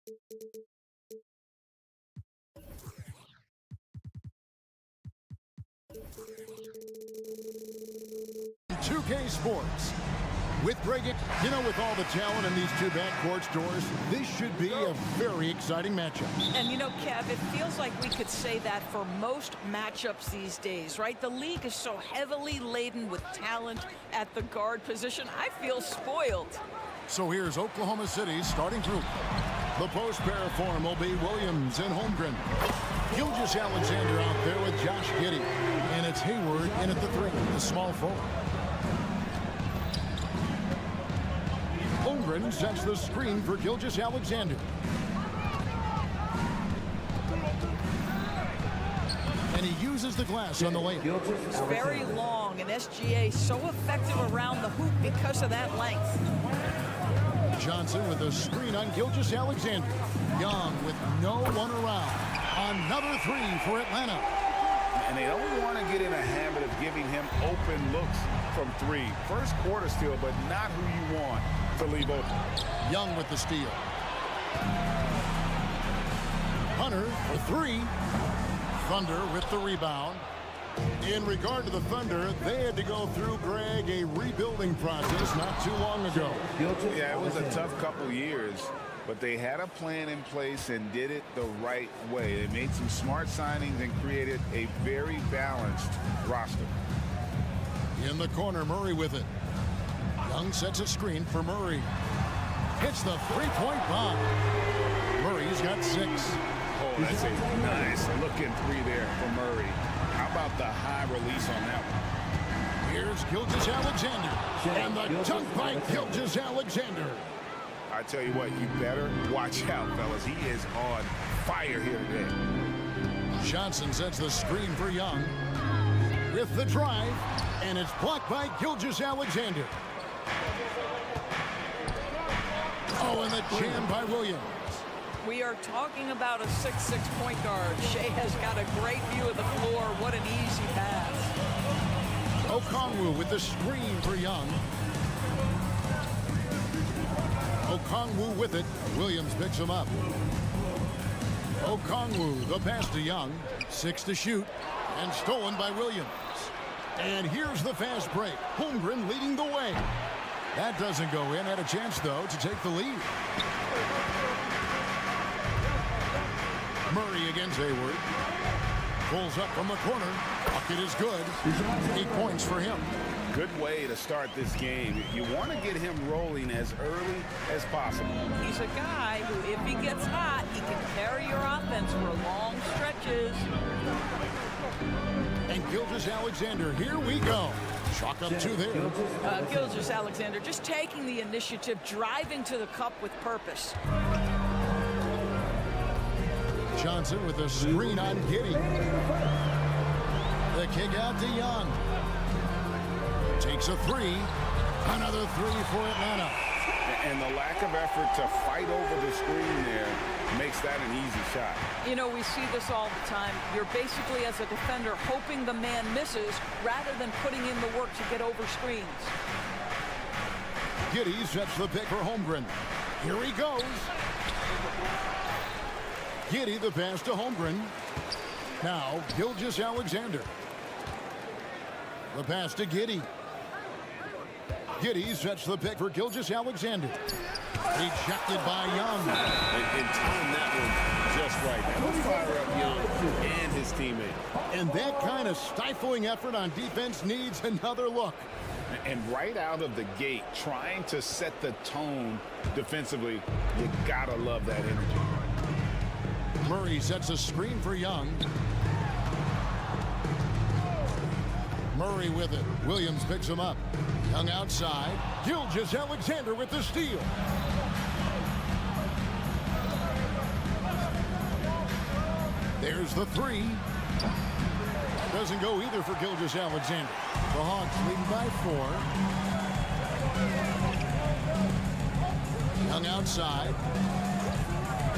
2K Sports. With Greg, with all the talent in these two backcourts, Doris, this should be a very exciting matchup. And Kev, it feels like we could say that for most matchups these days, right? The league is so heavily laden with talent at the guard position. I feel spoiled. So here's Oklahoma City's starting group. The post pair form will be Williams and Holmgren. Skijesss Alexander out there with Josh Giddey. And it's Hayward in at the 3, the small forward. Holmgren sets the screen for Skijesss Alexander. And he uses the glass on the layup. It's very long, and SGA so effective around the hoop because of that length. Johnson with the screen on Skijesss Alexander. Young with no one around. Another 3 for Atlanta. And they don't want to get in a habit of giving him open looks from 3. First quarter steal, but not who you want to leave open. Young with the steal. Hunter for 3. Thunder with the rebound. In regard to the Thunder, they had to go through, Greg, a rebuilding process not too long ago. Yeah, it was a tough couple years, but they had a plan in place and did it the right way. They made some smart signings and created a very balanced roster. In the corner, Murray with it. Young sets a screen for Murray. Hits the three-point bomb. Murray's got 6. Oh, that's a nice looking 3 there for Murray. How about the high release on that one? Here's Skijesss Alexander. And the dunk by Skijesss Alexander. I tell you what, you better watch out, fellas. He is on fire here today. Johnson sets the screen for Young. With the drive, and it's blocked by Skijesss Alexander. Oh, and the jam by Williams. We are talking about a 6'6" point guard. Shea has got a great view of the floor. What an easy pass. Okongwu with the screen for Young. Okongwu with it. Williams picks him up. Okongwu, the pass to Young. 6 to shoot. And stolen by Williams. And here's the fast break. Holmgren leading the way. That doesn't go in. Had a chance, though, to take the lead. Murray against Hayward. Pulls up from the corner. Bucket is good. 8 points for him. Good way to start this game. You want to get him rolling as early as possible. He's a guy who, if he gets hot, he can carry your offense for long stretches. And Skijesss Alexander, here we go. Chalk up 2 there. Skijesss Alexander just taking the initiative, driving to the cup with purpose. Johnson with the screen on Giddey. The kick out to Young. Takes a 3. Another 3 for Atlanta. And the lack of effort to fight over the screen there makes that an easy shot. We see this all the time. You're basically, as a defender, hoping the man misses rather than putting in the work to get over screens. Giddey sets the pick for Holmgren. Here he goes. Giddey the pass to Holmgren. Now Skijesss Alexander. The pass to Giddey. Giddey sets the pick for Skijesss Alexander. Rejected by Young. And timed that one just right. That will fire up Young and his teammate. And that kind of stifling effort on defense needs another look. And right out of the gate, trying to set the tone defensively, you gotta love that energy. Murray sets a screen for Young. Murray with it. Williams picks him up. Young outside. Skijesss Alexander with the steal. There's the 3. Doesn't go either for Skijesss Alexander. The Hawks leading by 4. Young outside.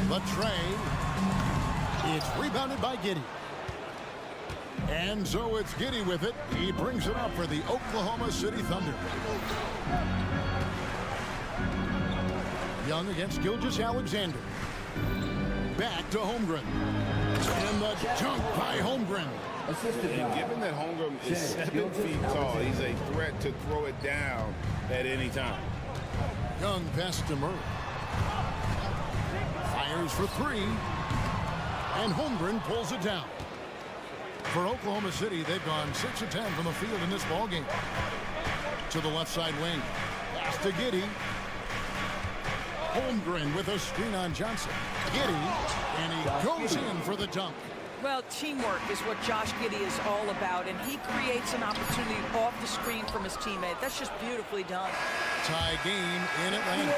The tray. It's rebounded by Giddey. And so it's Giddey with it. He brings it up for the Oklahoma City Thunder. Young against Skijesss Alexander. Back to Holmgren. And the jump by Holmgren. And given that Holmgren is 7 feet tall, he's a threat to throw it down at any time. Young pass to Murray. Fires for three. And Holmgren pulls it down. For Oklahoma City, they've gone 6 of 10 from the field in this ballgame. To the left side wing. Pass to Giddey. Holmgren with a screen on Johnson. Giddey, and he goes in for the dunk. Well, teamwork is what Josh Giddey is all about, and he creates an opportunity off the screen from his teammate. That's just beautifully done. Tie game in Atlanta.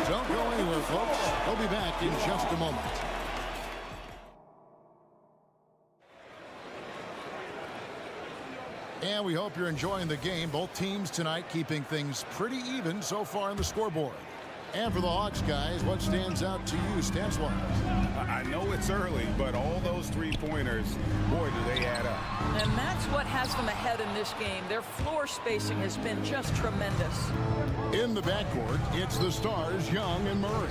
Don't go anywhere, folks. We'll be back in just a moment. And we hope you're enjoying the game. Both teams tonight keeping things pretty even so far on the scoreboard. And for the Hawks, guys, what stands out to you stats-wise? I know it's early, but all those three-pointers, boy, do they add up. And that's what has them ahead in this game. Their floor spacing has been just tremendous. In the backcourt, it's the stars, Young and Murray.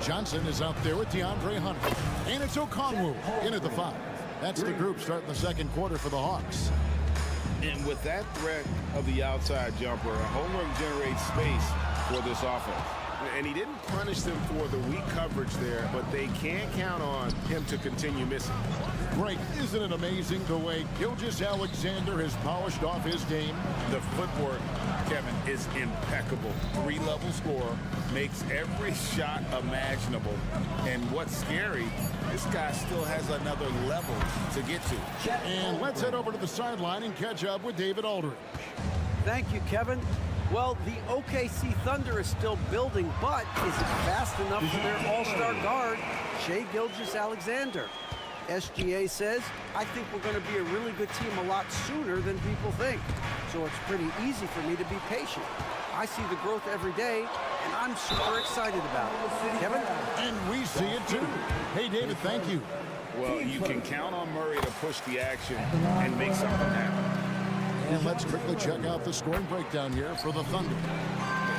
Johnson is out there with DeAndre Hunter. And it's Okongwu in at the 5. That's the group starting the second quarter for the Hawks. And with that threat of the outside jumper, Holmgren generates space for this offense. And he didn't punish them for the weak coverage there, but they can't count on him to continue missing. Greg, isn't it amazing the way Skijesss has polished off his game? The footwork, Kevin, is impeccable. 3-level scorer, makes every shot imaginable. And what's scary, this guy still has another level to get to. And let's head over to the sideline and catch up with David Aldridge. Thank you, Kevin. Well, the OKC Thunder is still building, but is it fast enough for their all-star guard, Skijesss? SGA says, I think we're going to be a really good team a lot sooner than people think. So it's pretty easy for me to be patient. I see the growth every day, and I'm super excited about it. Kevin? And we see it too. Hey, David, thank you. Well, you can count on Murray to push the action and make something happen. And let's quickly check out the scoring breakdown here for the Thunder.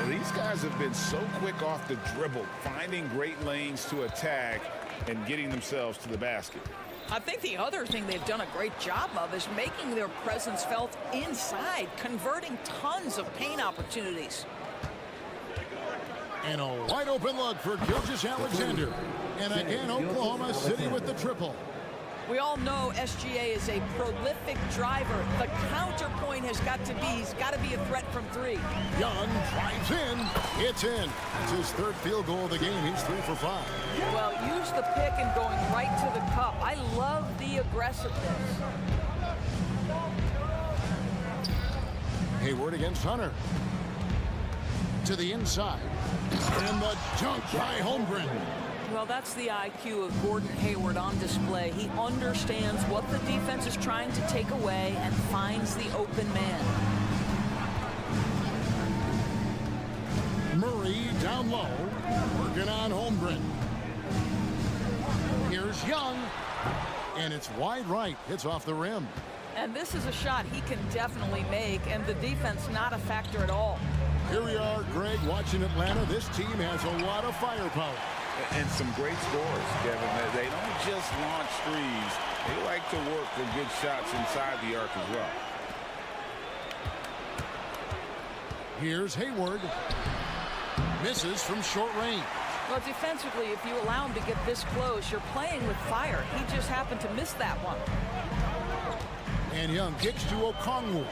These guys have been so quick off the dribble, finding great lanes to attack and getting themselves to the basket. I think the other thing they've done a great job of is making their presence felt inside, converting tons of paint opportunities. And a wide open look for Skijesss. And again, Oklahoma City with the triple. We all know SGA is a prolific driver. The counterpoint has got to be, he's got to be a threat from 3. Young drives in. It's in. That's his 3rd field goal of the game. He's 3 for 5. Well, use the pick and going right to the cup. I love the aggressiveness. Hayward against Hunter. To the inside. And the dunk by Holmgren. Well, that's the IQ of Gordon Hayward on display. He understands what the defense is trying to take away and finds the open man. Murray down low, working on Holmgren. Here's Young, and it's wide right. It's off the rim. And this is a shot he can definitely make, and the defense not a factor at all. Here we are, Greg, watching Atlanta. This team has a lot of firepower. And some great scores, Kevin. They don't just launch threes. They like to work for good shots inside the arc as well. Here's Hayward. Misses from short range. Well, defensively, if you allow him to get this close, you're playing with fire. He just happened to miss that one. And Young kicks to Okongwu.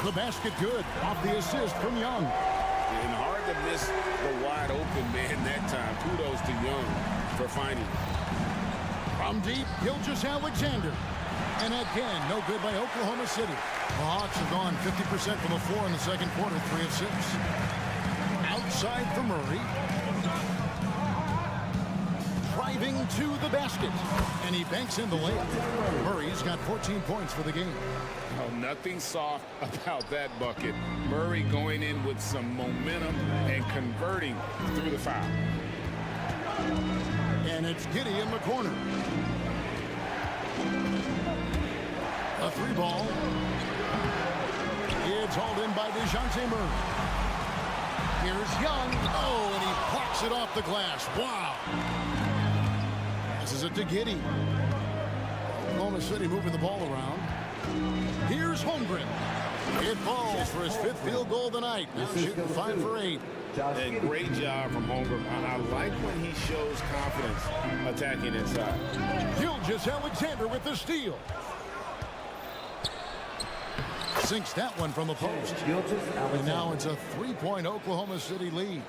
The basket good off the assist from Young. And hard to miss the wide open man that time. Kudos to Young for finding it. From deep, Skijesss. And again, no good by Oklahoma City. The Hawks have gone 50% from the floor in the second quarter, 3 of 6. Outside for Murray. Driving to the basket. And he banks in the layup. Murray's got 14 points for the game. Oh, nothing soft about that bucket. Murray going in with some momentum and converting through the foul. And it's Giddey in the corner. A 3 ball. It's hauled in by DeJounte Murray. Here's Young. Oh, and he plucks it off the glass. Wow. Passes it to Giddey. Oklahoma City moving the ball around. Here's Holmgren. It falls for his 5th field goal tonight. Now shooting 5 for 8. And great job from Holmgren. I like when he shows confidence attacking inside. Skijesss Alexander with the steal. Sinks that one from the post. And now it's a 3-point Oklahoma City lead.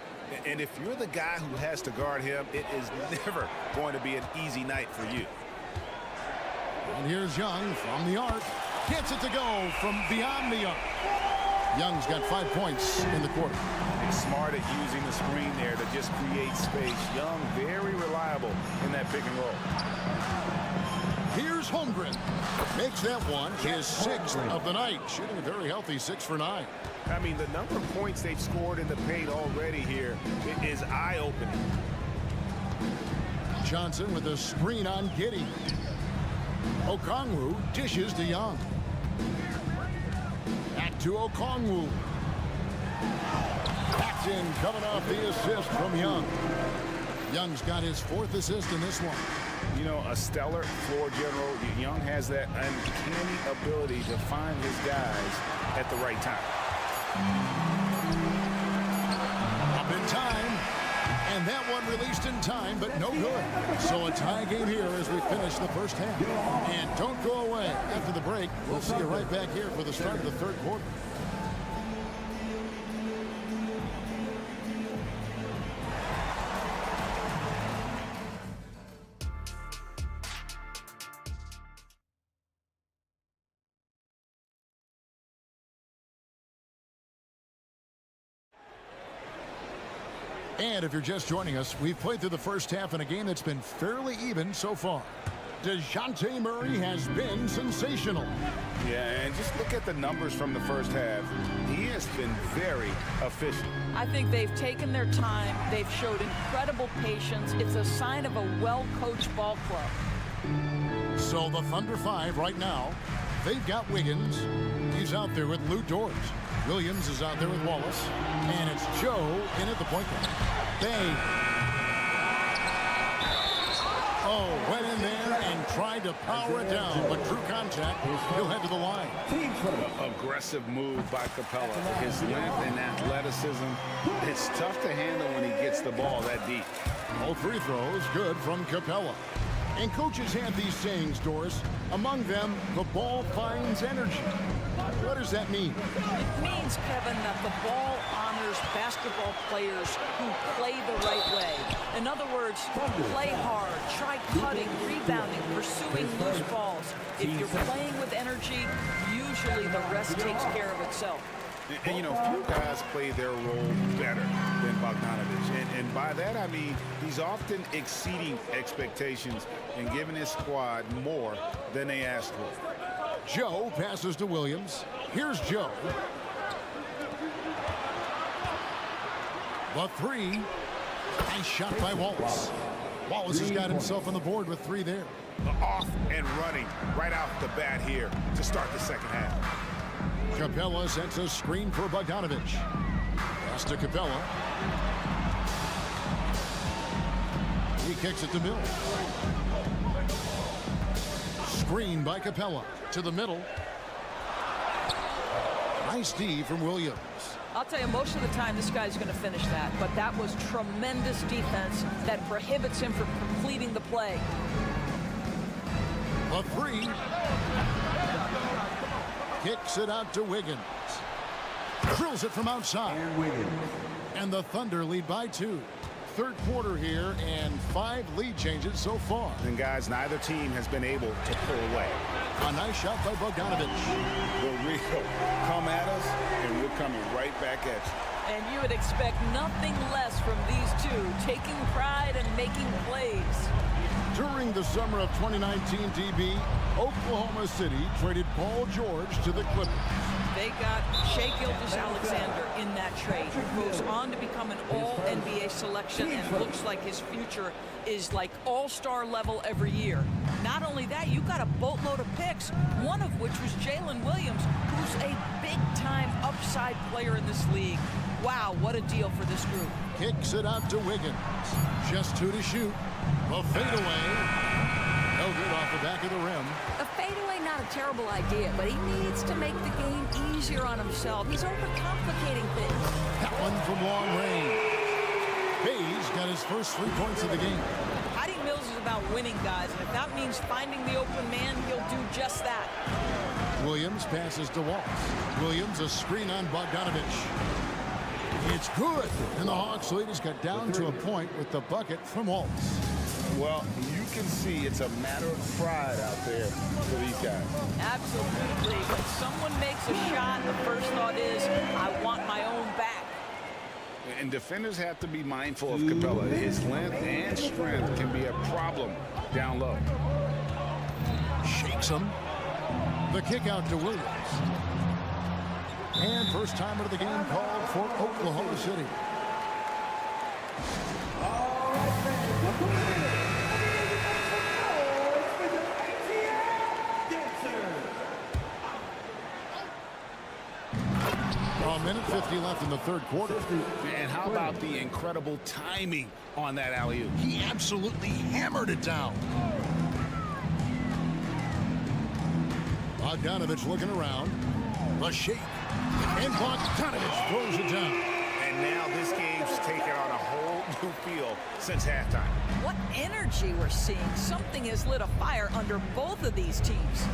And if you're the guy who has to guard him, it is never going to be an easy night for you. And here's Young from the arc. Gets it to go from beyond the arc. Young's got 5 points in the quarter. He's smart at using the screen there to just create space. Young, very reliable in that pick and roll. Here's Holmgren. Makes that one his 6th of the night. Shooting a very healthy 6 for 9. I mean, the number of points they've scored in the paint already here is eye-opening. Johnson with a screen on Giddey. Okongwu dishes to Young. Back to Okongwu. Back in, coming off the assist from Young. Young's got his 4th assist in this one. You know, a stellar floor general. Young has that uncanny ability to find his guys at the right time. Up in time. And that one released in time, but no good. So a tie game here as we finish the first half. And don't go away. After the break, we'll see you right back here for the start of the 3rd quarter. And if you're just joining us, we've played through the first half in a game that's been fairly even so far. DeJounte Murray has been sensational. Yeah, and just look at the numbers from the first half. He has been very efficient. I think they've taken their time. They've showed incredible patience. It's a sign of a well-coached ball club. So the Thunder 5 right now. They've got Wiggins. He's out there with Lou Dort. Williams is out there with Wallace. And it's Joe in at the point guard. Went in there and tried to power it down, but true contact, he'll head to the line. Aggressive move by Capella. His length and athleticism, it's tough to handle when he gets the ball that deep. All free throws good from Capella. And coaches have these sayings, Doris. Among them, the ball finds energy. What does that mean? It means, Kevin, that the ball honors basketball players who play the right way. In other words, play hard, try cutting, rebounding, pursuing loose balls. If you're playing with energy, usually the rest takes care of itself. And, you know, few guys play their role better than Bogdanovich. And by that, I mean he's often exceeding expectations and giving his squad more than they asked for. Joe passes to Williams. Here's Joe. The 3. Nice shot by Wallace. Wallace has got himself on the board with 3 there. Off and running right off the bat here to start the second half. Capella sets a screen for Bogdanovich. Pass to Capella. He kicks it to Mills. Screen by Capella to the middle. Nice D from Williams. I'll tell you, most of the time this guy's going to finish that, but that was tremendous defense that prohibits him from completing the play. The 3. Kicks it out to Wiggins. Drills it from outside. And the Thunder lead by 2. Third quarter here and 5 lead changes so far. And guys, neither team has been able to pull away. A nice shot by Bogdanovich. The real come at us, and we're coming right back at you. And you would expect nothing less from these two, taking pride and making plays. During the summer of 2019, DB, Oklahoma City traded Paul George to the Clippers. They got Skijesss-Alexander in that trade, who goes on to become an all-NBA selection and looks like his future is like all-star level every year. Not only that, you got a boatload of picks, one of which was Jalen Williams, who's a big-time upside player in this league. Wow, what a deal for this group. Kicks it out to Wiggins. Just 2 to shoot. A fadeaway. No good off the back of the rim. A fadeaway, not a terrible idea, but he needs to make the game easier on himself. He's overcomplicating things. That one from long range. Hayes got his first 3 points of the game. Patty Mills is about winning, guys, and if that means finding the open man, he'll do just that. Williams passes to Wallace. Williams, a screen on Bogdanovich. It's good, and the Hawks lead has got down to a point with the bucket from Wallace. Well, you can see it's a matter of pride out there for these guys. Absolutely. When someone makes a shot, the first thought is, I want my own back. And defenders have to be mindful of Capella. His length and strength can be a problem down low. Shakes him. The kick out to Williams. And first time of the game called for Oklahoma City. A minute 50 left in the third quarter. And how about the incredible timing on that alley-oop? He absolutely hammered it down. Bogdanovich looking around. A shake. And Bogdanovich throws it down. And now this game's taken on a whole new feel since halftime. What energy we're seeing. Something has lit a fire under both of these teams.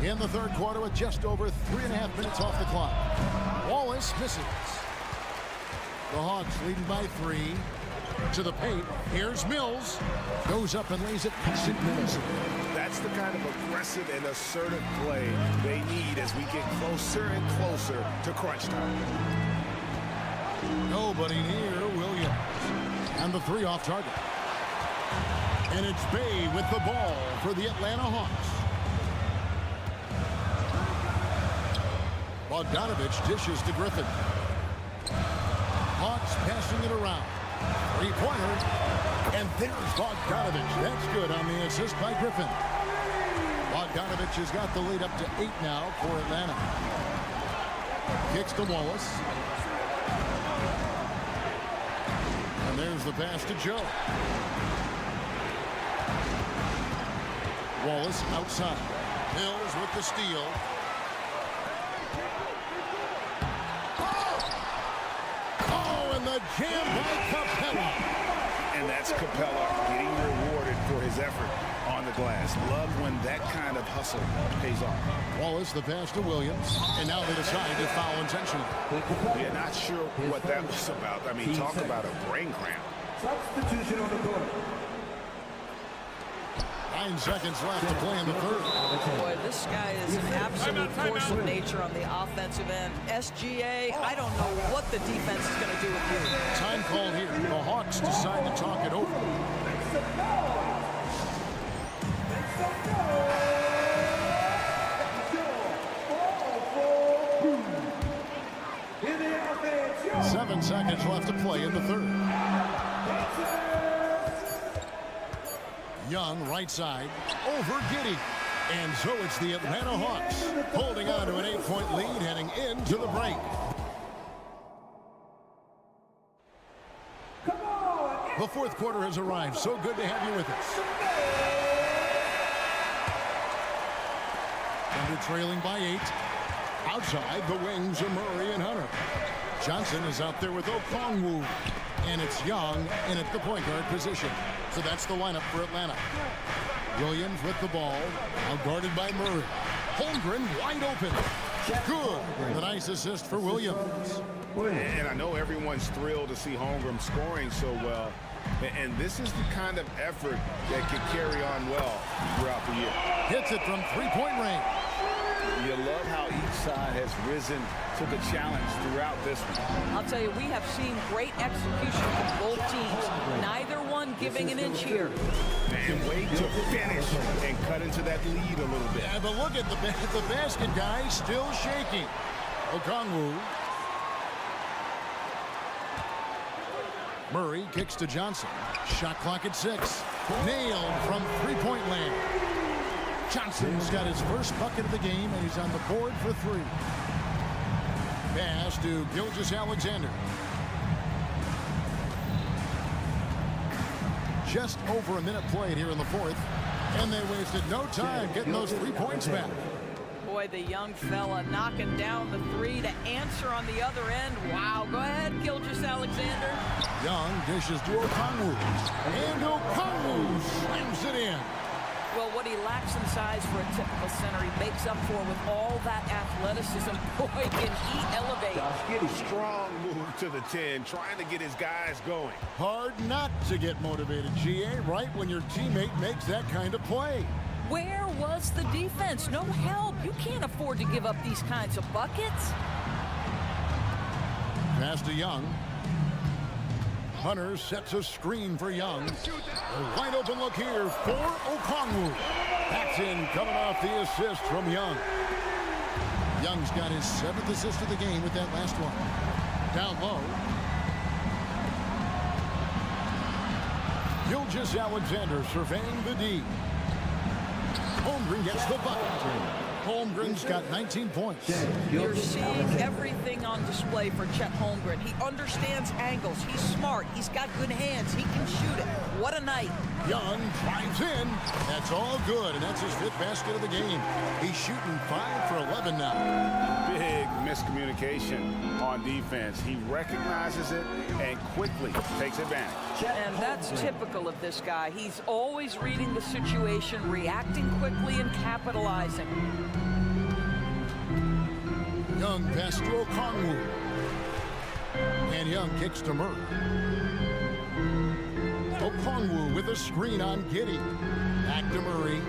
In the third quarter with just over 3.5 minutes off the clock. Wallace misses. The Hawks leading by 3. To the paint. Here's Mills. Goes up and lays it past Mills. That's the kind of aggressive and assertive play they need as we get closer and closer to crunch time. Nobody near Williams. And the 3 off target. And it's Bay with the ball for the Atlanta Hawks. Bogdanovich dishes to Griffin. Hawks passing it around. 3-pointer. And there's Bogdanovich. That's good on the assist by Griffin. Bogdanovich has got the lead up to 8 now for Atlanta. Kicks to Wallace. And there's the pass to Joe. Wallace outside. Mills with the steal. The jam by Capella. And that's Capella getting rewarded for his effort on the glass. Love when that kind of hustle pays off. Wallace, the pass to Williams. And now they decide to foul intentionally. Yeah, not sure what that was about. I mean, talk about a brain cramp. Substitution on the court. 9 seconds left to play in the third. Boy, this guy is an absolute force of nature on the offensive end. SGA, I don't know what the defense is going to do with you. Time called here. The Hawks decide to talk it over. Seven seconds left to play in the third. Young, right side, over Giddey. And so it's the Atlanta Hawks holding on to an 8-point lead heading into the break. The fourth quarter has arrived. So good to have you with us. Thunder trailing by 8. Outside, the wings are Murray and Hunter. Johnson is out there with Okongwu. And it's Young in at the point guard position. So that's the lineup for Atlanta. Williams with the ball. Now guarded by Murray. Holmgren wide open. Good. The nice assist for Williams. And I know everyone's thrilled to see Holmgren scoring so well. And this is the kind of effort that can carry on well throughout the year. Hits it from 3-point range. You love how each side has risen to the challenge throughout this one. I'll tell you, we have seen great execution from both teams. Neither one giving an inch here. And wait to finish and cut into that lead a little bit. Yeah, but look at the basket guy still shaking. Okongwu. Murray kicks to Johnson. Shot clock at 6. Nailed from 3-point land. Johnson's got his first bucket of the game, and he's on the board for 3. Pass to Gilgeous-Alexander. Just over a minute played here in the 4th, and they wasted no time getting those 3 points back. Boy, the young fella knocking down the 3 to answer on the other end. Wow, go ahead, Gilgeous-Alexander. Young dishes to Okongwu, and Okongwu slams it in. Well, what he lacks in size for a typical center, he makes up for with all that athleticism. Boy, can he elevate. Strong move to the 10, trying to get his guys going. Hard not to get motivated, GA, right when your teammate makes that kind of play. Where was the defense? No help. You can't afford to give up these kinds of buckets. Pass to Young. Hunter sets a screen for Young. A wide open look here for Okongwu. That's in, coming off the assist from Young. Young's got his 7th assist of the game with that last one. Down low. Gilgeous-Alexander surveying the D. Holmgren gets the bucket. Holmgren's got 19 points. You're seeing everything on display for Chet Holmgren. He understands angles. He's smart. He's got good hands. He can shoot it. What a night. Young drives in. That's all good, and that's his 5th basket of the game. He's shooting 5 for 11 now. Big miscommunication on defense. He recognizes it and quickly takes advantage. And that's typical of this guy. He's always reading the situation, reacting quickly, and capitalizing. Young pass to Okongwu. And Young kicks to Murray. Okongwu with a screen on Giddey. Back to Murray.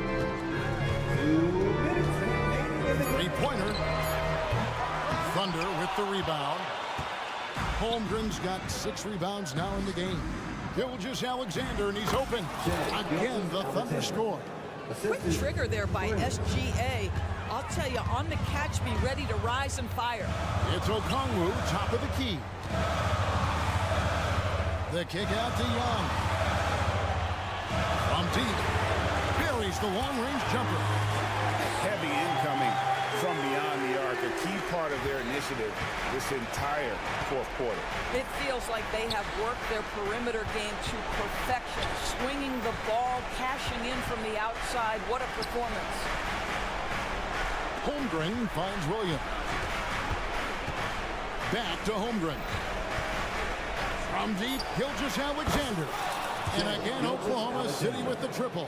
3-pointer. Thunder with the rebound. Holmgren's got 6 rebounds now in the game. Gilgeous-Alexander, and he's open. Again, the Thunder score. Quick trigger there by SGA. I'll tell you, on the catch, be ready to rise and fire. It's Okongwu, top of the key. The kick out to Young. From deep. Buries the long-range jumper. Heavy incoming from beyond the arc, a key part of their initiative this entire 4th quarter. It feels like they have worked their perimeter game to perfection, swinging the ball, cashing in from the outside. What a performance. Holmgren finds Williams. Back to Holmgren. From deep, Gilgeous-Alexander. And again, Oklahoma City with the triple.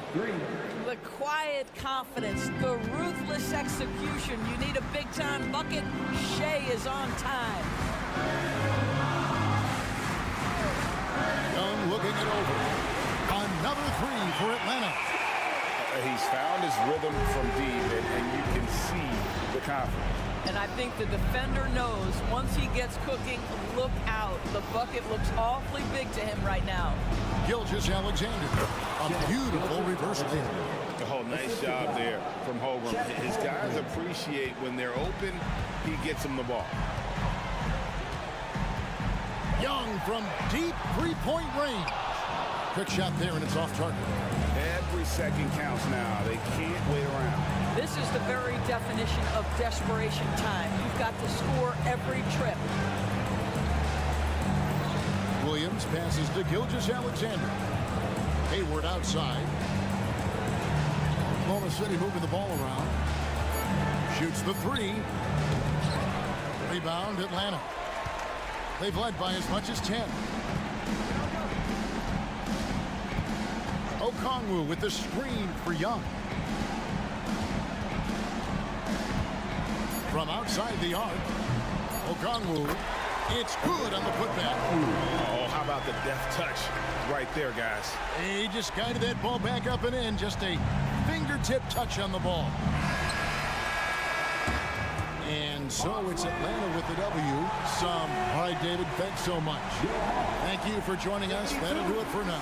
The quiet confidence, the ruthless execution. You need a big-time bucket. Shea is on time. Young looking it over. Another 3 for Atlanta. He's found his rhythm from deep, and you can see the confidence. And I think the defender knows once he gets cooking, look out. The bucket looks awfully big to him right now. Gilgeous-Alexander. A beautiful reverse layup. Oh, nice job there from Holmgren. His guys appreciate when they're open, he gets them the ball. Young from deep 3-point range. Quick shot there, and it's off target. Every second counts now. They can't wait around. This is the very definition of desperation time. You've got to score every trip. Williams passes to Gilgeous-Alexander. Hayward outside. Oklahoma City moving the ball around. Shoots the 3. Rebound, Atlanta. They've led by as much as 10. Okongwu with the screen for Young. From outside the arc, Okongwu, it's good on the putback. Oh, how about the deft touch right there, guys? He just guided that ball back up and in. Just a fingertip touch on the ball. And so it's Atlanta with the W. All right, David, thanks so much. Thank you for joining us. That'll do it for now.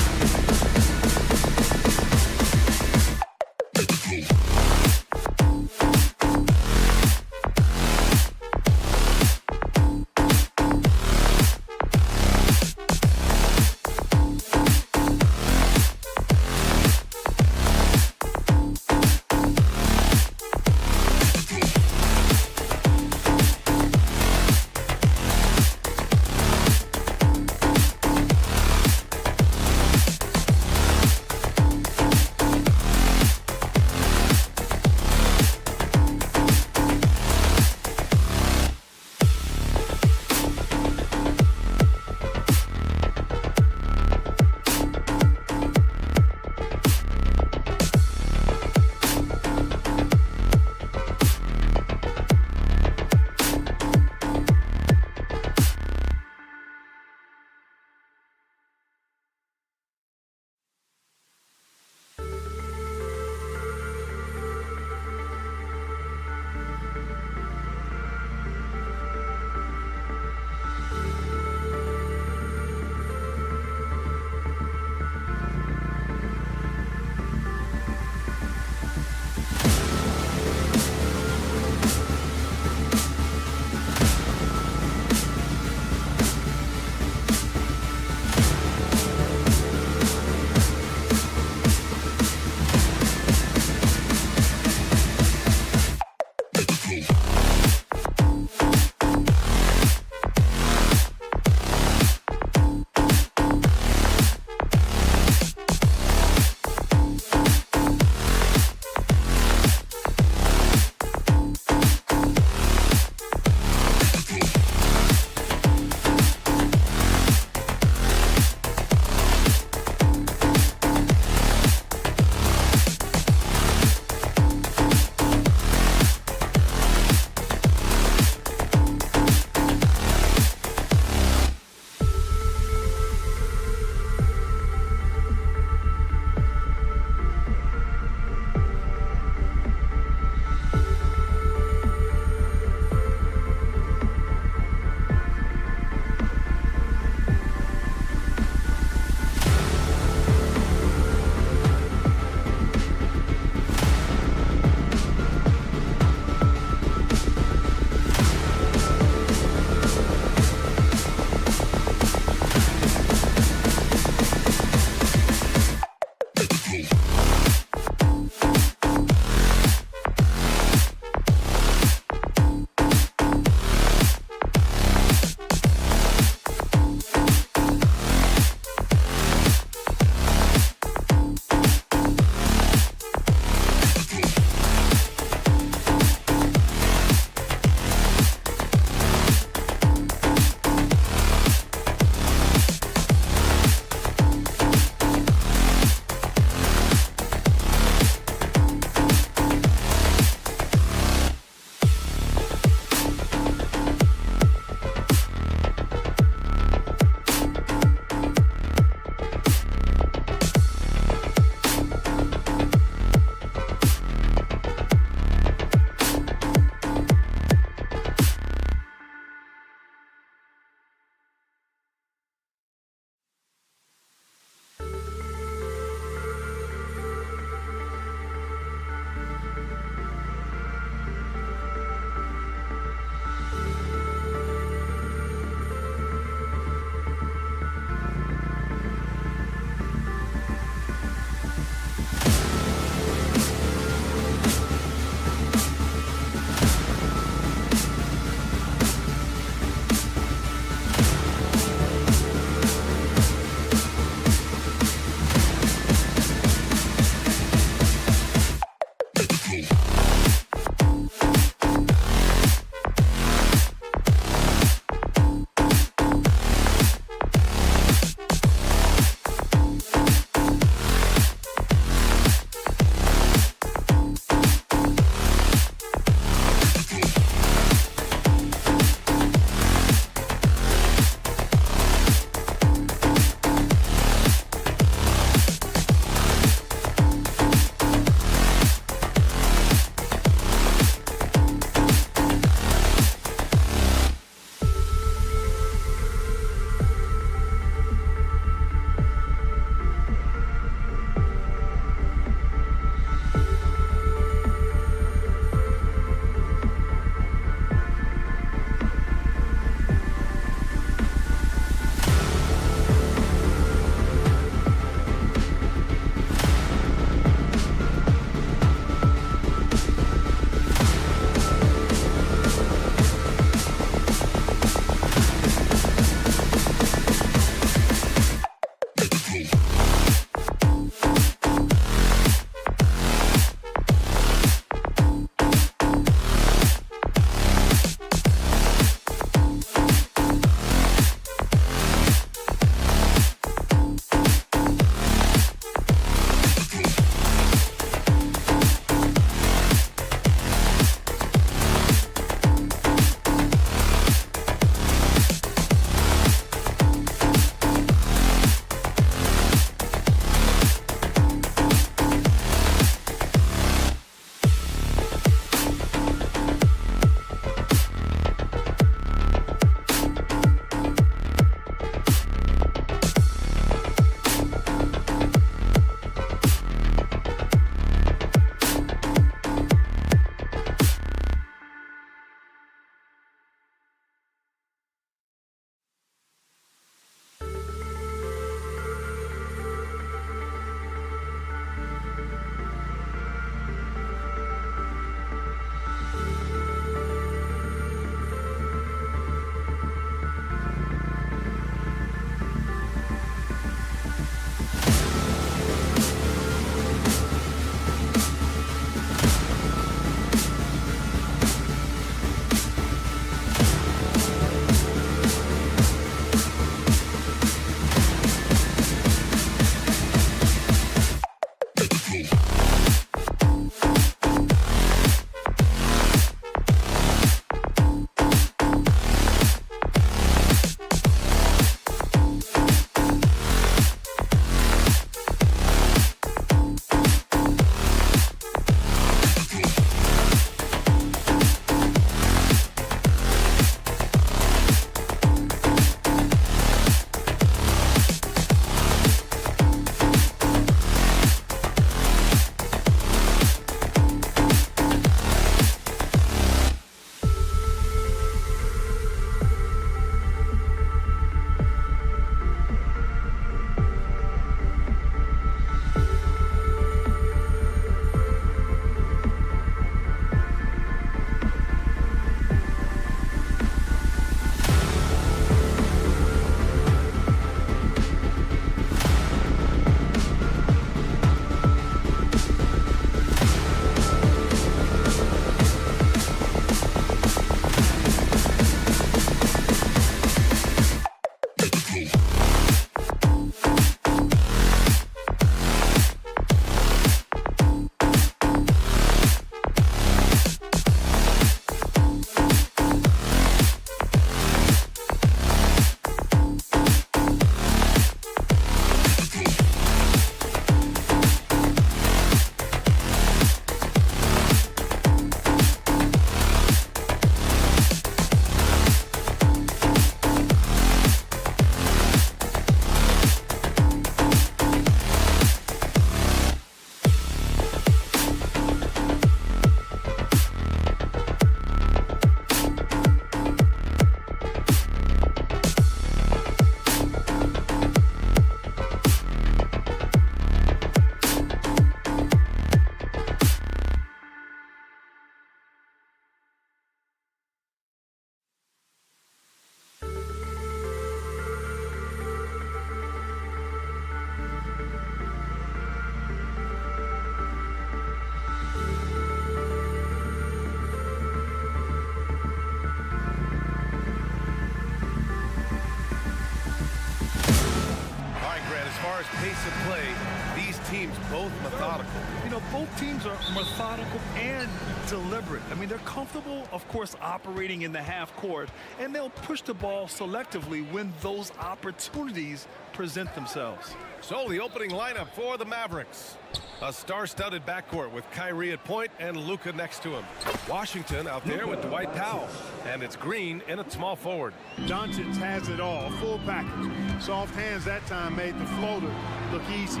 say these teams both methodical. You know, both teams are methodical and deliberate. I mean, they're comfortable, of course, operating in the half court, and they'll push the ball selectively when those opportunities present themselves. So the opening lineup for the Mavericks. A star-studded backcourt with Kyrie at point and Luka next to him. Washington out there with Dwight Powell. And it's Green in at small forward. Doncic has it all, full package. Soft hands that time made the floater look easy.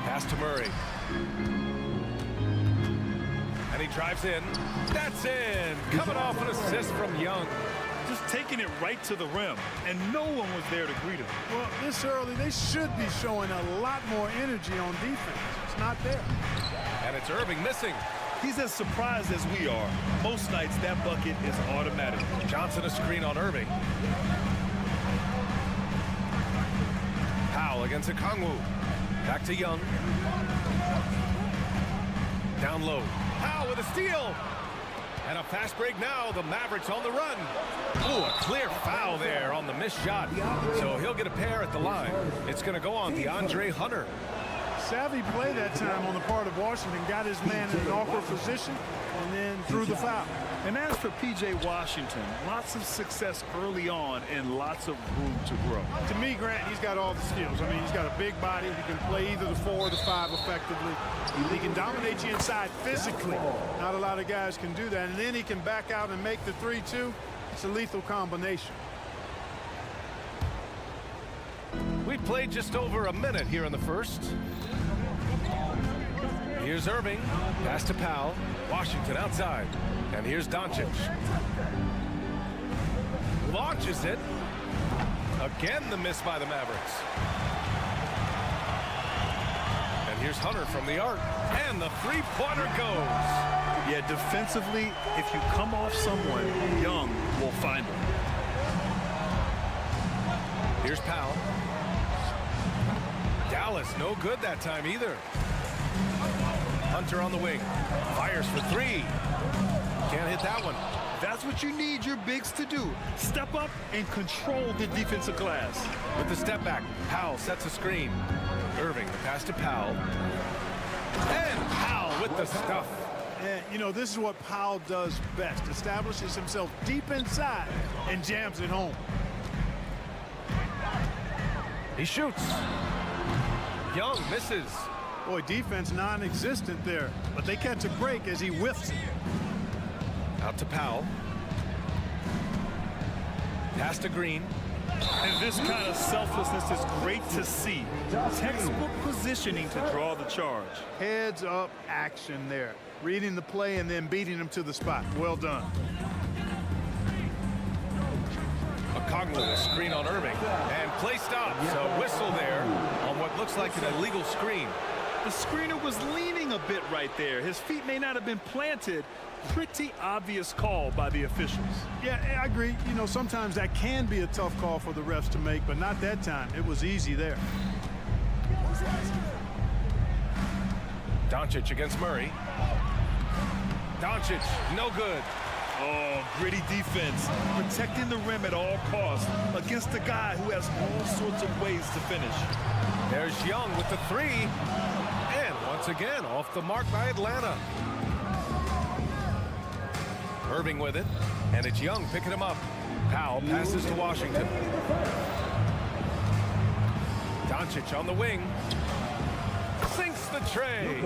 Pass to Murray. And he drives in. That's in. Coming off an assist from Young. Just taking it right to the rim, and no one was there to greet him. Well, this early, they should be showing a lot more energy on defense. It's not there. And it's Irving missing. He's as surprised as we are. Most nights, that bucket is automatic. Johnson a screen on Irving. Powell against Okongwu. Back to Young. Down low. Powell with a steal. And a fast break now. The Mavericks on the run. Ooh, a clear foul there on the missed shot. So he'll get a pair at the line. It's going to go on DeAndre Hunter. Savvy play that time on the part of Washington. Got his man in an awkward position and then threw the foul. And as for P.J. Washington, lots of success early on and lots of room to grow. To me, Grant, he's got all the skills. I mean, he's got a big body. He can play either the 4 or the 5 effectively. He can dominate you inside physically. Not a lot of guys can do that. And then he can back out and make the 3-2. It's a lethal combination. We played just over a minute here in the first. Here's Irving. Pass to Powell. Washington outside. And here's Doncic. Launches it. Again, the miss by the Mavericks. And here's Hunter from the arc. And the three-pointer goes. Yeah, defensively, if you come off someone, Young will find him. Here's Powell. Dallas, no good that time either. Hunter on the wing. Fires for 3. Can't hit that one. That's what you need your bigs to do. Step up and control the defensive glass. With the step back, Powell sets a screen. Irving, the pass to Powell. And Powell with the stuff. And, you know, this is what Powell does best. Establishes himself deep inside and jams it home. He shoots. Young misses. Boy, defense non-existent there. But they catch a break as he whiffs it. Out to Powell. Pass to Green. And this kind of selflessness is great to see. Textbook positioning to draw the charge. Heads up action there. Reading the play and then beating him to the spot. Well done. Okongwu, a screen on Irving. And play stops. A whistle there on what looks like an illegal screen. The screener was leaning a bit right there. His feet may not have been planted. Pretty obvious call by the officials. Yeah, I agree. You know, sometimes that can be a tough call for the refs to make, but not that time. It was easy there. Doncic against Murray. Doncic, no good. Oh, gritty defense. Protecting the rim at all costs against a guy who has all sorts of ways to finish. There's Young with the 3. And once again, off the mark by Atlanta. Irving with it. And it's Young picking him up. Powell passes to Washington. Doncic on the wing. Sinks the tray.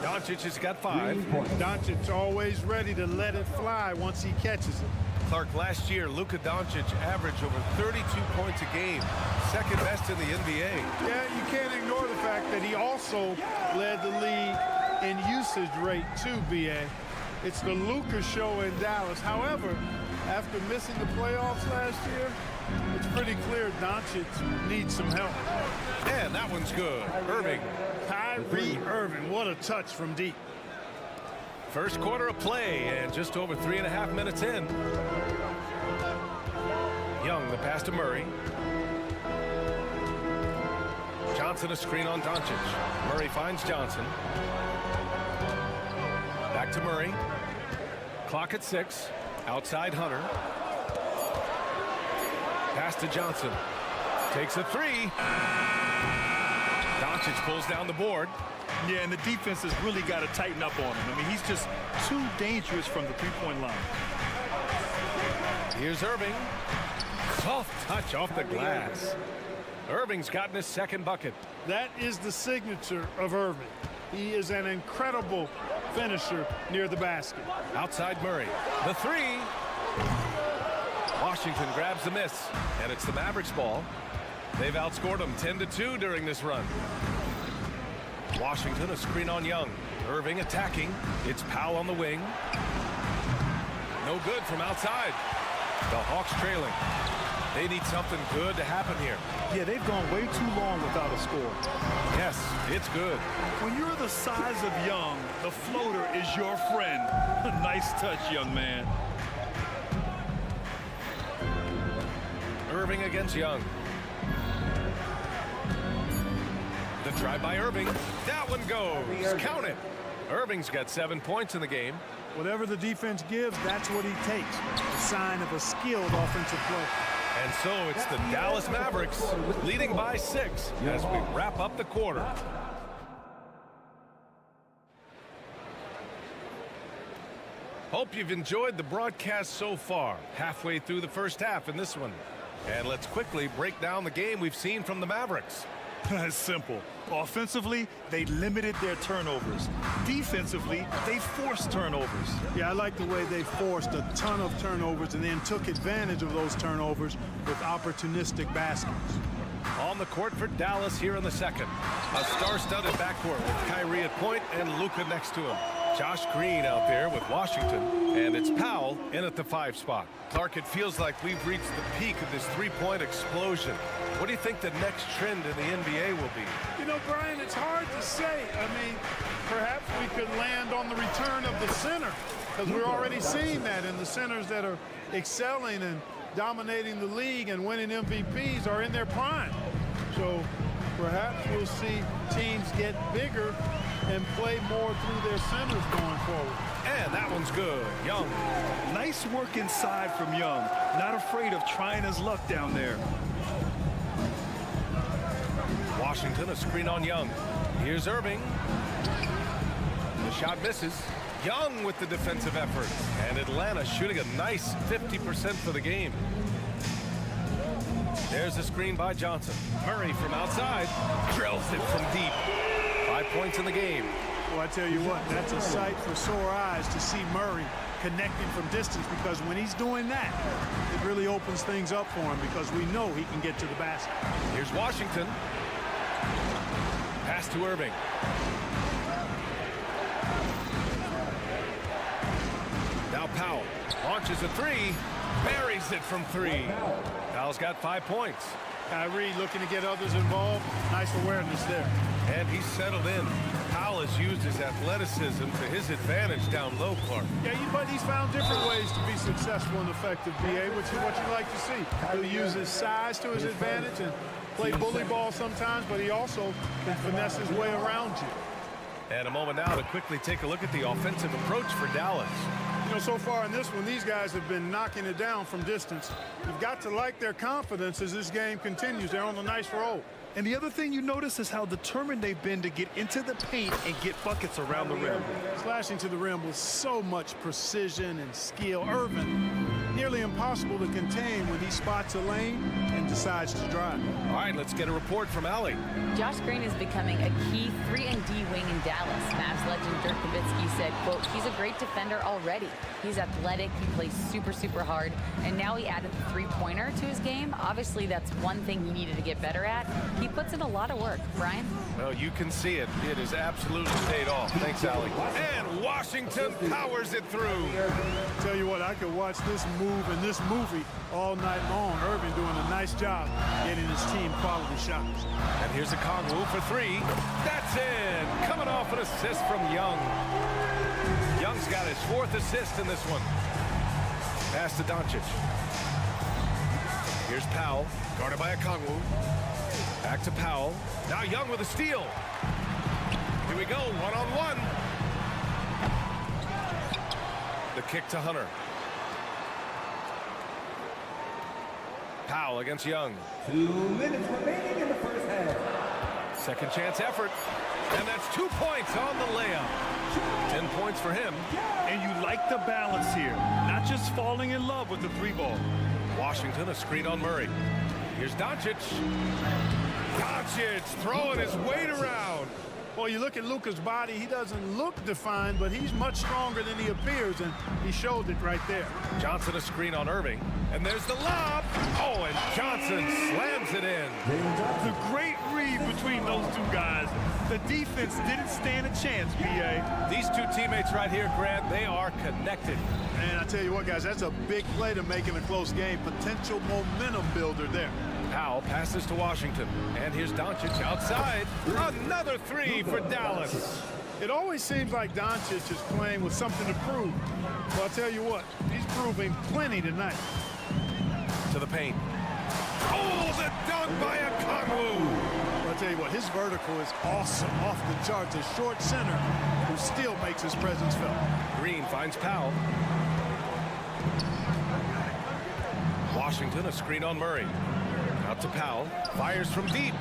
Doncic has got 5. Doncic always ready to let it fly once he catches it. Clark, last year, Luka Doncic averaged over 32 points a game. Second best in the NBA. Yeah, you can't ignore the fact that he also led the league in usage rate too, B.A. It's the Luka show in Dallas. However, after missing the playoffs last year, it's pretty clear Doncic needs some help. And that one's good. Irving. Kyrie Irving, what a touch from deep. First quarter of play and just over 3.5 minutes in. Young, the pass to Murray. Johnson a screen on Doncic. Murray finds Johnson. Back to Murray. Clock at 6. Outside Hunter. Pass to Johnson. Takes a 3. Doncic Doncic pulls down the board. Yeah, and the defense has really got to tighten up on him. I mean, he's just too dangerous from the three-point line. Here's Irving. Soft touch off the glass. Irving's gotten his second bucket. That is the signature of Irving. He is an incredible finisher near the basket. Outside Murray. The three. Washington grabs the miss, and it's the Mavericks ball. They've outscored them 10-2 during this run. Washington a screen on Young. Irving attacking. It's Powell on the wing. No good from outside. The Hawks trailing. They need something good to happen here. Yeah, they've gone way too long without a score. Yes, it's good. When you're the size of Young, the floater is your friend. Nice touch, young man. Irving against Young. The try by Irving. That one goes. Count it. Irving's got 7 points in the game. Whatever the defense gives, that's what he takes. A sign of a skilled offensive play. And so it's the Dallas Mavericks leading by 6 as we wrap up the quarter. Hope you've enjoyed the broadcast so far. Halfway through the first half in this one. And let's quickly break down the game we've seen from the Mavericks. It's simple. Offensively, they limited their turnovers. Defensively, they forced turnovers. Yeah, I like the way they forced a ton of turnovers and then took advantage of those turnovers with opportunistic baskets. On the court for Dallas here in the second. A star-studded backcourt with Kyrie at point and Luka next to him. Josh Green out there with Washington, and it's Powell in at the 5 spot. Clark, it feels like we've reached the peak of this three-point explosion. What do you think the next trend in the NBA will be? You know, Brian, it's hard to say. I mean, perhaps we could land on the return of the center, because we're already seeing that in the centers that are excelling and dominating the league and winning MVPs are in their prime. So perhaps we'll see teams get bigger and play more through their centers going forward. And that one's good. Young. Nice work inside from Young. Not afraid of trying his luck down there. Washington a screen on Young. Here's Irving. The shot misses. Young with the defensive effort. And Atlanta shooting a nice 50% for the game. There's a screen by Johnson. Murray from outside. Drills it from deep. 5 points in the game. Well, I tell you what, that's a sight for sore eyes to see Murray connecting from distance, because when he's doing that, it really opens things up for him because we know he can get to the basket. Here's Washington. Pass to Irving. Now Powell launches a three, buries it from 3. Powell's got 5 points. Kyrie looking to get others involved. Nice awareness there. And he's settled in. Powell has used his athleticism to his advantage down low, Clark. Yeah, but he's found different ways to be successful and effective, BA, which is what you like to see. He'll use his size to his advantage and play bully ball sometimes, but he also can finesse his way around you. And a moment now to quickly take a look at the offensive approach for Dallas. You know, so far in this one, these guys have been knocking it down from distance. You've got to like their confidence as this game continues. They're on a nice roll. And the other thing you notice is how determined they've been to get into the paint and get buckets around the rim. Slashing to the rim with so much precision and skill. Irvin, nearly impossible to contain when he spots a lane and decides to drive. All right, let's get a report from Allie. Josh Green is becoming a key 3-and-D wing in Dallas. Mavs legend Dirk Nowitzki said, quote, he's a great defender already. He's athletic, he plays super, super hard, and now he added the three-pointer to his game. Obviously, that's one thing he needed to get better at. He puts in a lot of work. Brian? Well, you can see it. It is absolutely paid off. Thanks, Allie. And Washington powers it through. Tell you what, I could watch this move and this movie all night long. Irving doing a nice job getting his team quality shots. And here's a Conwoo for 3. That's in. Coming off an assist from Young. Young's got his 4th assist in this one. Pass to Doncic. Here's Powell, guarded by a Conwoo. Back to Powell. Now Young with a steal. Here we go, one-on-one. The kick to Hunter. Powell against Young. 2 minutes remaining in the first half. Second chance effort. And that's 2 points on the layup. 10 points for him. And you like the balance here. Not just falling in love with the three ball. Washington, a screen on Murray. Here's Doncic. Doncic throwing his weight around. Well, you look at Luka's body, he doesn't look defined, but he's much stronger than he appears, and he showed it right there. Johnson, a screen on Irving. And there's the lob. Oh, and Johnson slams it in. The great read between those two guys. The defense didn't stand a chance, B.A. These two teammates right here, Grant, they are connected. And I tell you what, guys, that's a big play to make in a close game. Potential momentum builder there. Powell passes to Washington. And here's Doncic outside. Another three for Dallas. It always seems like Doncic is playing with something to prove. Well, I'll tell you what, he's proving plenty tonight. To the paint. Oh, the dunk by Okongwu. Well, I'll tell you what, his vertical is awesome, off the charts. A short center who still makes his presence felt. Green finds Powell. Washington, a screen on Murray. Out to Powell. Fires from deep.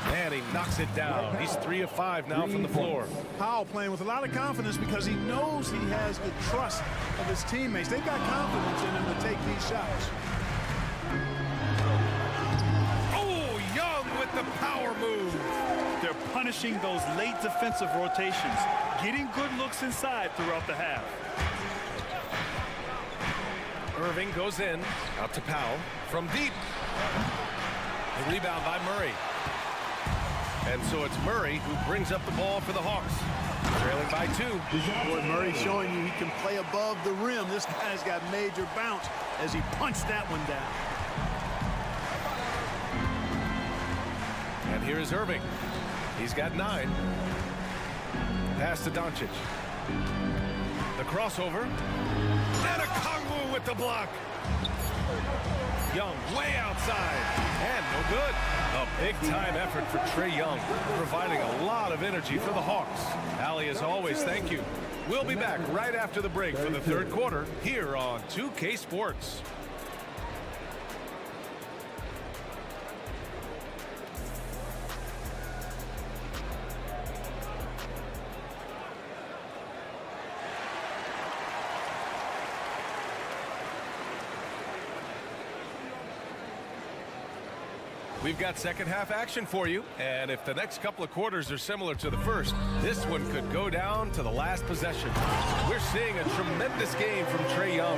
And he knocks it down. He's 3 of 5 now from the floor. Powell playing with a lot of confidence because he knows he has the trust of his teammates. They've got confidence in him to take these shots. Oh, Young with the power move. They're punishing those late defensive rotations, getting good looks inside throughout the half. Irving goes in. Out to Powell. From deep. The rebound by Murray. And so it's Murray who brings up the ball for the Hawks. Trailing by 2. Boy, Murray showing you he can play above the rim. This guy's got major bounce as he punched that one down. And here is Irving. He's got 9. Pass to Doncic. The crossover. And Okongwu with the block. Young way outside. And no good. A big-time effort for Trae Young, providing a lot of energy for the Hawks. Allie, as always, thank you. We'll be back right after the break for the third quarter here on 2K Sports. We've got second half action for you, and if the next couple of quarters are similar to the first, this one could go down to the last possession. We're seeing a tremendous game from Trae Young.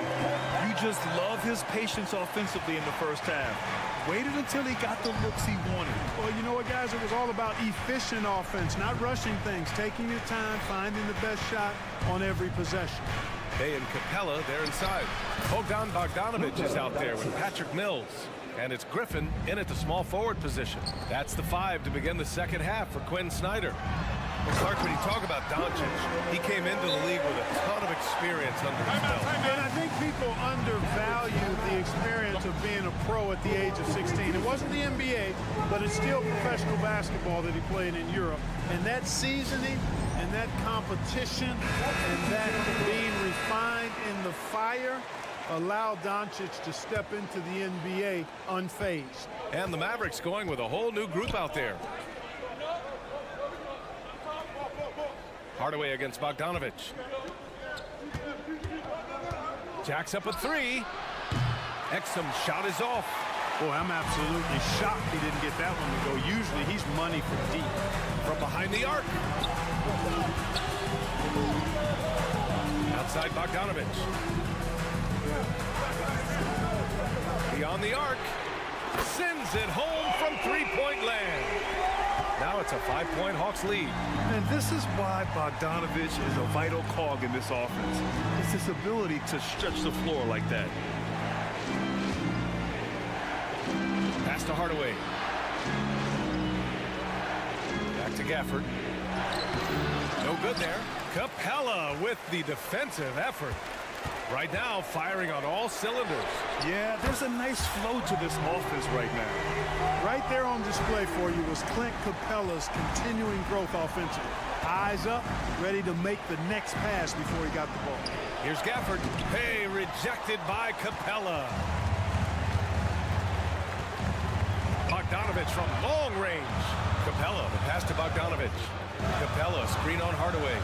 You just love his patience offensively in the first half. Waited until he got the looks he wanted. Well, you know what, guys? It was all about efficient offense, not rushing things, taking your time, finding the best shot on every possession. They and Capella, they're inside. Bogdan Bogdanovic is out there with Patrick Mills. And it's Griffin in at the small forward position. That's the 5 to begin the second half for Quinn Snyder. Well, Clark, when you talk about Doncic, he came into the league with a ton of experience under his belt. And I think people undervalue the experience of being a pro at the age of 16. It wasn't the NBA, but it's still professional basketball that he played in Europe. And that seasoning and that competition and that being refined in the fire allow Doncic to step into the NBA unfazed. And the Mavericks going with a whole new group out there. Hardaway against Bogdanovic. Jacks up a 3. Exum's shot is off. Boy, I'm absolutely shocked he didn't get that one to go. Usually he's money for deep. From behind the arc. Outside Bogdanovic. Beyond the arc. Sends it home from three-point land. Now it's a 5-point Hawks lead. And this is why Bogdanovic is a vital cog in this offense. It's his ability to stretch the floor like that. Pass to Hardaway. Back to Gafford. No good there. Capella with the defensive effort. Right now, firing on all cylinders. Yeah, there's a nice flow to this offense right now. Right there on display for you was Clint Capella's continuing growth offensively. Eyes up, ready to make the next pass before he got the ball. Here's Gafford. Hey, rejected by Capella. Bogdanovic Bogdanovich from long range. Capella, the pass to Bogdanovich. Capella, screen on Hardaway.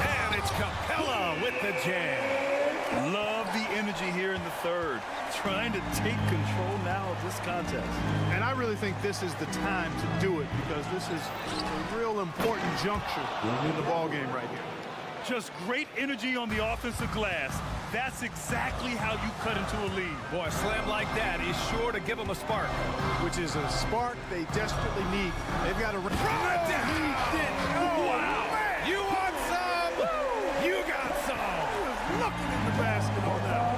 And it's Capella with the jam. Love the energy here in the third. Trying to take control now of this contest. And I really think this is the time to do it because this is a real important juncture in the ball game right here. Just great energy on the offensive glass. That's exactly how you cut into a lead. Boy, a slam like that is sure to give them a spark. Which is a spark they desperately need. They've got to... Throw it down! Oh, wow! Man. You want some? Woo. You got some! He was looking in the basket on that.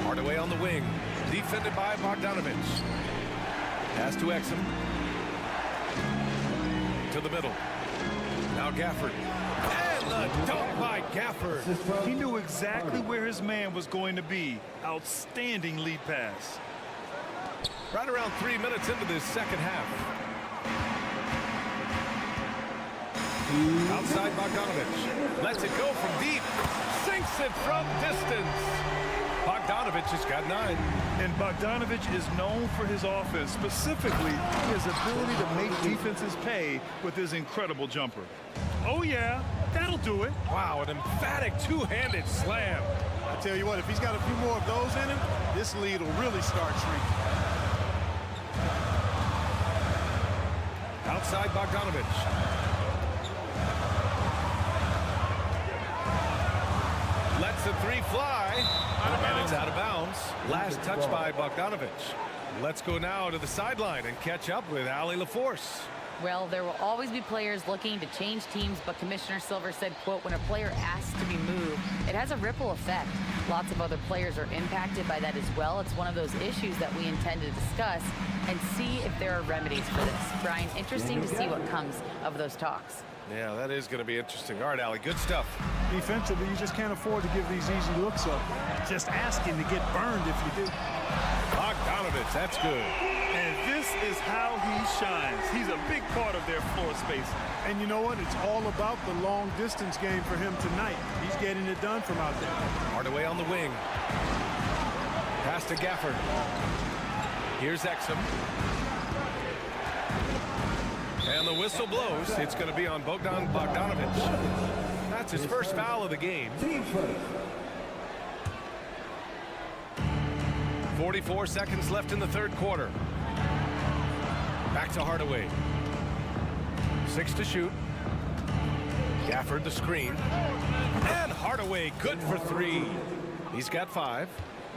Hardaway on the wing, defended by Bogdanovich. Pass to Exum. To the middle. Now Gafford. And the dunk by Gafford. He knew exactly where his man was going to be. Outstanding lead pass. Right around 3 minutes into this second half. Outside Bogdanovich. Lets it go from deep. Sinks it from distance. Bogdanovich has got 9. And Bogdanovich is known for his offense, specifically his ability to make defenses pay with his incredible jumper. Oh, yeah, that'll do it. Wow, an emphatic two-handed slam. I tell you what, if he's got a few more of those in him, this lead will really start shrinking. Outside Bogdanovich. Lets the three fly, and it's out of bounds. Last touch by Bogdanovich. Let's go now to the sideline and catch up with Allie LaForce. Well, there will always be players looking to change teams, but Commissioner Silver said, quote, when a player asks to be moved, it has a ripple effect. Lots of other players are impacted by that as well. It's one of those issues that we intend to discuss and see if there are remedies for this. Brian, interesting to see what comes of those talks. Yeah, that is going to be interesting. All right, Allie, good stuff. Defensively, you just can't afford to give these easy looks up. Just ask him to get burned if you do. Bogdanovich, that's good. And this is how he shines. He's a big part of their floor space. And you know what? It's all about the long distance game for him tonight. He's getting it done from out there. Hardaway on the wing. Pass to Gafford. Here's Exum. And the whistle blows. It's going to be on Bogdanovich. That's his first foul of the game. 44 seconds left in the third quarter. Back to Hardaway. 6 to shoot. Gafford the screen. And Hardaway good for 3. He's got 5.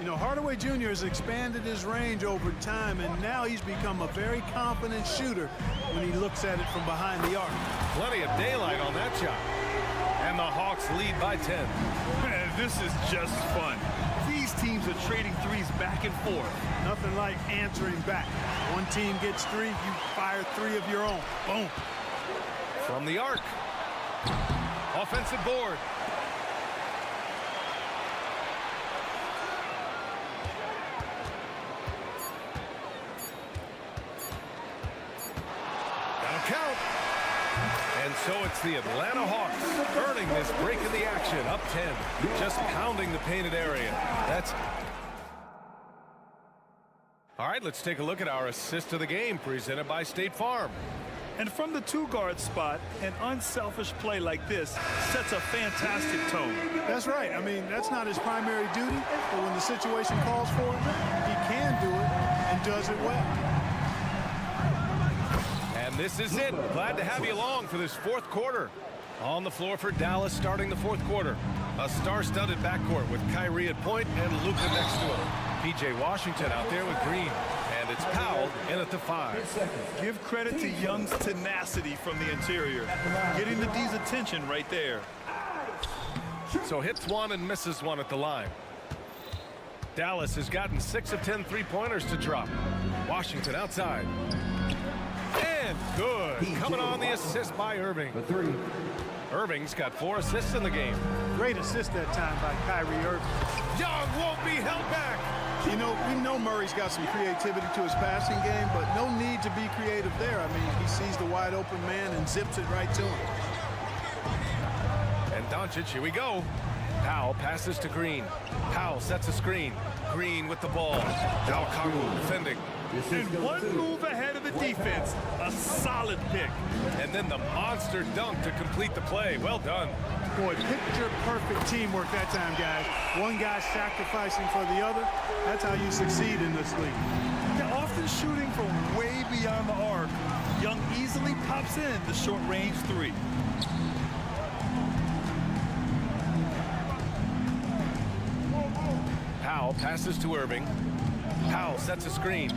You know, Hardaway Jr. has expanded his range over time, and now he's become a very confident shooter when he looks at it from behind the arc. Plenty of daylight on that shot. And the Hawks lead by 10. Man, this is just fun. These teams are trading threes back and forth. Nothing like answering back. One team gets 3, you fire 3 of your own. Boom. From the arc. Offensive board. Count. And so it's the Atlanta Hawks earning this break in the action, up 10, just pounding the painted area. That's all right. Let's take a look at our assist of the game presented by State Farm. And from the 2-guard spot, an unselfish play like this sets a fantastic tone. That's right. I mean, that's not his primary duty, but when the situation calls for it, he can do it and does it well. And this is it. Glad to have you along for this fourth quarter. On the floor for Dallas starting the fourth quarter. A star-studded backcourt with Kyrie at point and Luka next to him. P.J. Washington out there with Green. And it's Powell in at the 5. Give credit to Young's tenacity from the interior. Getting the D's attention right there. So hits 1 and misses 1 at the line. Dallas has gotten 6 of 10 3-pointers to drop. Washington outside. And good. Coming on the assist by Irving. Irving's got 4 assists in the game. Great assist that time by Kyrie Irving. Young won't be held back. You know, we know Murray's got some creativity to his passing game, but no need to be creative there. I mean, he sees the wide open man and zips it right to him. And Doncic, here we go. Powell passes to Green. Powell sets a screen. Green with the ball. Now Congo defending. And one move ahead of the defense. A solid pick. And then the monster dunk to complete the play. Well done. Boy, picture-perfect teamwork that time, guys. One guy sacrificing for the other. That's how you succeed in this league. They're often shooting from way beyond the arc. Young easily pops in the short-range three. Powell passes to Irving. Powell sets a screen.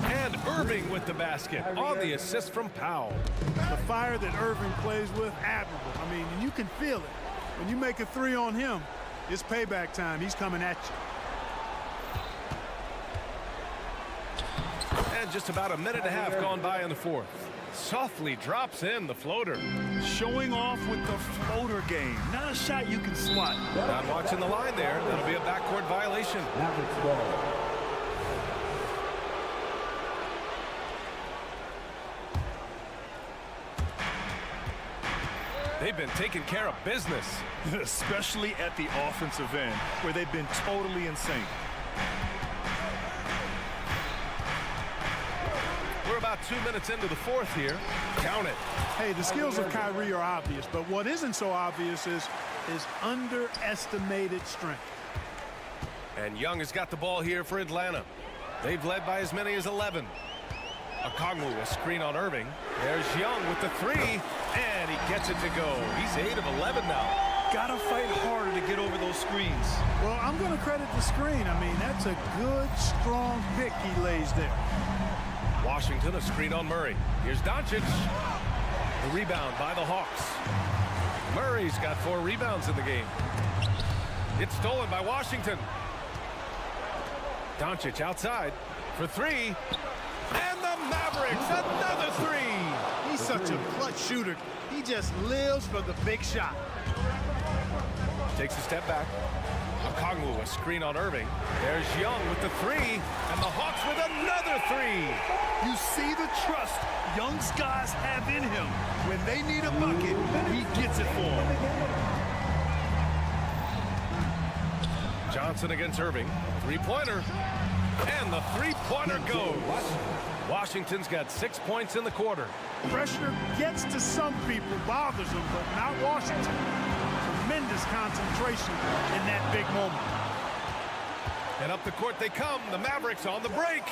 And Irving with the basket on the assist from Powell. The fire that Irving plays with, admirable. I mean, you can feel it. When you make a three on him, it's payback time. He's coming at you. And just about a minute and a half gone by in the fourth. Softly drops in the floater. Showing off with the floater game. Not a shot you can swat. Not watching the line there. That'll be a backcourt violation. Mavericks ball. They've been taking care of business. Especially at the offensive end, where they've been totally in sync. We're about 2 minutes into the fourth here. Count it. Hey, the skills of Kyrie are obvious, but what isn't so obvious is his underestimated strength. And Young has got the ball here for Atlanta. They've led by as many as 11. Okongwu, a screen on Irving. There's Young with the three, and he gets it to go. He's 8 of 11 now. Gotta fight harder to get over those screens. Well, I'm going to credit the screen. I mean, that's a good, strong pick he lays there. Washington, a screen on Murray. Here's Doncic. The rebound by the Hawks. Murray's got 4 rebounds in the game. It's stolen by Washington. Doncic outside for 3. And the Mavericks, another 3. He's such a clutch shooter. He just lives for the big shot. Takes a step back. Okongwu, a screen on Irving. There's Young with the 3, and the Hawks with another 3. You see the trust young Skies have in him. When they need a bucket, he gets it for them. Johnson against Irving. 3-pointer. And the 3-pointer goes. Washington's got 6 points in the quarter. Pressure gets to some people, bothers them, but not Washington. Tremendous concentration in that big moment. And up the court they come. The Mavericks on the break.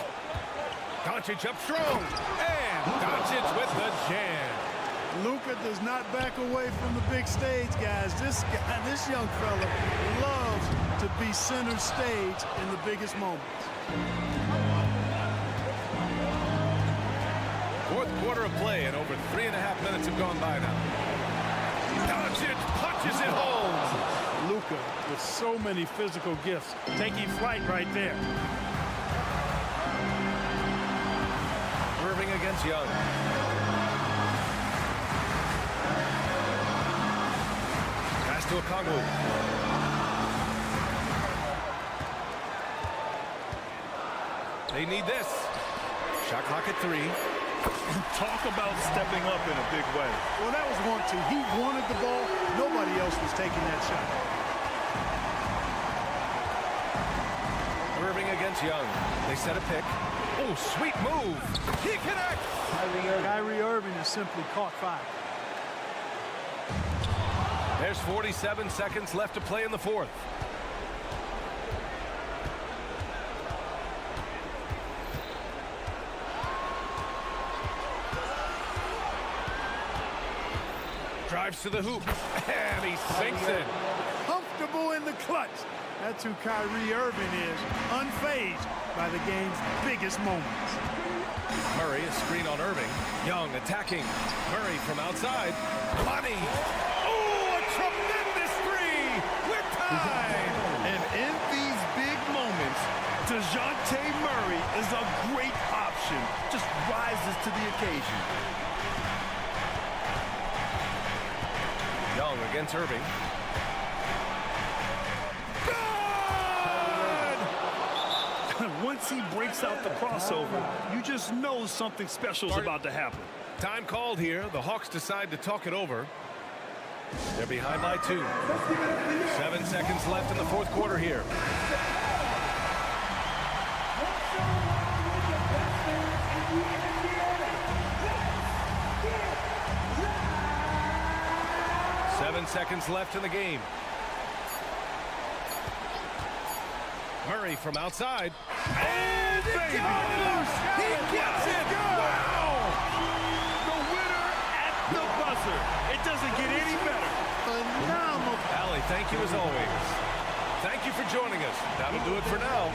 Doncic up strong. And Doncic with the jam. Luka does not back away from the big stage, guys. This young fella loves to be center stage in the biggest moments. Fourth quarter of play, and over 3.5 minutes have gone by now. Doncic punches it home. Luka with so many physical gifts, taking flight right there. Irving against Young. Pass to Okongwu. They need this. Shot clock at 3. Talk about stepping up in a big way. Well, that was 1-2. He wanted the ball. Nobody else was taking that shot. Irving against Young. They set a pick. Oh, sweet move. He connects. Kyrie Irving has simply caught fire. There's 47 seconds left to play in the fourth. Drives to the hoop, and he sinks it. Comfortable in the clutch. That's who Kyrie Irving is, unfazed by the game's biggest moments. Murray, a screen on Irving. Young attacking. Murray from outside. Money. Oh, a tremendous 3. We're tied. And in these big moments, DeJounte Murray is a great option. Just rises to the occasion. Young against Irving. Good! Once he breaks out the crossover, you just know something special is about to happen. Time called here. The Hawks decide to talk it over. They're behind by 2. 7 seconds left in the fourth quarter here. Seconds left in the game. Murray from outside. And it goes! He gets it! Wow! The winner at the buzzer. It doesn't get any better. Phenomenal. Allie, thank you as always. Thank you for joining us. That'll do it for now.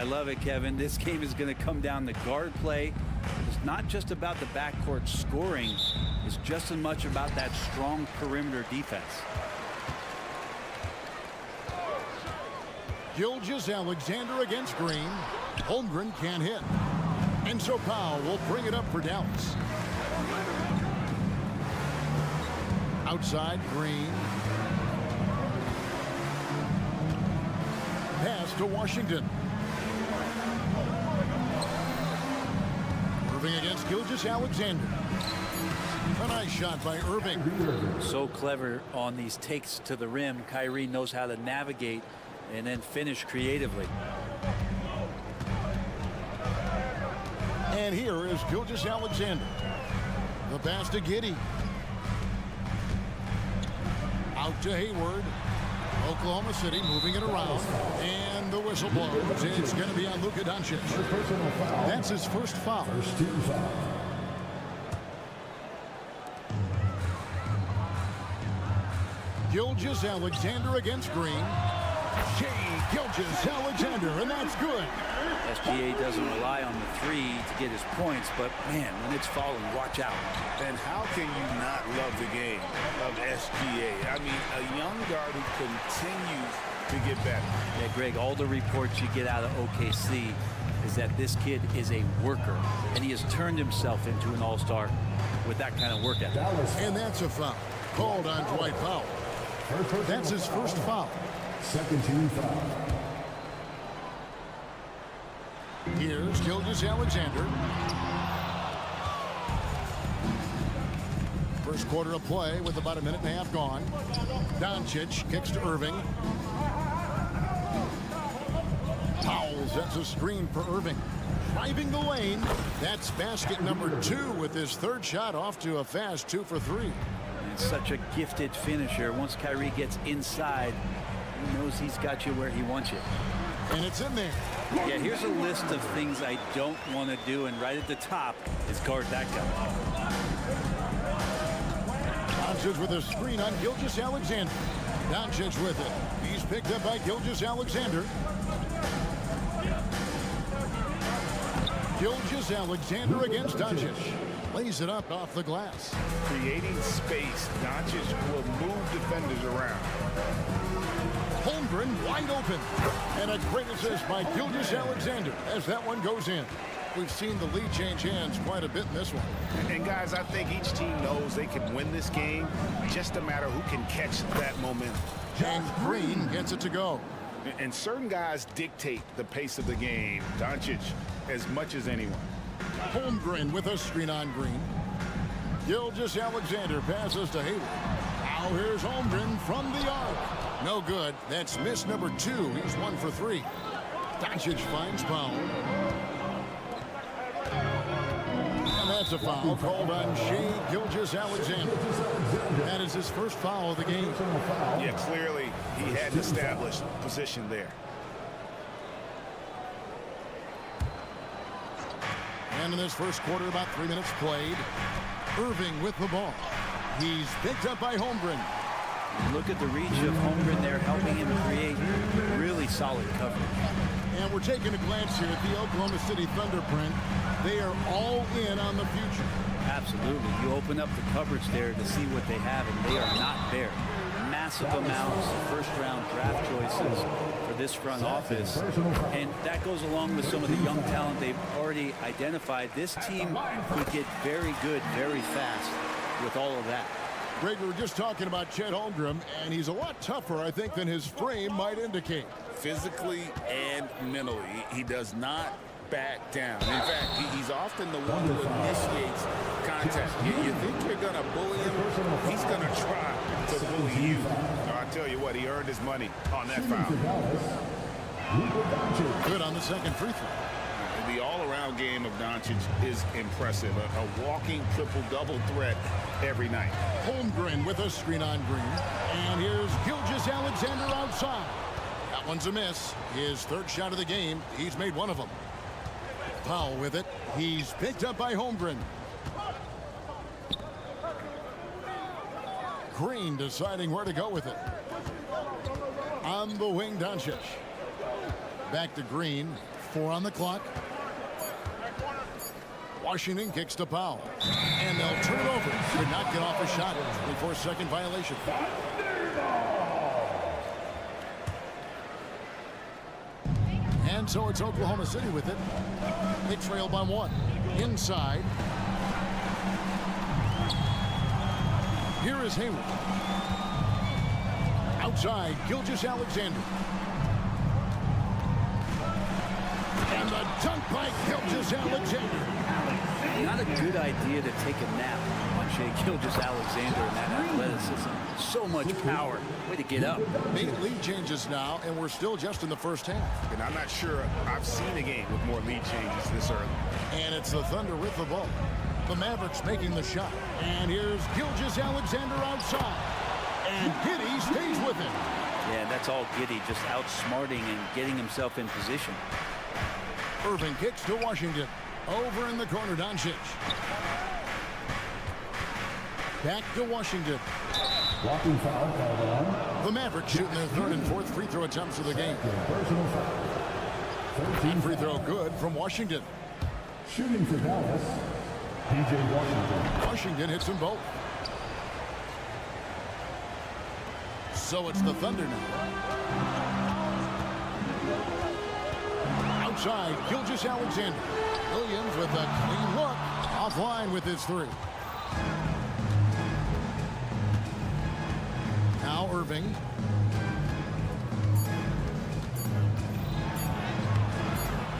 love it, Kevin. This game is going to come down to guard play. It's not just about the backcourt scoring. It's just as much about that strong perimeter defense. Gilgeous-Alexander against Green. Holmgren can't hit. And so Powell will bring it up for Dallas. Outside, Green. Pass to Washington. Irving against Gilgeous-Alexander. A nice shot by Irving. So clever on these takes to the rim. Kyrie knows how to navigate and then finish creatively. And here is Gilgeous-Alexander. The pass to Giddey. Out to Hayward. Oklahoma City moving it around. And the whistle blows. It's going to be on Luka Doncic. That's his first foul. Gilgeous-Alexander against Green. Gilgeous-Alexander, and that's good. SGA doesn't rely on the three to get his points, but man, when it's falling, watch out. And how can you not love the game of SGA? I mean, a young guard who continues to get better. Yeah, Greg, all the reports you get out of OKC is that this kid is a worker, and he has turned himself into an all-star with that kind of work ethic. And that's a foul called on Dwight Powell. That's his first foul. Second team foul. Here's Gilgeous-Alexander. First quarter of play with about a minute and a half gone. Doncic kicks to Irving. Powell sets a screen for Irving. Driving the lane. That's basket number 2 with his third shot off to a fast 2 for 3. And such a gifted finisher. Once Kyrie gets inside, he knows he's got you where he wants you. And it's in there. Yeah, here's a list of things I don't want to do, and right at the top is guard that guy. Doncic with a screen on Gilgeous-Alexander. Doncic with it. He's picked up by Gilgeous-Alexander. Gilgeous-Alexander against Doncic. Lays it up off the glass. Creating space, Doncic will move defenders around. Holmgren wide open. And a great assist by Gilgeous-Alexander as that one goes in. We've seen the lead change hands quite a bit in this one. And guys, I think each team knows they can win this game. Just a matter who can catch that momentum. And Green gets it to go. And certain guys dictate the pace of the game. Doncic as much as anyone. Holmgren with a screen on Green. Gilgeous-Alexander passes to Hayward. Now here's Holmgren from the arc. No good. That's miss number 2. He's 1 for 3. Doncic finds Powell. And that's a foul called on Shai Gilgeous-Alexander. That is his first foul of the game. Yeah, clearly he had an established position there. And in this first quarter, about 3 minutes played. Irving with the ball. He's picked up by Holmgren. Look at the reach of Holmgren there, helping him create really solid coverage. And we're taking a glance here at the Oklahoma City Thunder print. They are all in on the future. Absolutely. You open up the coverage there to see what they have, and they are not bare. Massive amounts of first-round draft choices for this front office. And that goes along with some of the young talent they've already identified. This team could get very good very fast with all of that. Greg, we were just talking about Chet Holmgren, and he's a lot tougher, I think, than his frame might indicate. Physically and mentally, he does not back down. In fact, he's often the one who initiates contact. You think you're going to bully him, he's going to try to bully you. I'll tell you what, he earned his money on that foul. Good on the second free throw. The all-around game of Doncic is impressive. A walking triple-double threat every night. Holmgren with a screen on Green. And here's Gilgeous-Alexander outside. That one's a miss. His third shot of the game. He's made one of them. Powell with it. He's picked up by Holmgren. Green deciding where to go with it. On the wing, Doncic. Back to Green. 4 on the clock. Washington kicks to Powell. And they'll turn it over. Did not get off a shot. 24-second violation. And so it's Oklahoma City with it. They trail by 1. Inside. Here is Hayward. Outside, Skijesss. And the dunk by Skijesss. Not a good idea to take a nap on Skijesss and that athleticism. So much power. Way to get up. 8 lead changes now, and we're still just in the first half. And I'm not sure I've seen a game with more lead changes this early. And it's the Thunder with the ball. The Mavericks making the shot. And here's Skijesss outside. And Giddey stays with it. Yeah, that's all Giddey, just outsmarting and getting himself in position. Irving kicks to Washington. Over in the corner, Doncic. Back to Washington. Blocking foul called on. The Mavericks shooting their 3rd and 4th free throw attempts of the game. Personal foul. 13 Free throw good from Washington. Shooting for Dallas, P.J. Washington. Washington hits them both. So it's the Thunder now. Outside, Skijesss. Williams with a clean look. Offline with his 3. Now Irving.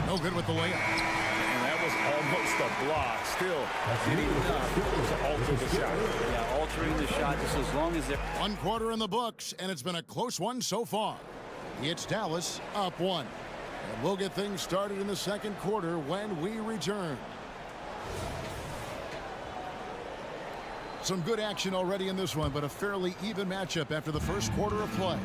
No good with the layup. And that was almost a block. Still, getting enough to alter the shot. Yeah, altering the shot just as long as they're... 1 quarter in the books, and it's been a close one so far. It's Dallas up 1. And we'll get things started in the 2nd quarter when we return. Some good action already in this one, but a fairly even matchup after the 1st quarter of play.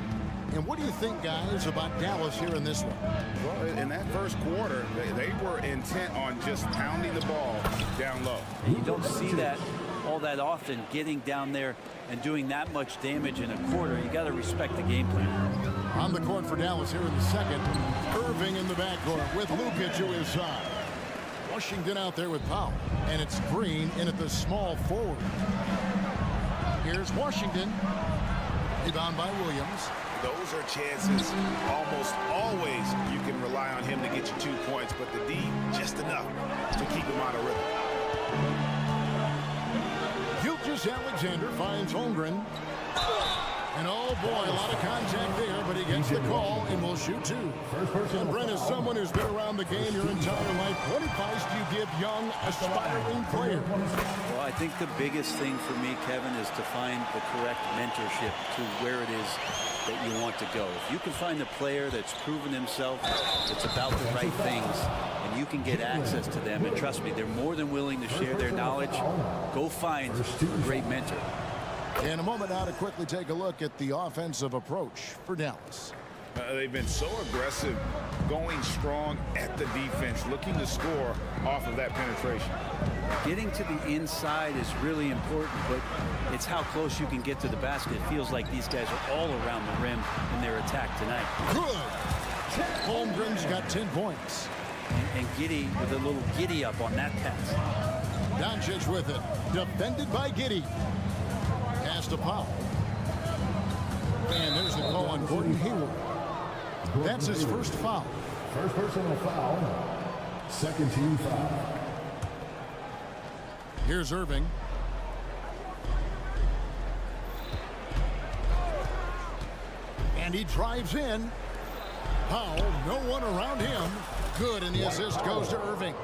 And what do you think, guys, about Dallas here in this one? Well, in that 1st quarter, they were intent on just pounding the ball down low. You don't see that all that often, getting down there and doing that much damage in a quarter. You got to respect the game plan. On the court for Dallas here in the 2nd. Irving in the backcourt with Luka to his side. Washington out there with Powell. And it's Green in at the small forward. Here's Washington. Rebound by Williams. Those are chances almost always you can rely on him to get you 2 points, but the D just enough to keep him out of rhythm. Skijesss finds Holmgren. And oh boy, a lot of contact there, but he gets the call and will shoot 2. And Brent, as someone who's been around the game your entire life, what advice do you give young, aspiring players? Well, I think the biggest thing for me, Kevin, is to find the correct mentorship to where it is that you want to go. If you can find a player that's proven himself, that's about the right things, and you can get access to them, and trust me, they're more than willing to share their knowledge, go find a great mentor. In a moment now to quickly take a look at the offensive approach for Dallas. They've been so aggressive, going strong at the defense, looking to score off of that penetration. Getting to the inside is really important, but it's how close you can get to the basket. It feels like these guys are all around the rim in their attack tonight. Good. Holmgren's got 10 points. And Giddey with a little giddy up on that pass. Doncic with it. Defended by Giddey. Pass to Powell. And there's the call on Gordon Hayward. That's his first foul. First personal foul. 2nd team foul. Here's Irving. And he drives in. Powell, no one around him. Good, and the assist goes to Irving.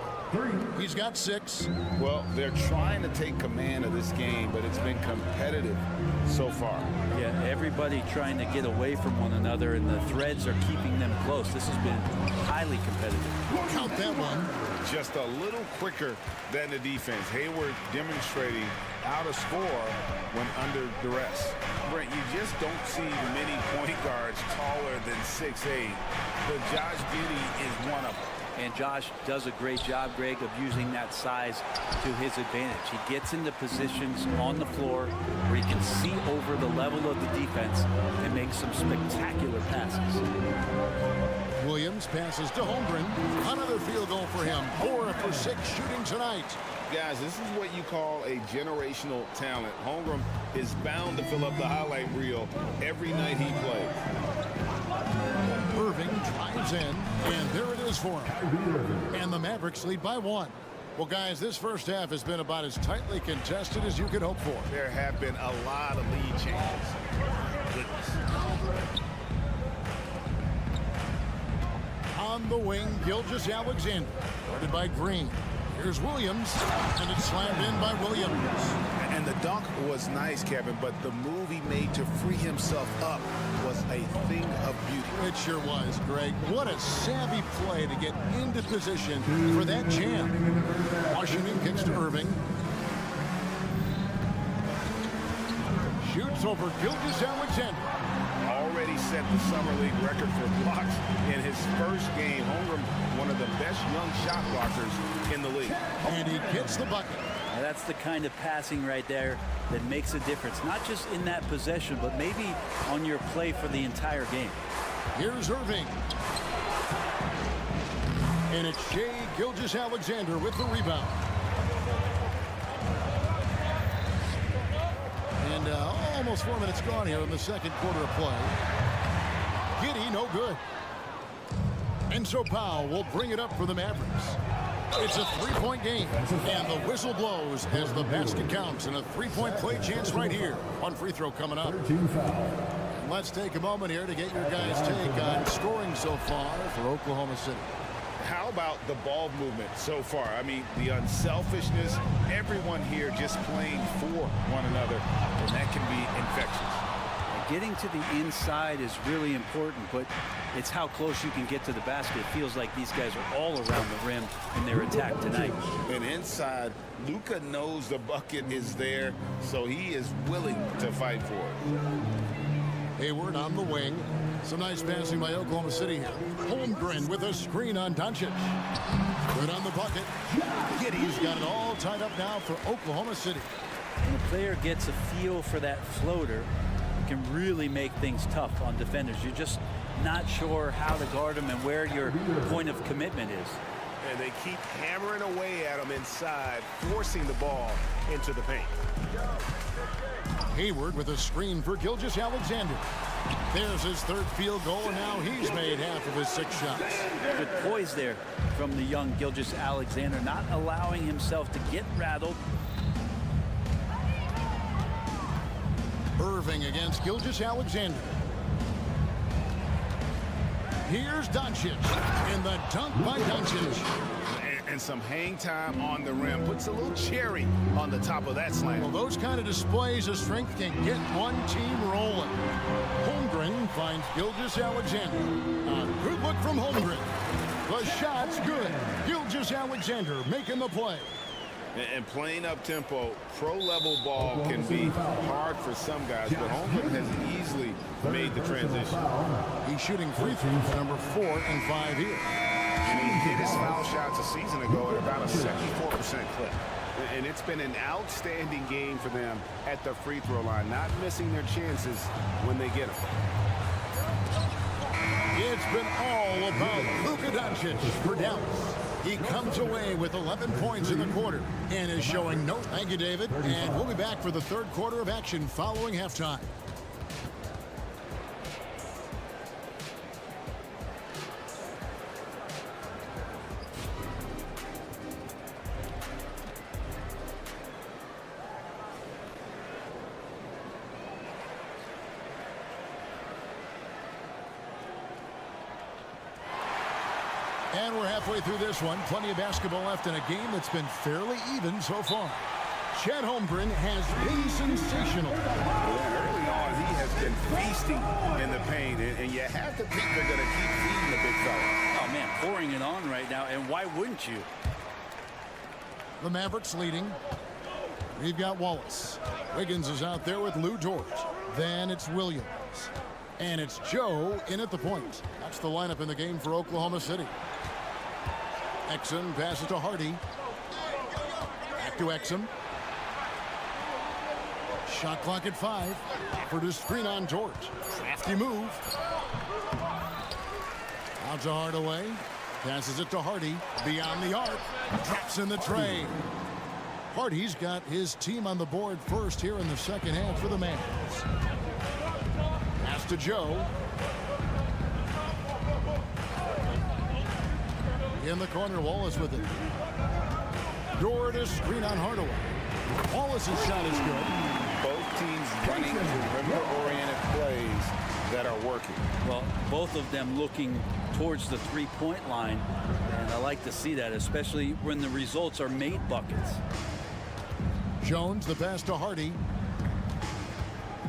He's got 6. Well, they're trying to take command of this game, but it's been competitive so far. Yeah, everybody trying to get away from one another, and the threads are keeping them close. This has been highly competitive. Count that one. Just a little quicker than the defense. Hayward demonstrating how to score when under duress. Brent, you just don't see many point guards taller than 6'8", but Josh Giddey is one of them. And Josh does a great job, Greg, of using that size to his advantage. He gets into positions on the floor where he can see over the level of the defense and make some spectacular passes. Williams passes to Holmgren. Another field goal for him. 4 for 6 shooting tonight. Guys, this is what you call a generational talent. Holmgren is bound to fill up the highlight reel every night he plays. Irving drives in, and there it is for him. And the Mavericks lead by 1. Well, guys, this first half has been about as tightly contested as you could hope for. There have been a lot of lead changes. Goodness. On the wing, Gilgeous-Alexander, guarded by Green. Here's Williams, and it's slammed in by Williams. And the dunk was nice, Kevin, but the move he made to free himself up was a thing of beauty. It sure was, Greg. What a savvy play to get into position for that jam. Washington kicks to Irving. Shoots over Gilgeous-Alexander. Already set the Summer League record for blocks in his first game. Holmgren, one of the best young shot blockers in the league. And he gets the bucket. Now that's the kind of passing right there that makes a difference, not just in that possession, but maybe on your play for the entire game. Here's Irving. And it's Shai Gilgeous-Alexander with the rebound. And almost 4 minutes gone here in the second quarter of play. Giddey, no good. And so Powell will bring it up for the Mavericks. It's a 3-point game, and the whistle blows as the basket counts, and a 3-point play chance right here. One free throw coming up. And let's take a moment here to get your guys' take on scoring so far for Oklahoma City. How about the ball movement so far? I mean, the unselfishness, everyone here just playing for one another, and that can be infectious. Getting to the inside is really important, but it's how close you can get to the basket. It feels like these guys are all around the rim in their attack tonight. And inside, Luka knows the bucket is there, so he is willing to fight for it. Hayward on the wing. Some nice passing by Oklahoma City here. Holmgren with a screen on Doncic. Good on the bucket. Giddey's got it all tied up now for Oklahoma City. When the player gets a feel for that floater, it can really make things tough on defenders. You're just not sure how to guard them and where your point of commitment is. And they keep hammering away at them inside, forcing the ball into the paint. Hayward with a screen for Gilgeous-Alexander. There's his third field goal, and now he's made half of his 6 shots. Good poise there from the young Gilgeous-Alexander, not allowing himself to get rattled. Irving against Gilgeous-Alexander. Here's Doncic, and the dunk by Doncic. And some hang time on the rim. Puts a little cherry on the top of that slam. Well, those kind of displays of strength can get one team rolling. Holmgren finds Gilgeous-Alexander. A good look from Holmgren. The shot's good. Gilgeous-Alexander making the play. And playing up tempo, pro-level ball can be hard for some guys, but Holmgren has easily made the transition. He's shooting free throws number 4 and 5 here. And he hit his foul shots a season ago at about a 74% clip. And it's been an outstanding game for them at the free throw line, not missing their chances when they get them. It's been all about Luka Doncic for Dallas. He comes away with 11 points in the quarter and is showing no... Thank you, David. And we'll be back for the third quarter of action following halftime. And we're halfway through this one. Plenty of basketball left in a game that's been fairly even so far. Chet Holmgren has been sensational. Early on, he has been feasting in the paint, and you have to think they're going to keep feeding the big fella. Oh, man, pouring it on right now, and why wouldn't you? The Mavericks leading. We've got Wallace. Wiggins is out there with Lou Dort. Then it's Williams. And it's Joe in at the point. That's the lineup in the game for Oklahoma City. Exum passes to Hardy. Back to Exum. Shot clock at 5. For the screen on George. Crafty move. Out to Hardaway. Passes it to Hardy. Beyond the arc. Drops in the tray. Hardy's got his team on the board first here in the second half for the Mavs. Pass to Joe. In the corner, Wallace with it. Dort to screen on Hardaway. Wallace's shot is good. Both teams running perimeter-oriented plays that are working. Well, both of them looking towards the three-point line, and I like to see that, especially when the results are made buckets. Jones, the pass to Hardy.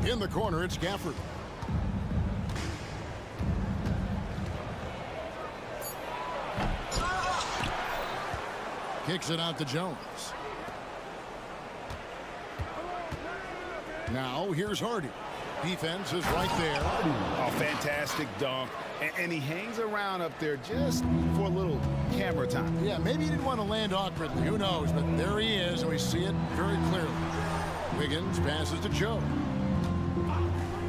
In the corner, it's Gafford. Kicks it out to Jones. Now here's Hardy. Defense is right there. Oh, fantastic dunk. And he hangs around up there just for a little camera time. Yeah, maybe he didn't want to land awkwardly. Who knows? But there he is, and we see it very clearly. Wiggins passes to Joe.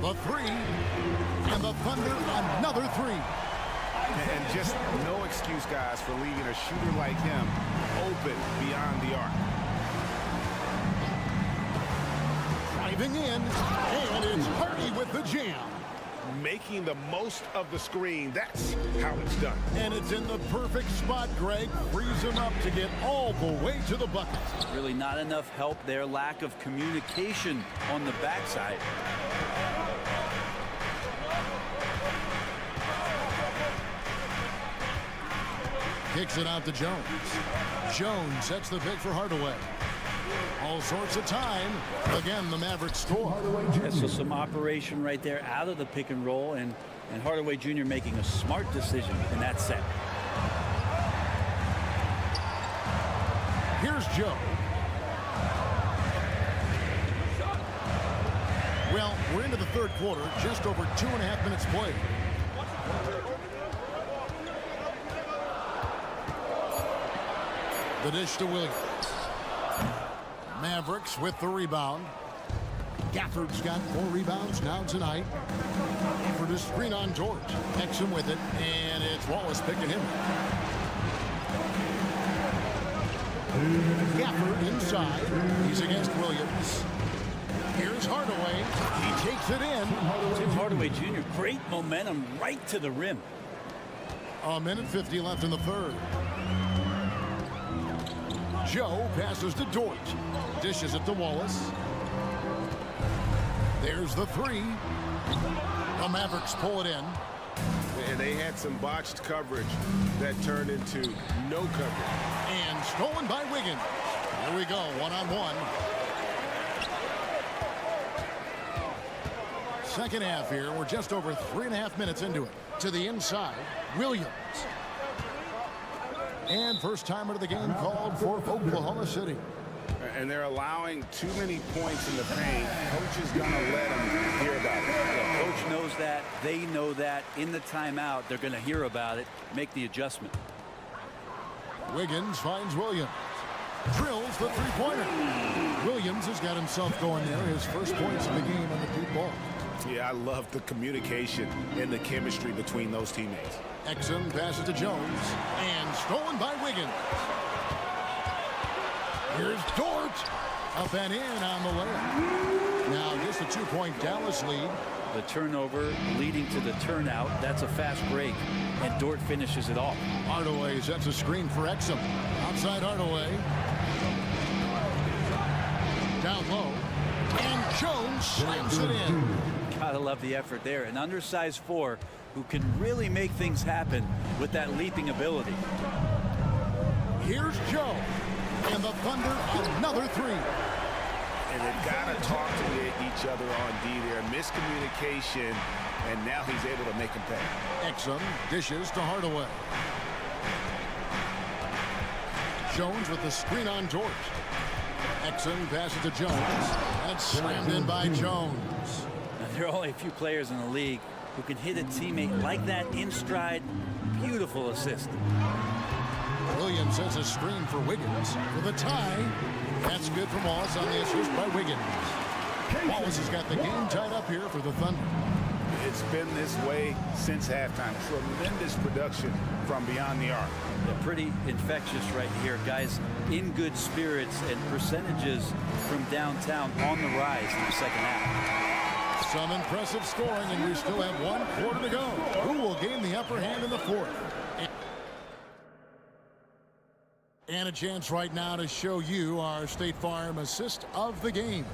The three. And the Thunder, another three. And just no excuse, guys, for leaving a shooter like him open beyond the arc. Driving in, and it's Hardy with the jam. Making the most of the screen. That's how it's done. And it's in the perfect spot, Greg. Frees him up to get all the way to the bucket. Really not enough help there. Lack of communication on the backside. Kicks it out to Jones. Jones sets the pick for Hardaway. All sorts of time. Again, the Mavericks score. Yeah, so some operation right there out of the pick and roll, and Hardaway Jr. making a smart decision in that set. Here's Joe. Well, we're into the third quarter, just over 2.5 minutes played. The dish to Williams. Mavericks with the rebound. Gafford's got 4 rebounds now tonight. For the screen on George. Exum with it, and it's Wallace picking him. Gafford inside. He's against Williams. Here's Hardaway. He takes it in. Tim Hardaway Jr., great momentum right to the rim. 1:50 left in the third. Joe passes to Dort. Dishes it to Wallace. There's the three. The Mavericks pull it in. And they had some botched coverage that turned into no coverage. And stolen by Wiggins. Here we go, one-on-one. Second half here. We're just over 3.5 minutes into it. To the inside, Williams. And first timer of the game called for Oklahoma City. And they're allowing too many points in the paint. Coach is going to let them hear about it. Yeah, coach knows that. They know that. In the timeout, they're going to hear about it, make the adjustment. Wiggins finds Williams. Drills the three-pointer. Williams has got himself going there. His first points of the game on the deep ball. Yeah, I love the communication and the chemistry between those teammates. Exum passes to Jones. And stolen by Wiggins. Here's Dort. Up and in on the layup. Now just a 2-point Dallas lead. The turnover leading to the turnout. That's a fast break. And Dort finishes it off. Hardaway sets a screen for Exum. Outside Hardaway. Down low. And Jones slams it in. Gotta love the effort there. An undersized 4 who can really make things happen with that leaping ability. Here's Joe. And the Thunder, another three. And they've got to talk to each other on D there. Miscommunication, and now he's able to make them pay. Exum dishes to Hardaway. Jones with the screen on George. Exum passes to Jones. And it's slammed in by Jones. Now, there are only a few players in the league who can hit a teammate like that in stride. Beautiful assist. Williams has a screen for Wiggins for the tie. That's good for Wallace on the assist by Wiggins. Wallace has got the game tied up here for the Thunder. It's been this way since halftime. Tremendous production from beyond the arc. Yeah, pretty infectious right here. Guys in good spirits and percentages from downtown on the rise in the second half. Some impressive scoring, and we still have 1 quarter to go. Who will gain the upper hand in the fourth? And a chance right now to show you our State Farm assist of the game.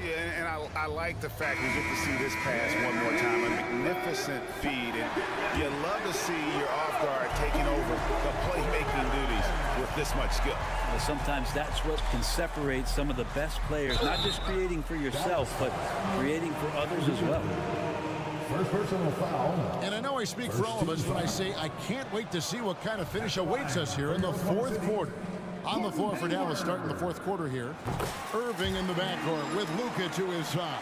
Yeah, and I like the fact we get to see this pass one more time. A magnificent feed, and you love to see your off guard taking over the playmaking duties with this much skill. Well, sometimes that's what can separate some of the best players, not just creating for yourself, but creating for others as well. First personal foul. And I know I speak for all of us when I say I can't wait to see what kind of finish awaits us here in the fourth quarter. On the floor for Dallas starting the fourth quarter here. Irving in the backcourt with Luka to his side.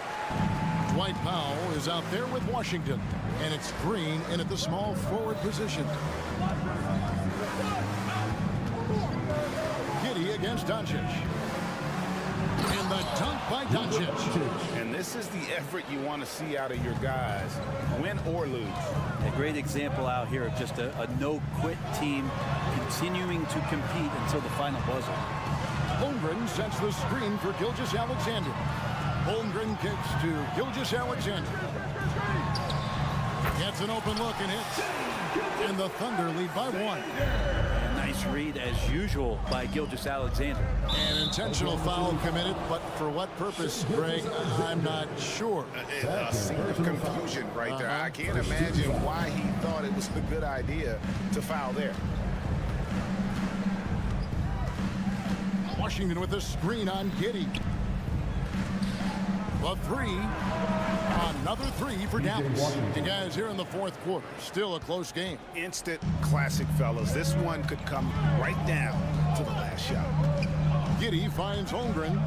Dwight Powell is out there with Washington. And it's Green in at the small forward position. Giddey against Doncic. And the dunk by Doncic. And this is the effort you want to see out of your guys, win or lose. A great example out here of just a no-quit team continuing to compete until the final buzzer. Holmgren sets the screen for Gilgeous-Alexander. Holmgren kicks to Gilgeous-Alexander. Gets an open look and hits. And the Thunder lead by 1. Nice read as usual by Gilgeous-Alexander. An intentional foul committed, but for what purpose, Greg, I'm not sure. A scene of confusion right there. I can't imagine why he thought it was a good idea to foul there. Washington with a screen on Giddey. The three. Another three for Dallas. And guys, here in the fourth quarter, still a close game. Instant classic, fellas. This one could come right down to the last shot. Giddey finds Holmgren.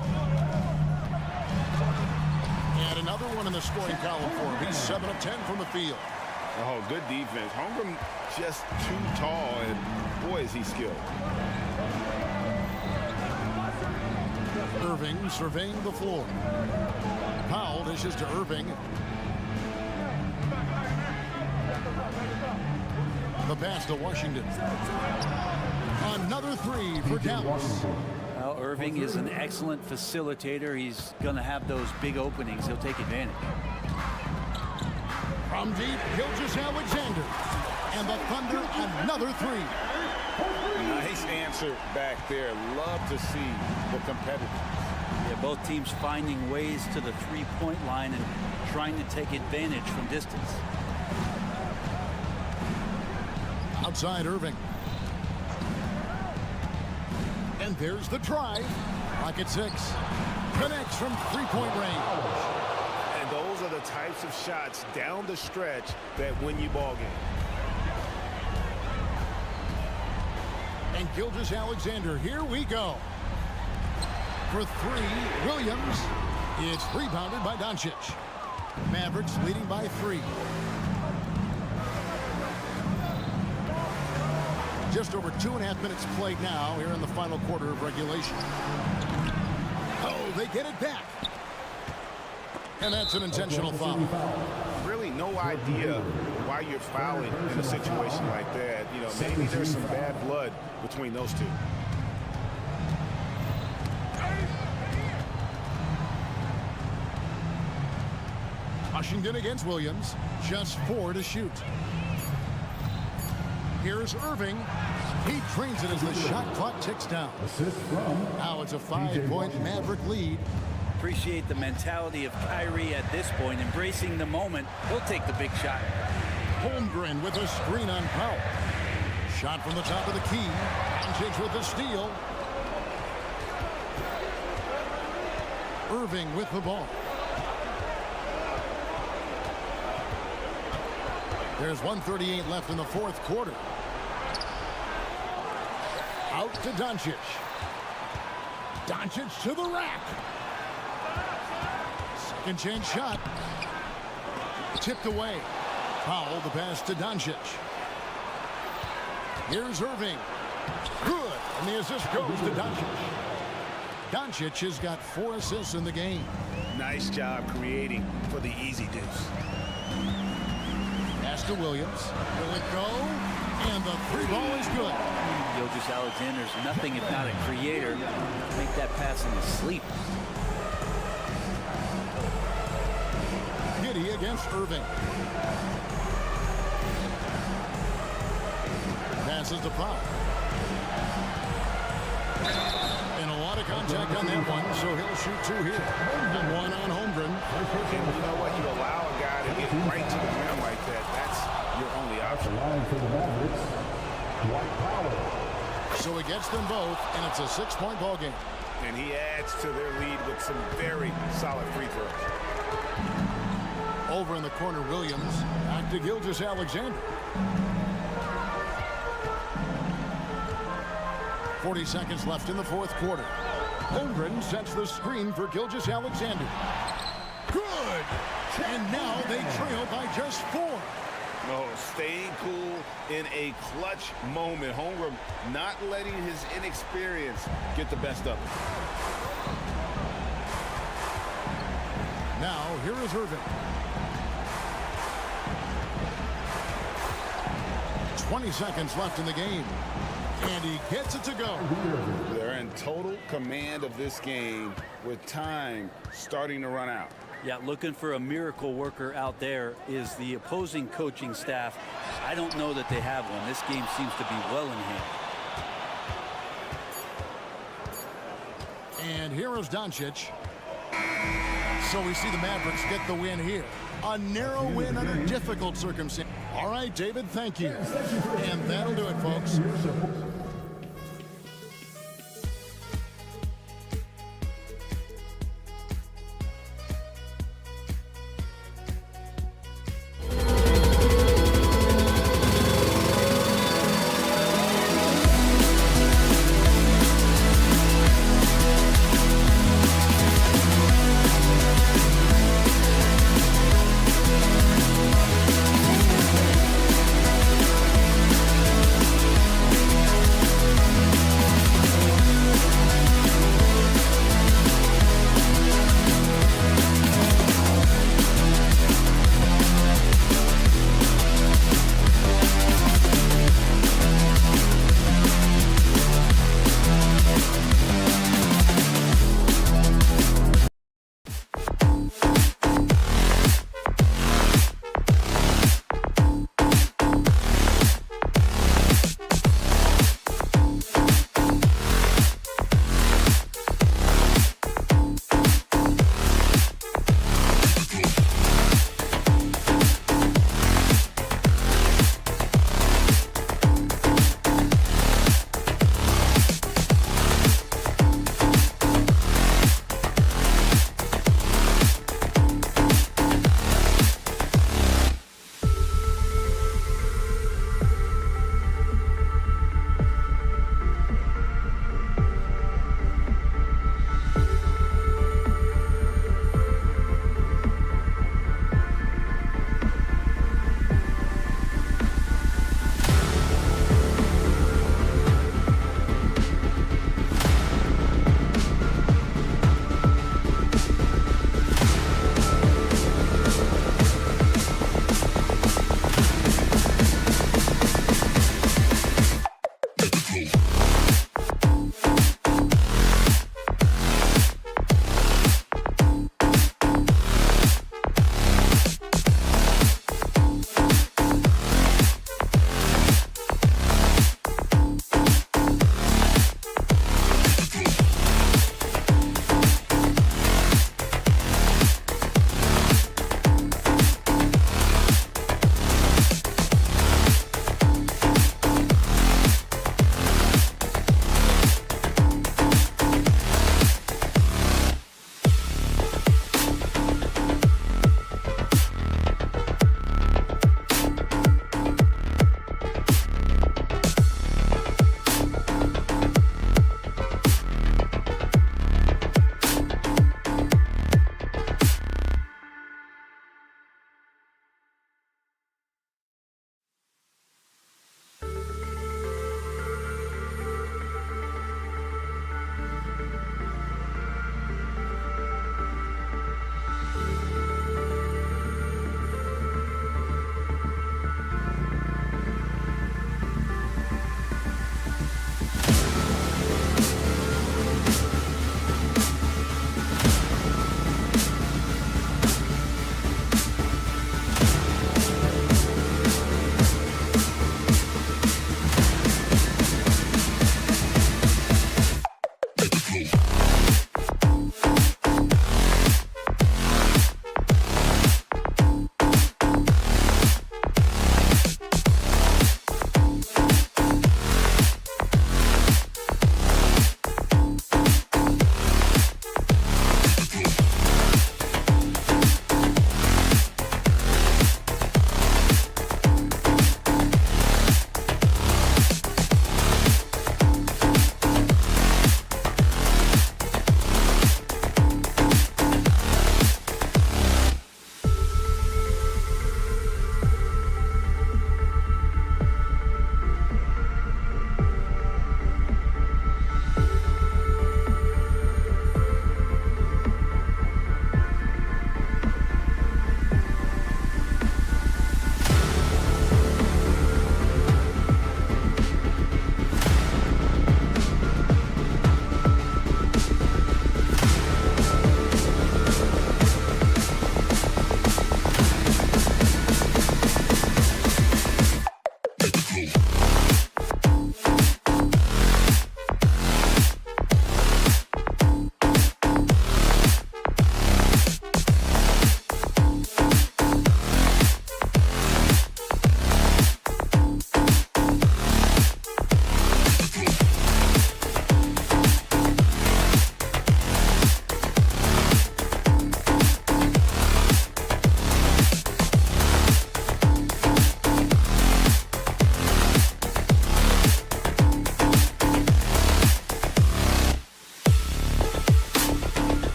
And another one in the scoring column for him. He's 7 of 10 from the field. Oh, good defense. Holmgren just too tall, and boy, is he skilled. Irving surveying the floor. Powell dishes to Irving. The pass to Washington. Another three for Dallas. Well, Irving is an excellent facilitator. He's going to have those big openings. He'll take advantage. From deep, Gilgeous-Alexander. And the Thunder, another three. Nice answer back there. Love to see the competitors. Yeah, both teams finding ways to the three-point line and trying to take advantage from distance. Outside Irving. And there's the drive. Rocket 6. Connects from three-point range. And those are the types of shots down the stretch that win you ball games. And Gilgeous-Alexander, here we go. For three, Williams. It's rebounded by Doncic. Mavericks leading by 3. Just over 2.5 minutes played now here in the final quarter of regulation. Oh, they get it back. And that's an intentional foul. Really no idea why you're fouling in a situation like that. You know, maybe there's some bad blood between those two. Washington against Williams. Just 4 to shoot. Here's Irving. He trains it as the shot clock ticks down. Now it's a 5-point Maverick lead. Appreciate the mentality of Kyrie at this point, embracing the moment. He'll take the big shot. Holmgren with a screen on Powell. Shot from the top of the key. Doncic with the steal. Irving with the ball. There's 1:38 left in the fourth quarter. Out to Doncic. Doncic to the rack. Second chance shot. Tipped away. Powell the pass to Doncic. Here's Irving. Good. And the assist goes to Doncic. Doncic has got 4 assists in the game. Nice job creating for the easy deuce. Pass to Williams. Will it go? And the 3 ball is good. Gilgeous-Alexander's nothing if not a creator. Make that pass in his sleep. Giddey against Irving. Passes to Pop. And a lot of contact on that one, so he'll shoot 2 here. And 1 on Holmgren. And you know what? You allow a guy to get right to the rim like that. That's your only option. Line for the Mavericks, Dwight Powell. So he gets them both, and it's a 6-point ball game. And he adds to their lead with some very solid free throws. Over in the corner, Williams. Back to Gilgeous-Alexander. 40 seconds left in the 4th quarter. Holmgren sets the screen for Gilgeous-Alexander. Good! And now they trail by just 4. No, staying cool in a clutch moment. Holmgren not letting his inexperience get the best of him. Now, here is Irving. 20 seconds left in the game. And he gets it to go. They're in total command of this game with time starting to run out. Yeah, looking for a miracle worker out there is the opposing coaching staff. I don't know that they have one. This game seems to be well in hand. And here is Doncic. So we see the Mavericks get the win here. A narrow win under difficult circumstances. All right, David, thank you. And that'll do it, folks.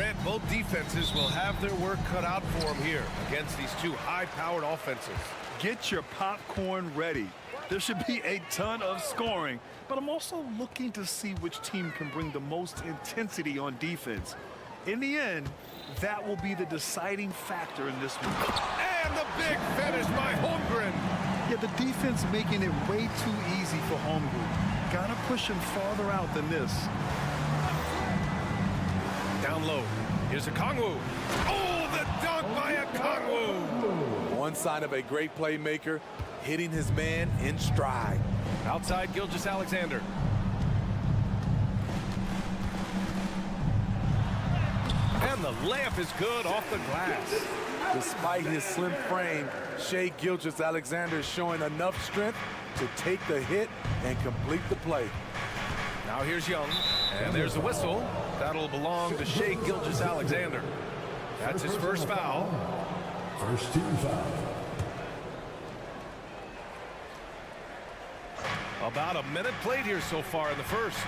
Grant, both defenses will have their work cut out for them here against these two high-powered offenses. Get your popcorn ready. There should be a ton of scoring, but I'm also looking to see which team can bring the most intensity on defense. In the end, that will be the deciding factor in this one. And the big finish by Holmgren. Yeah, the defense making it way too easy for Holmgren. Gotta push him farther out than this. Down low. Here's a Kongwu. Oh, the dunk by a Kongwu. One sign of a great playmaker, hitting his man in stride. Outside Gilgeous-Alexander. And the layup is good off the glass. Despite his slim frame, Shai Gilgeous-Alexander is showing enough strength to take the hit and complete the play. Now here's Young, and there's a whistle. That'll belong to Shai Gilgeous-Alexander. That's his first foul. First team foul. About a minute played here so far in the first.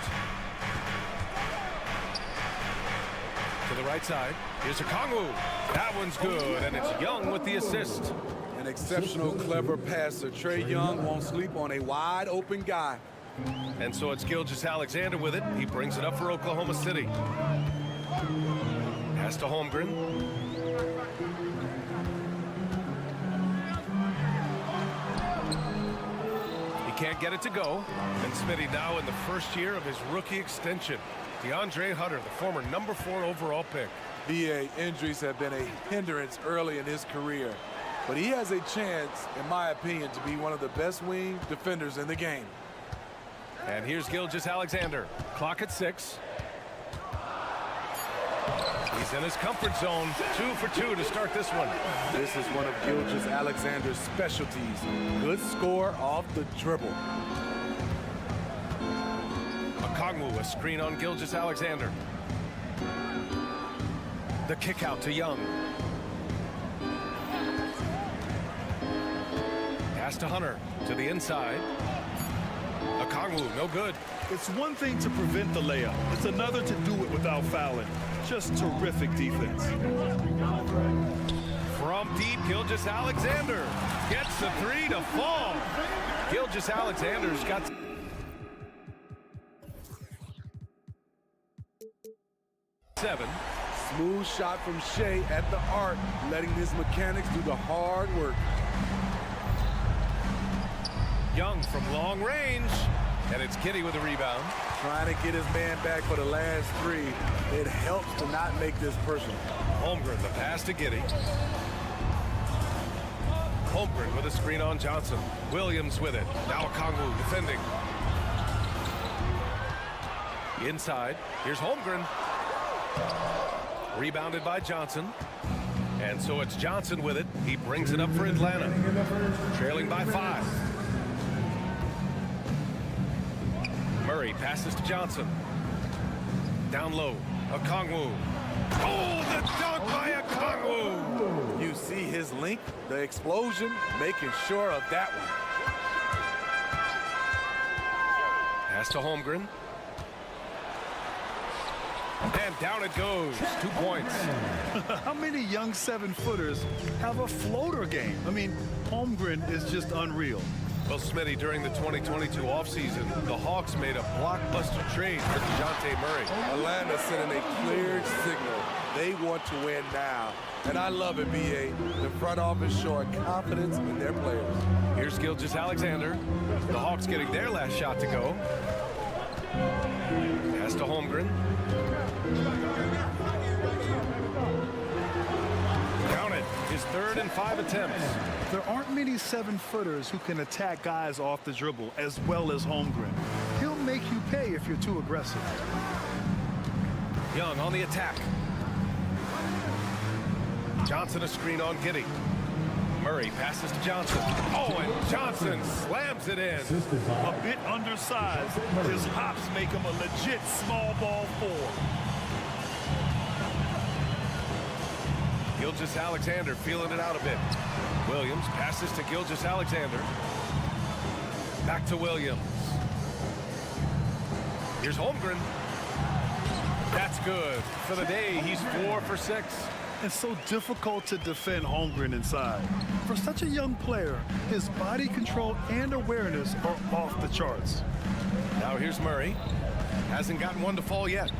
To the right side, here's a Kongwu. That one's good, and it's Young with the assist. An exceptional, clever passer. Trae Young won't sleep on a wide open guy. And so it's Gilgeous-Alexander with it. He brings it up for Oklahoma City. Pass to Holmgren. He can't get it to go. And Smitty now in the first year of his rookie extension. DeAndre Hunter, the former #4 overall pick. BA, injuries have been a hindrance early in his career. But he has a chance, in my opinion, to be one of the best wing defenders in the game. And here's Gilgeous-Alexander. Clock at 6. He's in his comfort zone. 2 for 2 to start this one. This is one of Gilgeous-Alexander's specialties. Good score off the dribble. Kongwu, a screen on Gilgeous-Alexander. The kick out to Young. Pass to Hunter to the inside. A Kongwu, no good. It's one thing to prevent the layup. It's another to do it without fouling. Just terrific defense. From deep, Gilgeous-Alexander gets the 3 to fall. Gilgeous-Alexander's got... Seven. Smooth shot from Shai at the arc, letting his mechanics do the hard work. Young from long range, and it's Giddey with a rebound. Trying to get his man back for the last 3. It helps to not make this personal. Holmgren, the pass to Giddey. Holmgren with a screen on Johnson. Williams with it. Now Kongwu defending. Inside, here's Holmgren. Rebounded by Johnson. And so it's Johnson with it. He brings it up for Atlanta. Trailing by 5. Murray passes to Johnson. Down low, a Kongwu. Oh, the dunk by a Kongwu! You see his length, the explosion, making sure of that one. Pass to Holmgren. And down it goes. 2 points. How many young 7-footers have a floater game? I mean, Holmgren is just unreal. Well, Smitty, during the 2022 offseason, the Hawks made a blockbuster trade for DeJounte Murray. Atlanta sending a clear signal. They want to win now. And I love it, BA. The front office showing confidence in their players. Here's Gilgeous-Alexander. The Hawks getting their last shot to go. Pass to Holmgren. Count it. His 3rd and 5 attempts. There aren't many 7-footers who can attack guys off the dribble as well as Holmgren. He'll make you pay if you're too aggressive. Young on the attack. Johnson a screen on Giddey. Murray passes to Johnson. Oh, and Johnson slams it in. A bit undersized. His hops make him a legit small ball 4. Gilgeous-Alexander feeling it out a bit. Williams passes to Gilgeous-Alexander. Back to Williams. Here's Holmgren. That's good. For the day, he's 4 for 6. It's so difficult to defend Holmgren inside. For such a young player, his body control and awareness are off the charts. Now here's Murray. Hasn't gotten one to fall yet.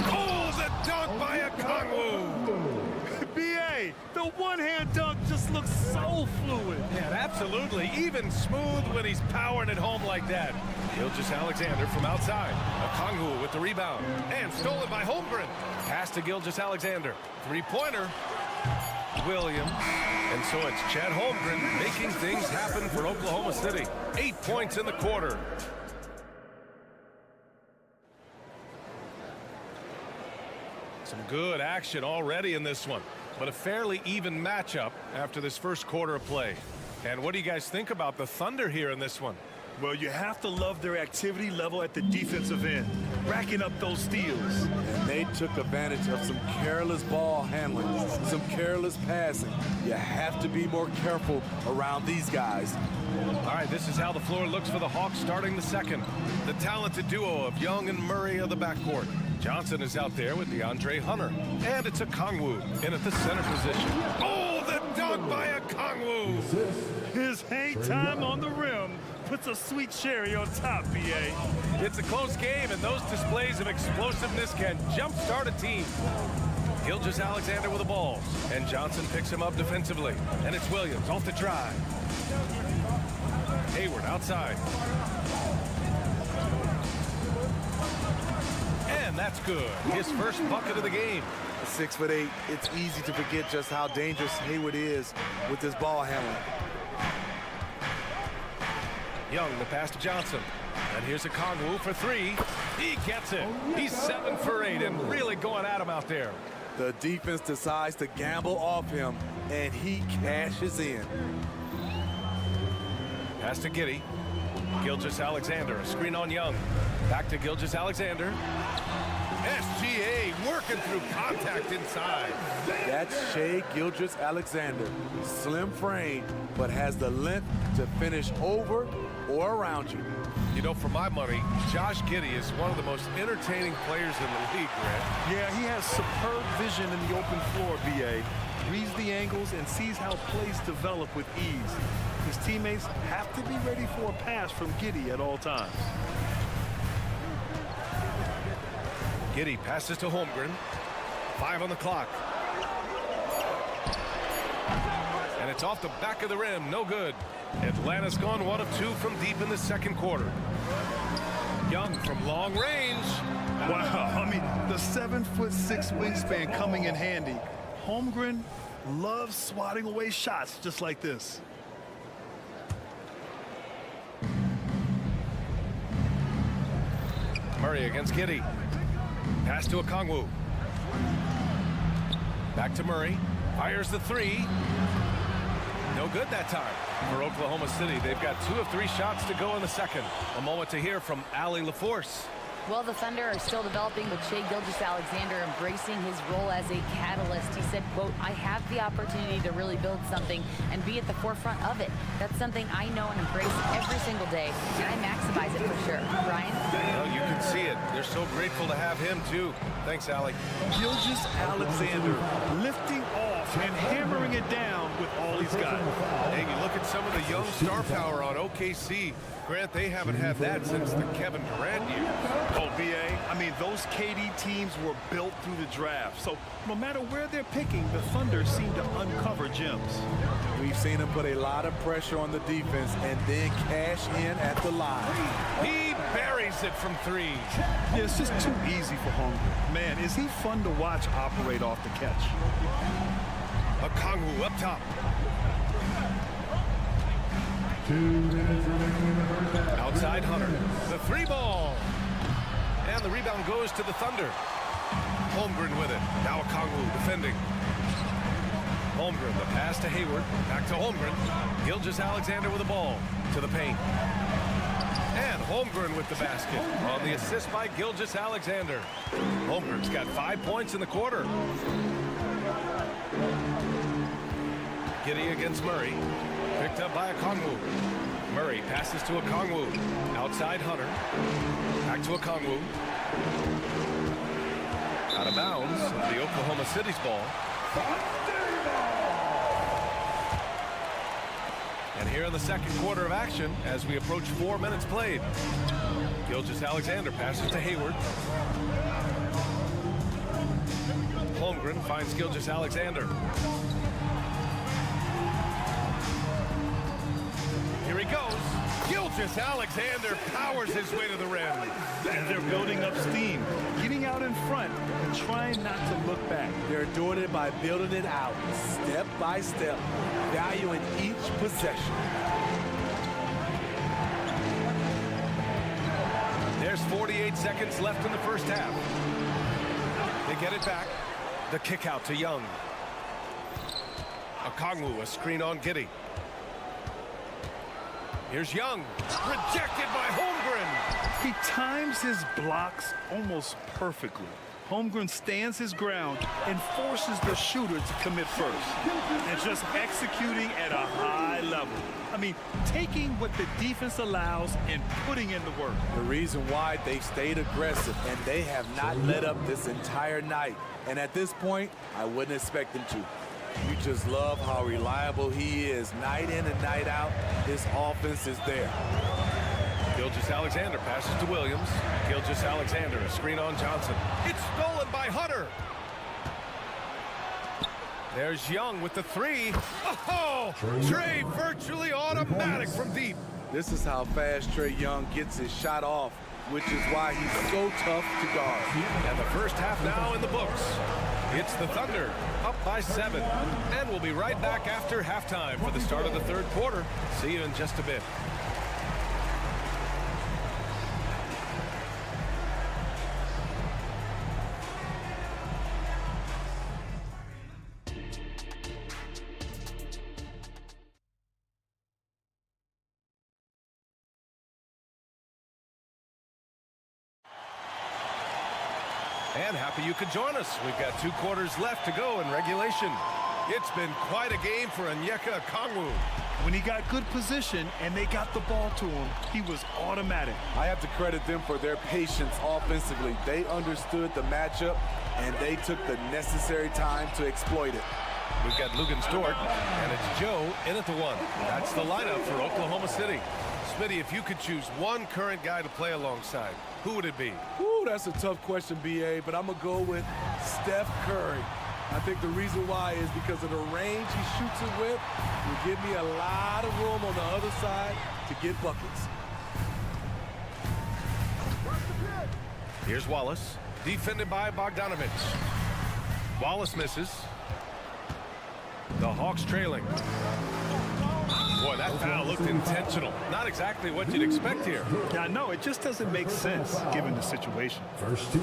Oh, the dunk by Okongwu. B.A., the one-hand dunk just looks so fluid. Yeah, absolutely. Even smooth when he's powering it home like that. Gilgeous-Alexander from outside. Okongwu with the rebound. And stolen by Holmgren. Pass to Gilgeous-Alexander. Three-pointer. Williams. And so it's Chad Holmgren making things happen for Oklahoma City. 8 points in the quarter. Some good action already in this one, but a fairly even matchup after this first quarter of play. And what do you guys think about the Thunder here in this one? Well, you have to love their activity level at the defensive end, racking up those steals. And they took advantage of some careless ball handling, some careless passing. You have to be more careful around these guys. All right, this is how the floor looks for the Hawks starting the second. The talented duo of Young and Murray of the backcourt. Johnson is out there with DeAndre Hunter. And it's Okongwu in at the center position. Oh, the dunk by Okongwu! His hang time on the rim puts a sweet cherry on top, B.A. It's a close game, and those displays of explosiveness can jumpstart a team. Gilgeous-Alexander with the ball, and Johnson picks him up defensively. And it's Williams off the drive. Hayward outside. And that's good. His first bucket of the game. 6'8", it's easy to forget just how dangerous Hayward is with his ball handling. Young, the pass to Johnson. And here's Okongwu for 3. He gets it. He's 7 for 8 and really going at him out there. The defense decides to gamble off him, and he cashes in. Pass to Giddey. Gilgeous-Alexander, a screen on Young. Back to Gilgeous-Alexander. SGA working through contact inside. That's Shai Gilgeous-Alexander. Slim frame, but has the length to finish over or around you. You know, for my money, Josh Giddey is one of the most entertaining players in the league, Grant. Yeah, he has superb vision in the open floor, B.A. Reads the angles and sees how plays develop with ease. His teammates have to be ready for a pass from Giddey at all times. Giddey passes to Holmgren. 5 on the clock. And it's off the back of the rim. No good. Atlanta's gone 1 of 2 from deep in the second quarter. Young from long range. Wow, I mean, the 7'6" wingspan coming in handy. Holmgren loves swatting away shots just like this. Murray against Giddey. Pass to Okongwu. Back to Murray. Fires the 3. No good that time for Oklahoma City. They've got 2 of 3 shots to go in the second. A moment to hear from Allie LaForce. Well, the Thunder are still developing with Shai Gilgeous-Alexander embracing his role as a catalyst. He said, quote, "I have the opportunity to really build something and be at the forefront of it. That's something I know and embrace every single day, and I maximize it for sure." Ryan? Well, you can see it. They're so grateful to have him, too. Thanks, Allie. Gilgeous-Alexander lifting off and hammering it down with all he's got. Hey, you look at some of the young star power on OKC. Grant, they haven't had that since the Kevin Durant years. Oh, B.A., I mean, those KD teams were built through the draft. So no matter where they're picking, the Thunder seem to uncover gems. We've seen him put a lot of pressure on the defense and then cash in at the line. He buries it from 3. Yeah, it's just too easy for Holmgren. Man, is he fun to watch operate off the catch. Okongwu up top. 2 minutes remaining in the first half. Outside Hunter. The 3 ball. And the rebound goes to the Thunder. Holmgren with it. Now Okongwu defending. Holmgren, the pass to Hayward. Back to Holmgren. Gilgeous-Alexander with the ball. To the paint. And Holmgren with the basket. On the assist by Gilgeous-Alexander. Holmgren's got 5 points in the quarter. Giddey against Murray. Picked up by Okongwu. Murray passes to Okongwu. Outside Hunter. Back to Okongwu. Out of bounds. The Oklahoma City's ball. And here in the second quarter of action, as we approach 4 minutes played, Gilgeous-Alexander passes to Hayward. Holmgren finds Gilgeous-Alexander. Here he goes. Gilgeous-Alexander powers his way to the rim. And they're building up steam, getting out in front and trying not to look back. They're doing it by building it out, step by step, valuing each possession. There's 48 seconds left in the first half. They get it back. The kick out to Young. Okongwu, a screen on Giddey. Here's Young. Rejected by Holmgren. He times his blocks almost perfectly. Holmgren stands his ground and forces the shooter to commit first. And just executing at a high level. I mean, taking what the defense allows and putting in the work. The reason why they stayed aggressive, and they have not let up this entire night. And at this point, I wouldn't expect them to. You just love how reliable he is night in and night out. His offense is there. Gilgeous-Alexander passes to Williams. Gilgeous-Alexander, a screen on Johnson. It's stolen by Hunter. There's Young with the three. Oh, Trey virtually automatic from deep. This is how fast Trey Young gets his shot off, which is why he's so tough to guard. And the first half now in the books. It's the Thunder up by 7. And we'll be right back after halftime for the start of the third quarter. See you in just a bit. And happy you could join us. We've got 2 quarters left to go in regulation. It's been quite a game for Onyeka Okongwu. When he got good position and they got the ball to him, he was automatic. I have to credit them for their patience offensively. They understood the matchup, and they took the necessary time to exploit it. We've got Lugan Stort, and it's Joe in at the 1. That's the lineup for Oklahoma City. Smitty, if you could choose one current guy to play alongside, who would it be? Ooh, that's a tough question, B.A., but I'm going to go with Steph Curry. I think the reason why is because of the range he shoots it with. Will give me a lot of room on the other side to get buckets. Here's Wallace, defended by Bogdanovich. Wallace misses. The Hawks trailing. Boy, that foul looked intentional. Not exactly what you'd expect here. Yeah, no, it just doesn't make sense given the situation.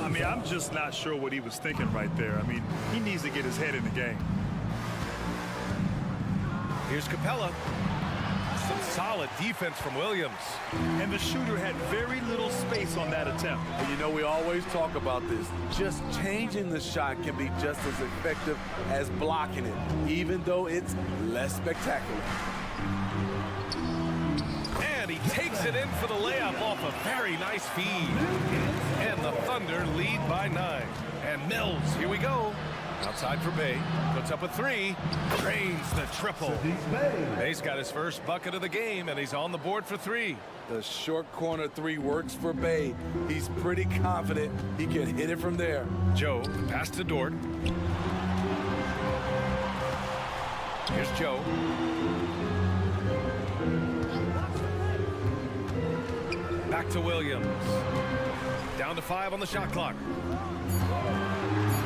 I mean, I'm just not sure what he was thinking right there. I mean, he needs to get his head in the game. Here's Capella. Some solid defense from Williams. And the shooter had very little space on that attempt. And you know, we always talk about this. Just changing the shot can be just as effective as blocking it, even though it's less spectacular. And he takes it in for the layup off a very nice feed. And the Thunder lead by 9. And Mills, here we go. Outside for Bay, puts up a 3, drains the triple. Bay's got his first bucket of the game, and he's on the board for 3. The short corner 3 works for Bay. He's pretty confident he can hit it from there. Joe, pass to Dort. Here's Joe. Back to Williams. Down to 5 on the shot clock.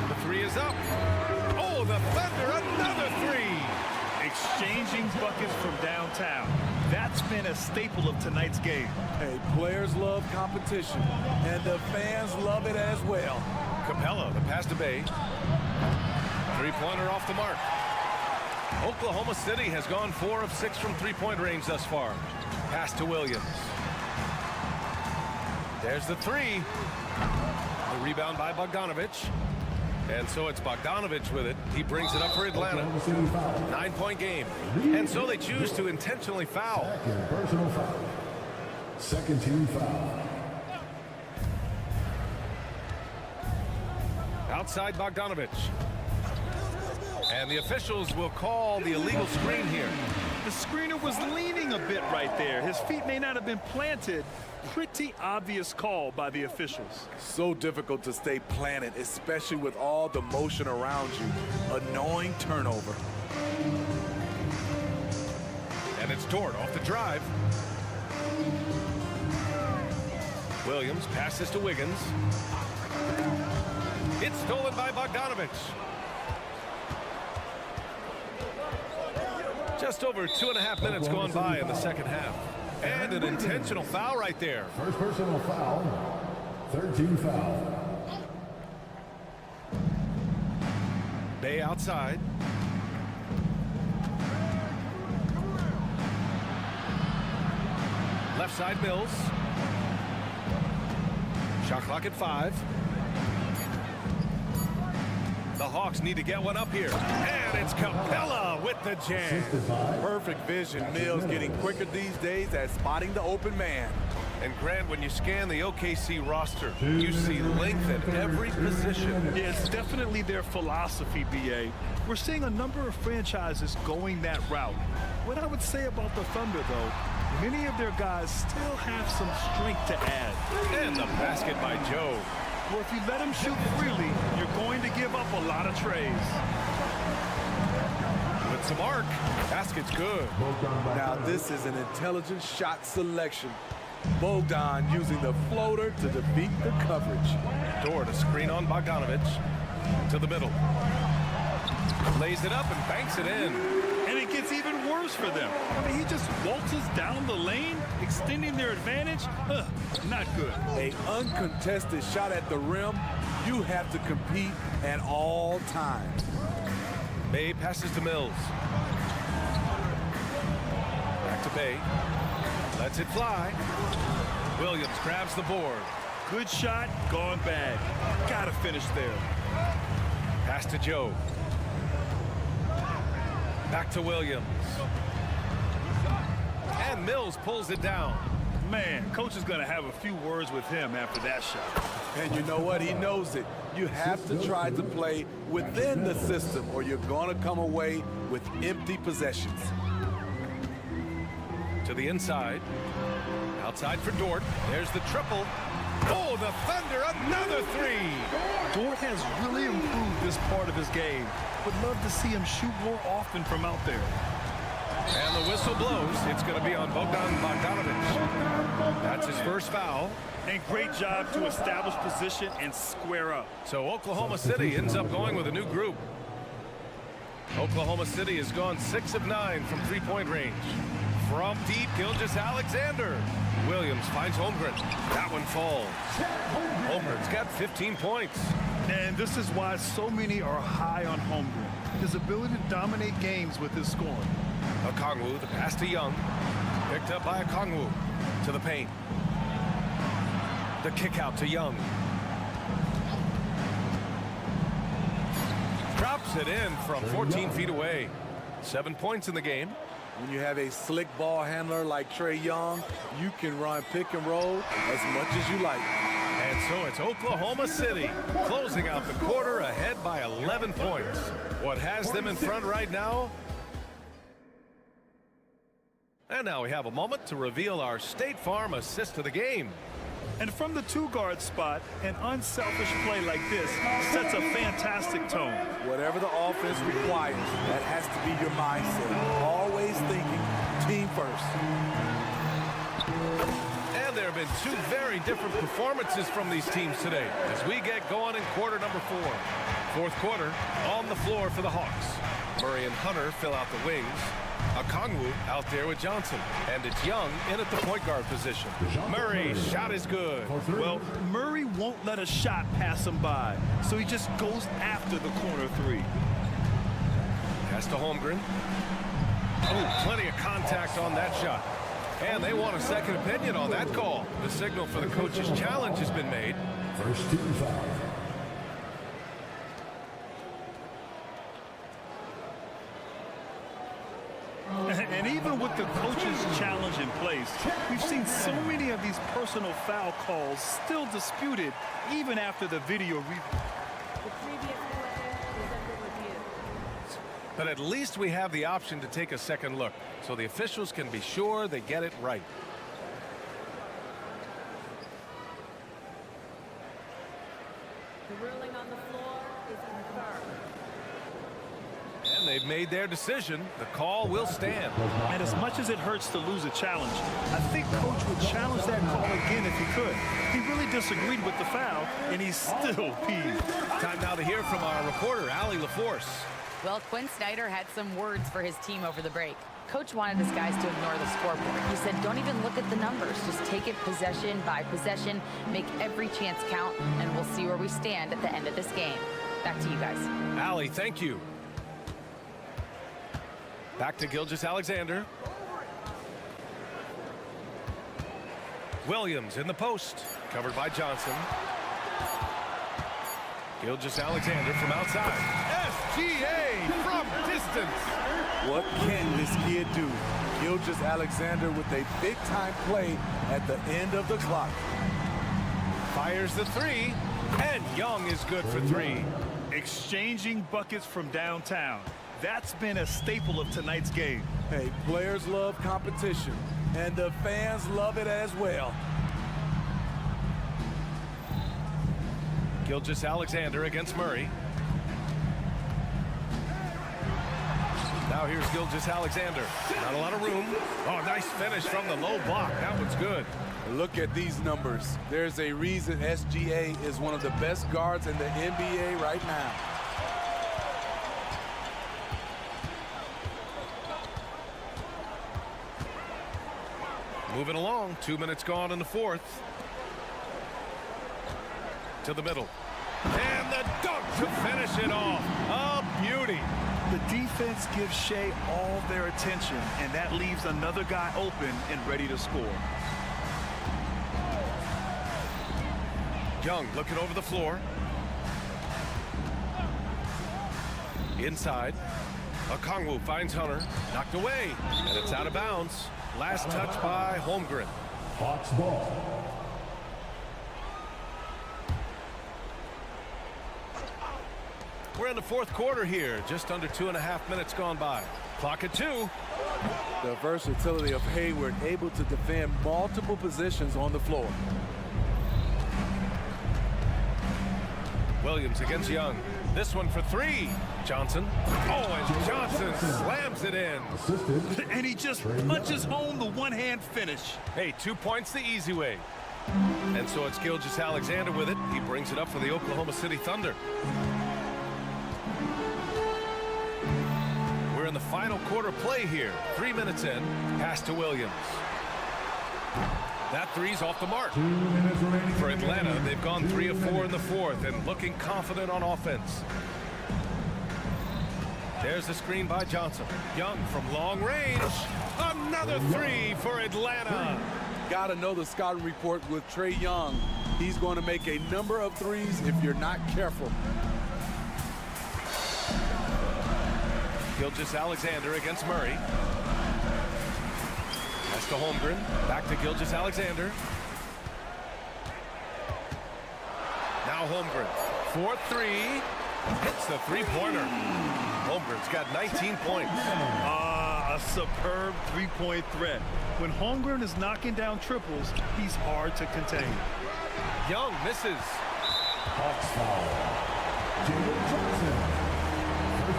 The 3 is up. Oh, the Thunder, another 3. Exchanging buckets from downtown. That's been a staple of tonight's game. Hey, players love competition, and the fans love it as well. Capella, the pass to Bay. 3-pointer off the mark. Oklahoma City has gone 4 of 6 from 3-point range thus far. Pass to Williams. There's the 3. The rebound by Bogdanovich. And so it's Bogdanovich with it. He brings it up for Atlanta. 9-point game. And so they choose to intentionally foul. Second personal foul. Second team foul. Outside Bogdanovich. And the officials will call the illegal screen here. The screener was leaning a bit right there. His feet may not have been planted. Pretty obvious call by the officials. So difficult to stay planted, especially with all the motion around you. Annoying turnover. And it's Dort off the drive. Williams passes to Wiggins. It's stolen by Bogdanovich. Just over 2.5 minutes gone by in the second half. And an intentional foul right there. First personal foul. Third team foul. Bay outside. Left side Mills. Shot clock at 5. The Hawks need to get one up here. And it's Capella with the jam. Perfect vision. Mills getting quicker these days at spotting the open man. And Grant, when you scan the OKC roster, you see length at every position. Yeah, it's definitely their philosophy, BA. We're seeing a number of franchises going that route. What I would say about the Thunder, though, many of their guys still have some strength to add. And the basket by Joe. Well, if you let him shoot freely, you're going to give up a lot of trays. With some arc, basket's good. Now this is an intelligent shot selection. Bogdan using the floater to defeat the coverage. Dort, a screen on Bogdanovich. To the middle. Lays it up and banks it in. And it gets even worse for them. I mean, he just waltzes down the lane, extending their advantage. Not good. An uncontested shot at the rim. You have to compete at all times. Bay passes to Mills. Back to Bay. Lets it fly. Williams grabs the board. Good shot, gone bad. Gotta finish there. Pass to Joe. Back to Williams. And Mills pulls it down. Man, coach is going to have a few words with him after that shot. And you know what? He knows it. You have to try to play within the system or you're going to come away with empty possessions. To the inside. Outside for Dort. There's the triple. Oh, the Thunder, another three. Dort has really improved this part of his game. Would love to see him shoot more often from out there. And the whistle blows. It's going to be on Bogdanovich. That's his first foul. And great job to establish position and square up. So Oklahoma City ends up going with a new group. Oklahoma City has gone 6 of 9 from three-point range. From deep, Gilgeous-Alexander. Williams finds Holmgren. That one falls. Holmgren's got 15 points. And this is why so many are high on Holmgren. His ability to dominate games with his scoring. Okongwu, the pass to Young. Picked up by Okongwu. To the paint. The kick out to Young. Drops it in from 14 feet away. 7 points in the game. When you have a slick ball handler like Trae Young, you can run pick and roll as much as you like. And so it's Oklahoma City closing out the quarter ahead by 11 points. What has them in front right now? And now we have a moment to reveal our State Farm assist of the game. And from the two-guard spot, an unselfish play like this sets a fantastic tone. Whatever the offense requires, that has to be your mindset. Always thinking team first. And there have been two very different performances from these teams today as we get going in quarter number 4. Fourth quarter on the floor for the Hawks. Murray and Hunter fill out the wings. Okongwu out there with Johnson. And it's Young in at the point guard position. Murray, shot is good. Well, Murray won't let a shot pass him by, so he just goes after the corner three. Pass to Holmgren. Oh, plenty of contact on that shot. And they want a second opinion on that call. The signal for the coach's challenge has been made. First team foul. And even with the coach's challenge in place, we've seen so many of these personal foul calls still disputed even after the video review. But at least we have the option to take a second look, so the officials can be sure they get it right. The ruling on the floor is confirmed. And they've made their decision. The call will stand. And as much as it hurts to lose a challenge, I think Coach would challenge that call again if he could. He really disagreed with the foul, and he's still peeved. Time now to hear from our reporter, Allie LaForce. Well, Quinn Snyder had some words for his team over the break. Coach wanted his guys to ignore the scoreboard. He said, don't even look at the numbers. Just take it possession by possession, make every chance count, and we'll see where we stand at the end of this game. Back to you guys. Allie, thank you. Back to Gilgeous-Alexander. Williams in the post, covered by Johnson. Gilgeous-Alexander from outside. SGA from distance. What can this kid do? Gilgeous-Alexander with a big-time play at the end of the clock. Fires the three, and Young is good for three. Exchanging buckets from downtown. That's been a staple of tonight's game. Hey, players love competition, and the fans love it as well. Gilgeous-Alexander against Murray. Now here's Gilgeous-Alexander. Not a lot of room. Oh, nice finish from the low block. That one's good. Look at these numbers. There's a reason SGA is one of the best guards in the NBA right now. Moving along, 2 minutes gone in the fourth. To the middle. And the dunk to finish it off. A beauty. The defense gives Shea all their attention, and that leaves another guy open and ready to score. Young looking over the floor. Inside. Okongwu finds Hunter. Knocked away. And it's out of bounds. Last touch by Holmgren. Hawks ball. We're in the fourth quarter here. Just under 2.5 minutes gone by. Clock at 2. The versatility of Hayward, able to defend multiple positions on the floor. Williams against Young. This one for three. Johnson. Oh, and Johnson slams it in. And he just punches home the one-hand finish. Hey, 2 points the easy way. And so it's Gilgeous-Alexander with it. He brings it up for the Oklahoma City Thunder. We're in the final quarter play here. 3 minutes in. Pass to Williams. That three's off the mark. For Atlanta, they've gone 3 of 4 in the fourth and looking confident on offense. There's the screen by Johnson. Young from long range. Another three for Atlanta. Got to know the scouting report with Trae Young. He's going to make a number of threes if you're not careful. Gilgeous-Alexander against Murray. That's to Holmgren. Back to Gilgeous-Alexander. Now Holmgren. 4-3. Hits the three-pointer. Holmgren's got 19 points. A superb three-point threat. When Holmgren is knocking down triples, he's hard to contain. Young misses. Hawks foul. Jalen Johnson.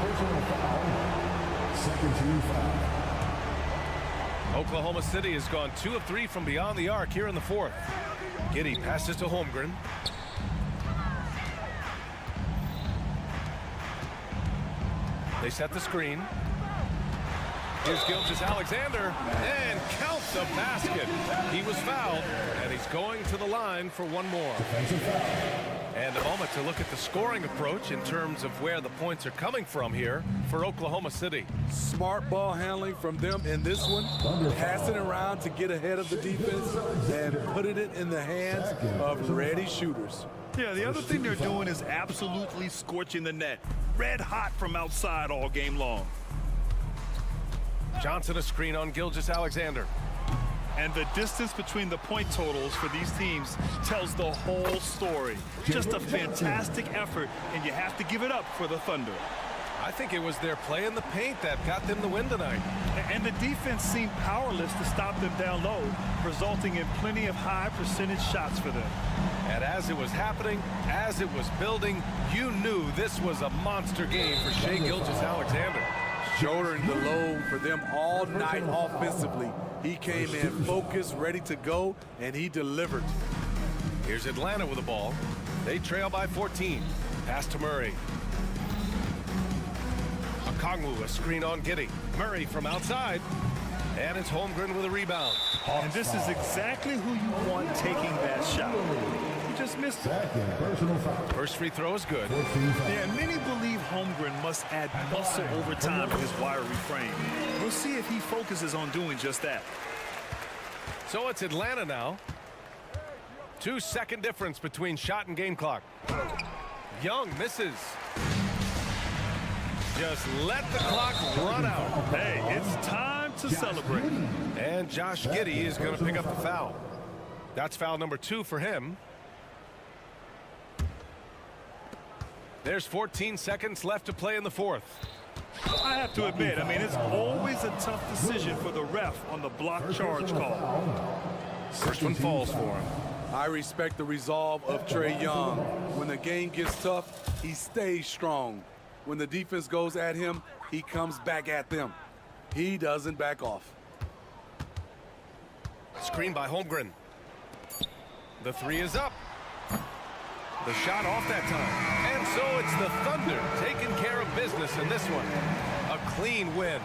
Personal foul. Second team foul. Oklahoma City has gone 2 of 3 from beyond the arc here in the fourth. Giddey passes to Holmgren. They set the screen. Here's Gilgeous-Alexander and counts the basket. He was fouled, and he's going to the line for one more. And a moment to look at the scoring approach in terms of where the points are coming from here for Oklahoma City. Smart ball handling from them in this one. Passing around to get ahead of the defense and putting it in the hands of ready shooters. Yeah, the other thing they're doing is absolutely scorching the net. Red hot from outside all game long. Johnson a screen on Gilgeous-Alexander. And the distance between the point totals for these teams tells the whole story. Just a fantastic effort, and you have to give it up for the Thunder. I think it was their play in the paint that got them the win tonight. And the defense seemed powerless to stop them down low, resulting in plenty of high percentage shots for them. And as it was happening, as it was building, you knew this was a monster game for Shai Gilgeous-Alexander. Shouldering the load for them all night offensively. He came in focused, ready to go, and he delivered. Here's Atlanta with the ball. They trail by 14. Pass to Murray. Okongwu, a screen on Giddey. Murray from outside. And it's Holmgren with a rebound. And this is exactly who you want taking that shot. He just missed it. First free throw is good. Yeah, many believe Holmgren must add muscle over time to his wiry frame. We'll see if he focuses on doing just that. So it's Atlanta now. 2-second difference between shot and game clock. Young misses. Just let the clock run out. Hey, it's time to celebrate. And Josh Giddey is going to pick up the foul. That's foul number 2 for him. There's 14 seconds left to play in the fourth. I have to admit, it's always a tough decision for the ref on the block charge call. First one falls for him. I respect the resolve of Trae Young. When the game gets tough, he stays strong. When the defense goes at him, he comes back at them. He doesn't back off. Screen by Holmgren. The three is up. The shot off that time. And so it's the Thunder taking care of business in this one. A clean win.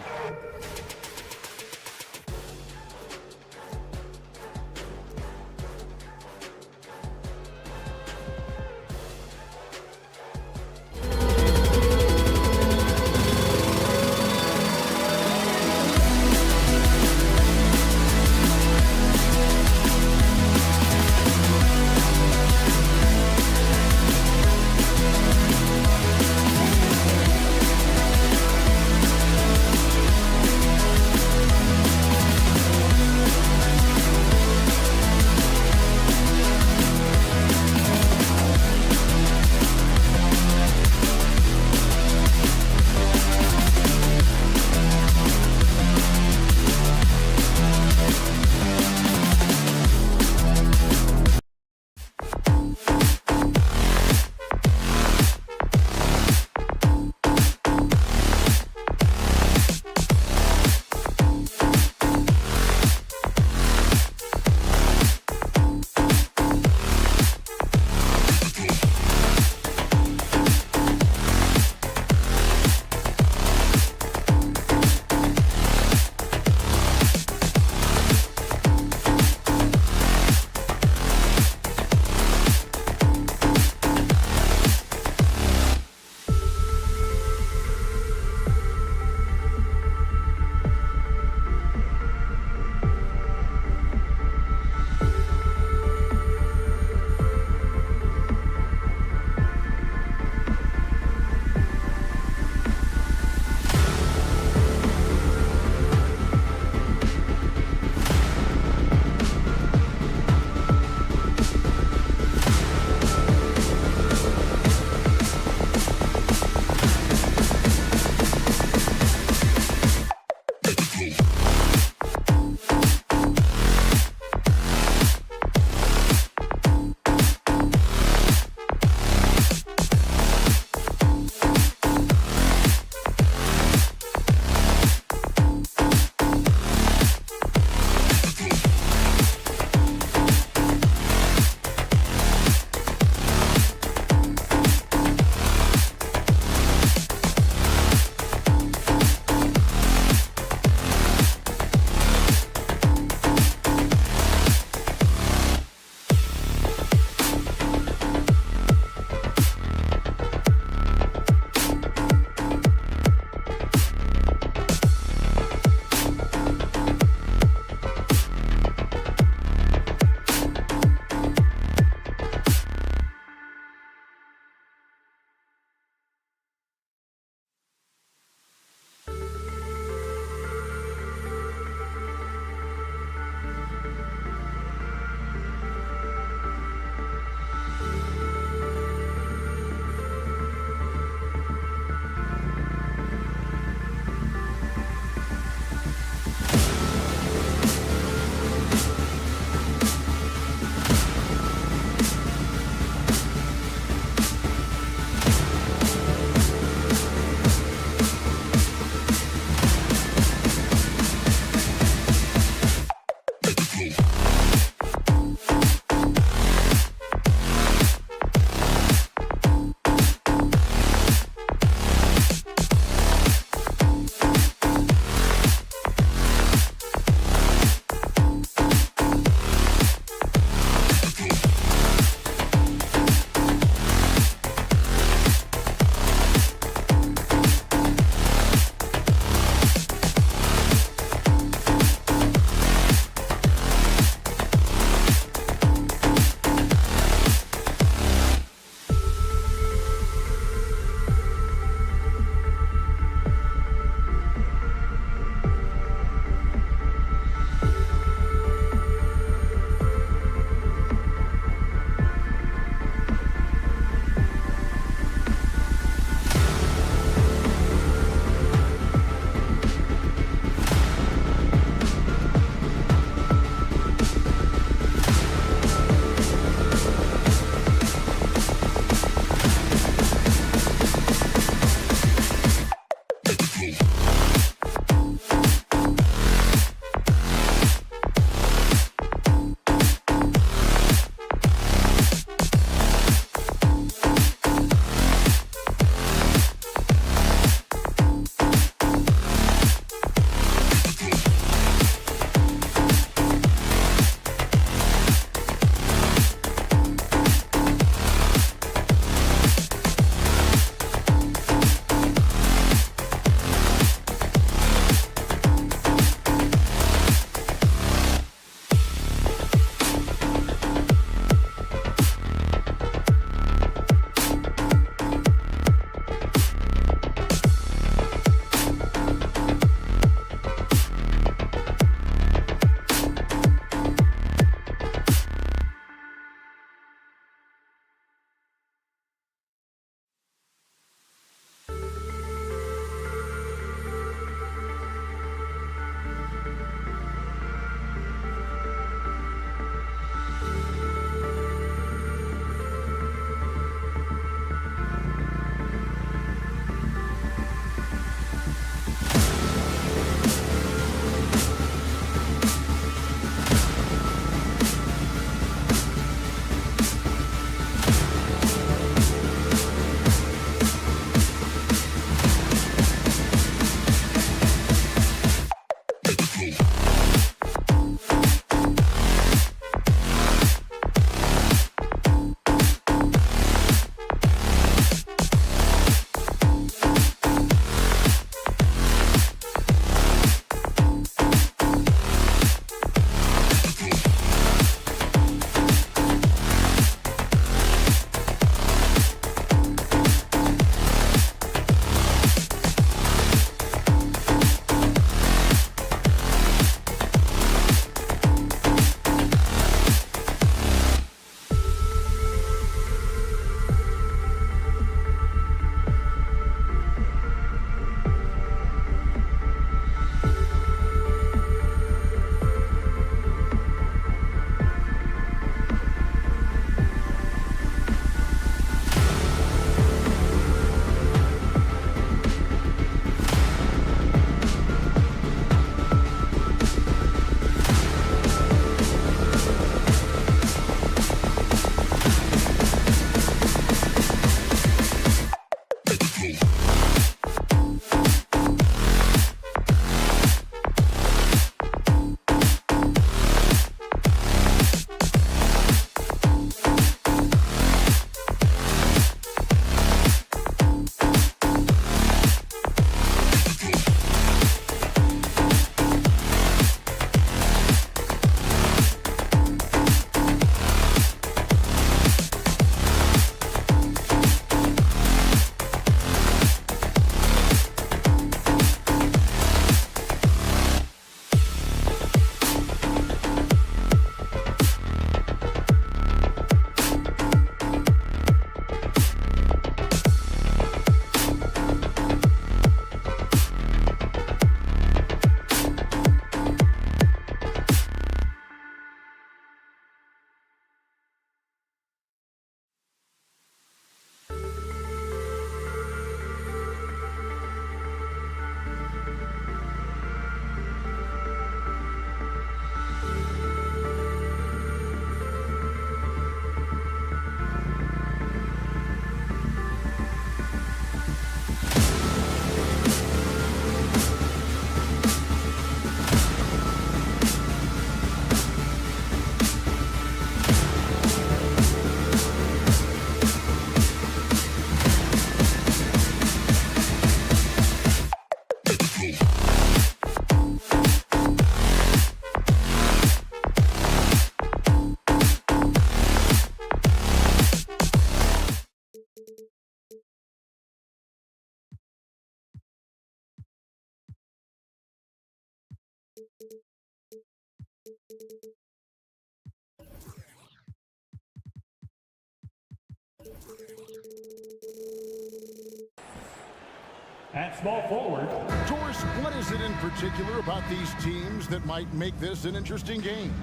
At small forward, Doris, what is it in particular about these teams that might make this an interesting game?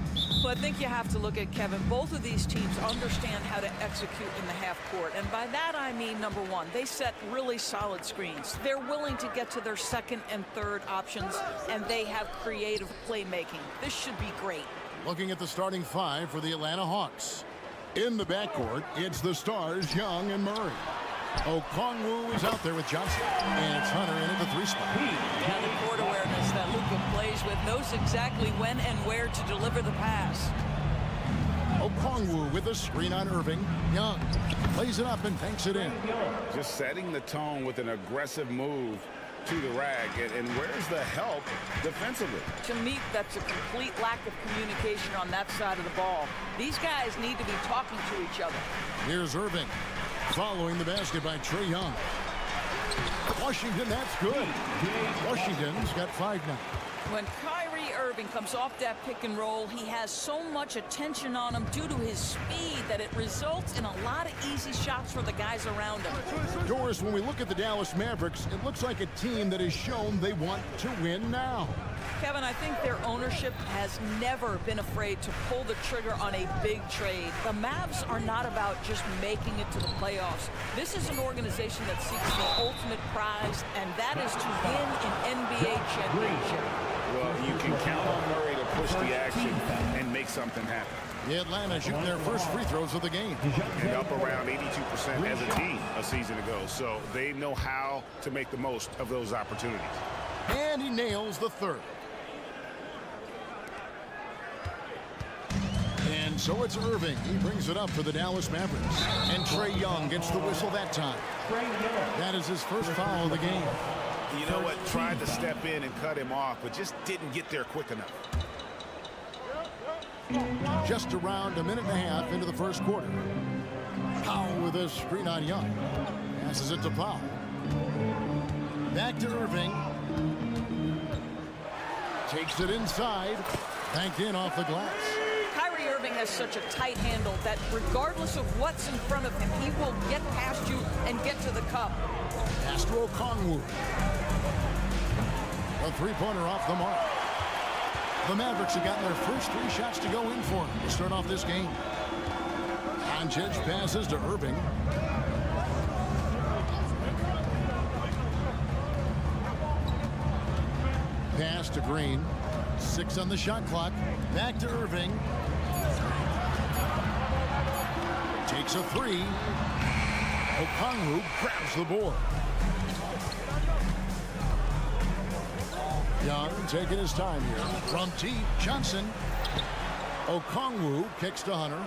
Well, I think you have to look at, Kevin, both of these teams understand how to execute in the half court. And by that, I mean, number one, they set really solid screens. They're willing to get to their second and third options, and they have creative playmaking. This should be great. Looking at the starting five for the Atlanta Hawks. In the backcourt, it's the stars, Young and Murray. Okongwu is out there with Johnson, and it's Hunter in at the three spot. And the court awareness that Luka plays with, knows exactly when and where to deliver the pass. Okongwu with a screen on Irving. Young plays it up and banks it in. Just setting the tone with an aggressive move to the rag. And where's the help defensively? To me, that's a complete lack of communication on that side of the ball. These guys need to be talking to each other. Here's Irving. Following the basket by Trae Young. Washington, that's good. Washington's got 5 now. When Kyrie Irving comes off that pick and roll, he has so much attention on him due to his speed that it results in a lot of easy shots for the guys around him. Doris, when we look at the Dallas Mavericks, it looks like a team that has shown they want to win now. Kevin, I think their ownership has never been afraid to pull the trigger on a big trade. The Mavs are not about just making it to the playoffs. This is an organization that seeks the ultimate prize, and that is to win an NBA championship. Well, you can count on Murray to push the action and make something happen. The Atlanta shooting their first free throws of the game. And up around 82% as a team a season ago. So they know how to make the most of those opportunities. And he nails the third. And so it's Irving. He brings it up for the Dallas Mavericks. And Trae Young gets the whistle that time. That is his first foul of the game. You know what? Tried to step in and cut him off, but just didn't get there quick enough. Just around a minute and a half into the first quarter. Powell with a screen on Young. Passes it to Powell. Back to Irving. Takes it inside. Banked in off the glass. Kyrie Irving has such a tight handle that regardless of what's in front of him, he will get past you and get to the cup. Pass to Okongwu. A three-pointer off the mark. The Mavericks have gotten their first 3 shots to go in for him to start off this game. Doncic passes to Irving. Pass to Green. 6 on the shot clock. Back to Irving. Takes a 3. Okongwu grabs the board. Young taking his time here. From deep, Johnson. Okongwu kicks to Hunter.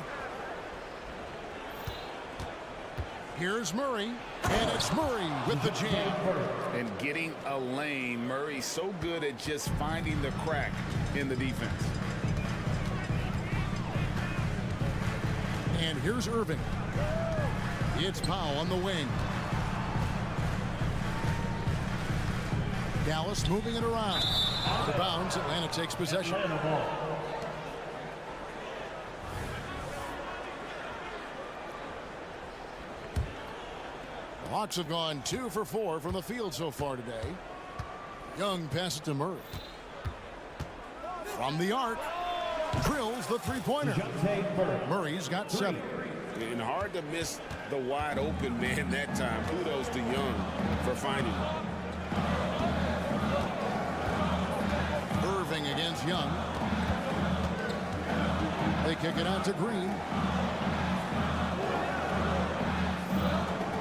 Here's Murray. And it's Murray with the jam. And getting a lane. Murray's so good at just finding the crack in the defense. And here's Irving. It's Powell on the wing. Dallas moving it around. Out of bounds, Atlanta takes possession. The Hawks have gone 2 for 4 from the field so far today. Young passes to Murray. From the arc, drills the three-pointer. Murray's got 7. And hard to miss the wide open man that time. Kudos to Young for finding him. Irving against Young. They kick it out to Green.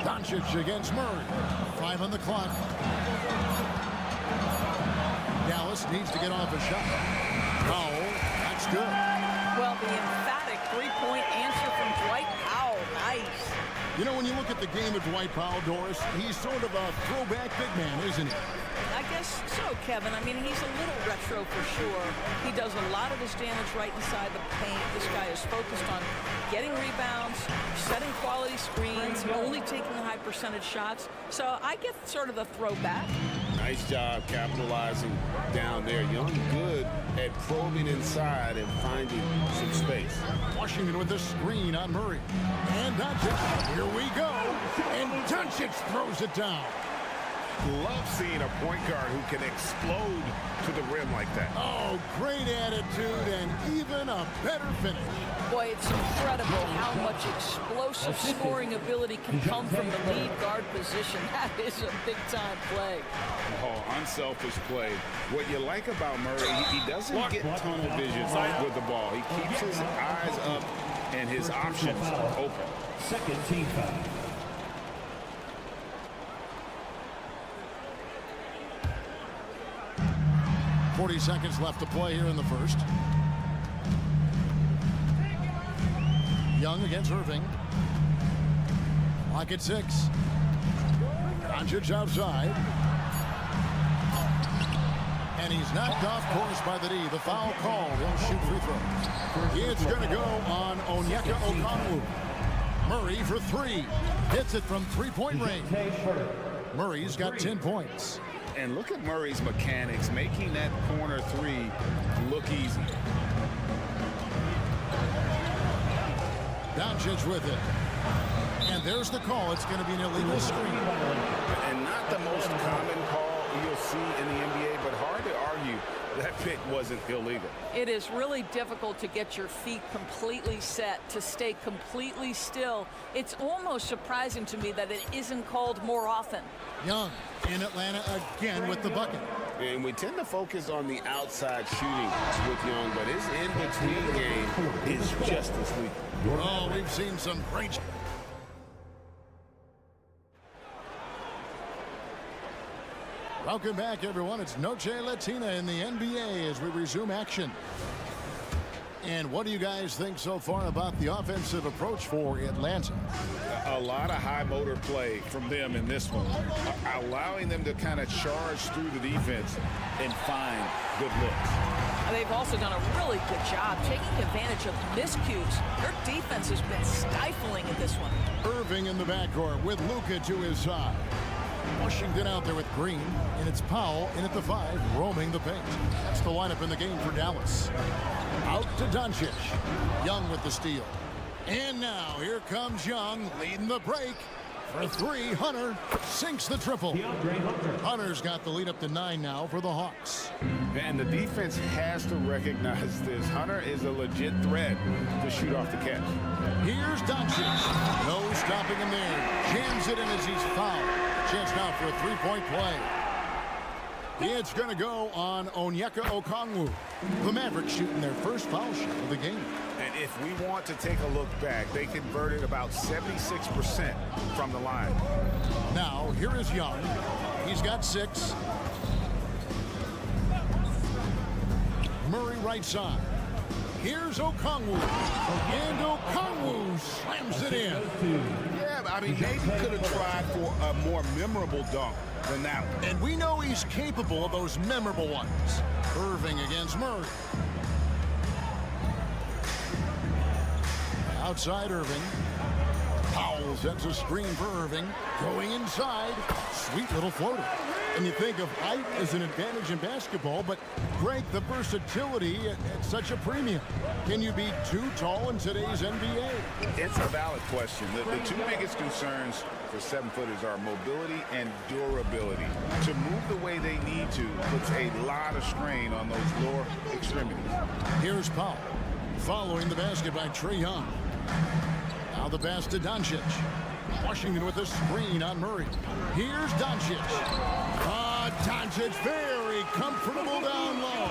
Doncic against Murray. 5 on the clock. Dallas needs to get off a shot. Powell, that's good. Well, the emphatic three-point answer from Dwight Powell. Nice. You know, when you look at the game of Dwight Powell, Doris, he's sort of a throwback big man, isn't he? I guess so, Kevin. I mean, he's a little retro for sure. He does a lot of his damage right inside the paint. This guy is focused on getting rebounds, setting quality screens, only taking high percentage shots. So I get sort of the throwback. Nice job capitalizing down there. Young good at probing inside and finding some space. Washington with the screen on Murray. And Doncic. Here we go. And Doncic throws it down. Love seeing a point guard who can explode to the rim like that. Oh, great attitude and even a better finish. Boy, it's incredible how much explosive scoring ability can come from the lead guard position. That is a big-time play. Oh, unselfish play. What you like about Murray, he doesn't get tunnel vision with the ball. He keeps his eyes up and his options open. Second team foul. .40 seconds left to play here in the first. Young against Irving. Clock at 6. Doncic outside. And he's knocked off course by the D. The foul called. He'll shoot free throws. It's going to go on Onyeka Okongwu. Murray for 3. Hits it from three-point range. Murray's got 10 points. And look at Murray's mechanics, making that corner 3 look easy. Doncic with it. And there's the call. It's going to be an illegal screen. And not the most common call you'll see in the NBA, but hard to argue that pick wasn't illegal. It is really difficult to get your feet completely set, to stay completely still. It's almost surprising to me that it isn't called more often. Young in Atlanta again with the bucket. And we tend to focus on the outside shooting with Young, but his in-between game is just as lethal. Oh, we've seen some great... Welcome back, everyone. It's Noche Latina in the NBA as we resume action. And what do you guys think so far about the offensive approach for Atlanta? A lot of high motor play from them in this one, allowing them to kind of charge through the defense and find good looks. They've also done a really good job taking advantage of miscues. Their defense has been stifling in this one. Irving in the backcourt with Luka to his side. Washington out there with Green, and it's Powell in at the 5, roaming the paint. That's the lineup in the game for Dallas. Out to Doncic. Young with the steal. And now here comes Young leading the break. For 3, Hunter sinks the triple. Hunter's got the lead up to 9 now for the Hawks. And the defense has to recognize this. Hunter is a legit threat to shoot off the catch. Here's Doncic. No stopping him there. Jams it in as he's fouled. Chance now for a 3-point play. It's going to go on Onyeka Okongwu. The Mavericks shooting their first foul shot of the game. And if we want to take a look back, they converted about 76% from the line. Now, here is Young. He's got 6. Murray right side. Here's Okongwu. And Okongwu slams it in. Yeah, I mean, maybe could have tried for a more memorable dunk than that one. And we know he's capable of those memorable ones. Irving against Murray. Outside Irving. Powell sets a screen for Irving. Going inside. Sweet little floater. And you think of height as an advantage in basketball, but Greg, the versatility at such a premium. Can you be too tall in today's NBA? It's a valid question. The two biggest concerns for 7-footers are mobility and durability. To move the way they need to puts a lot of strain on those lower extremities. Here's Powell. Following the basket by Trae Young. Now the pass to Doncic. Washington with a screen on Murray. Here's Doncic. Doncic very comfortable down low.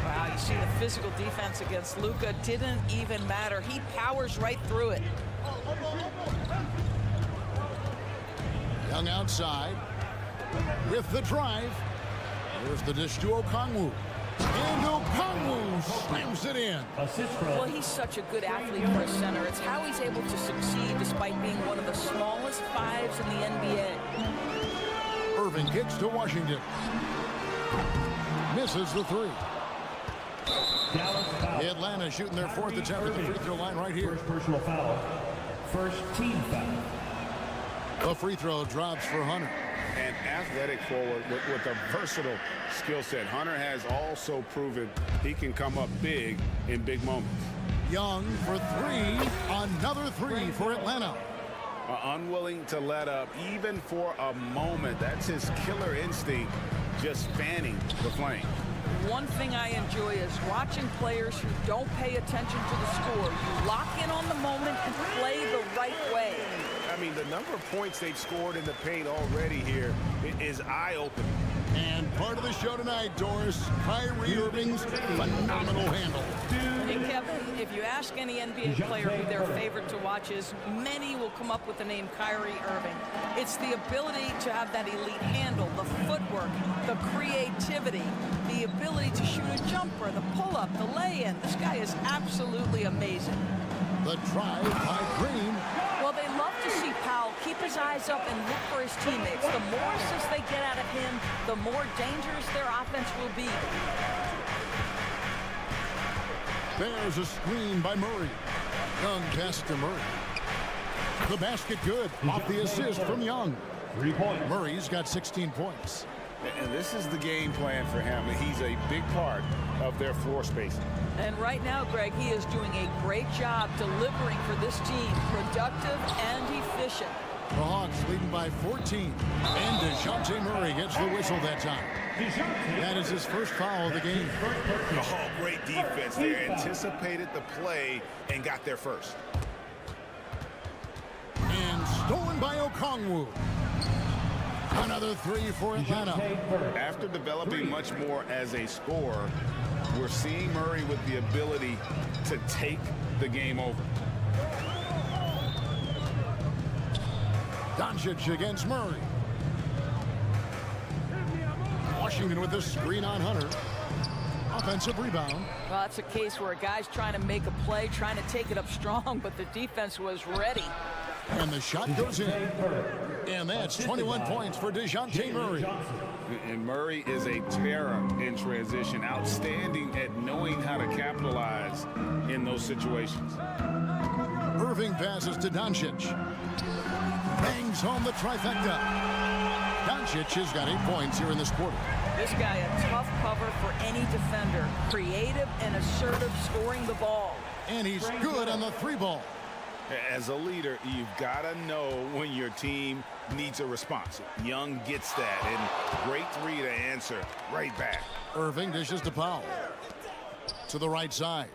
Wow, you see the physical defense against Luka didn't even matter. He powers right through it. Young outside with the drive. There's the dish to Okongwu. And Okongwu slams it in. Well, he's such a good athlete for a center. It's how he's able to succeed despite being one of the smallest 5s in the NBA. Irving kicks to Washington. Misses the 3. Atlanta shooting their 4th attempt at the free throw line right here. First personal foul. First team foul. The free throw drops for Hunter. And athletic forward with a versatile skill set. Hunter has also proven he can come up big in big moments. Young for three. Another three for Atlanta. Unwilling to let up even for a moment. That's his killer instinct, just fanning the flame. One thing I enjoy is watching players who don't pay attention to the score. You lock in on the moment and play the right way. I mean, the number of points they've scored in the paint already here is eye-opening. And part of the show tonight, Doris, Kyrie Irving's phenomenal handle. Hey, Kevin, if you ask any NBA player who their favorite to watch is, many will come up with the name Kyrie Irving. It's the ability to have that elite handle, the footwork, the creativity, the ability to shoot a jumper, the pull-up, the lay-in. This guy is absolutely amazing. The drive by Green. Well, they love to see Powell keep his eyes up and look for his teammates. The more assists they get out of him, the more dangerous their offense will be. There's a screen by Murray. Young pass to Murray. The basket good off the assist from Young. 3 points. Murray's got 16 points. And this is the game plan for him. He's a big part of their floor spacing. And right now, Greg, he is doing a great job delivering for this team. Productive and efficient. The Hawks leading by 14. And DeJounte Murray gets the whistle that time. That is his first foul of the game. Oh, great defense there. Anticipated the play and got there first. And stolen by Okongwu. Another three for Atlanta. After developing much more as a scorer, we're seeing Murray with the ability to take the game over. Doncic against Murray. Washington with the screen on Hunter. Offensive rebound. Well, that's a case where a guy's trying to make a play, trying to take it up strong, but the defense was ready. And the shot goes in. And that's 21 points for DeJounte Murray. And Murray is a terror in transition. Outstanding at knowing how to capitalize in those situations. Irving passes to Doncic. Bangs home the trifecta. Doncic has got 8 points here in this quarter. This guy a tough cover for any defender. Creative and assertive scoring the ball. And he's good on the three ball. As a leader, you've got to know when your team needs a response. Young gets that, and great three to answer right back. Irving dishes to Powell. To the right side.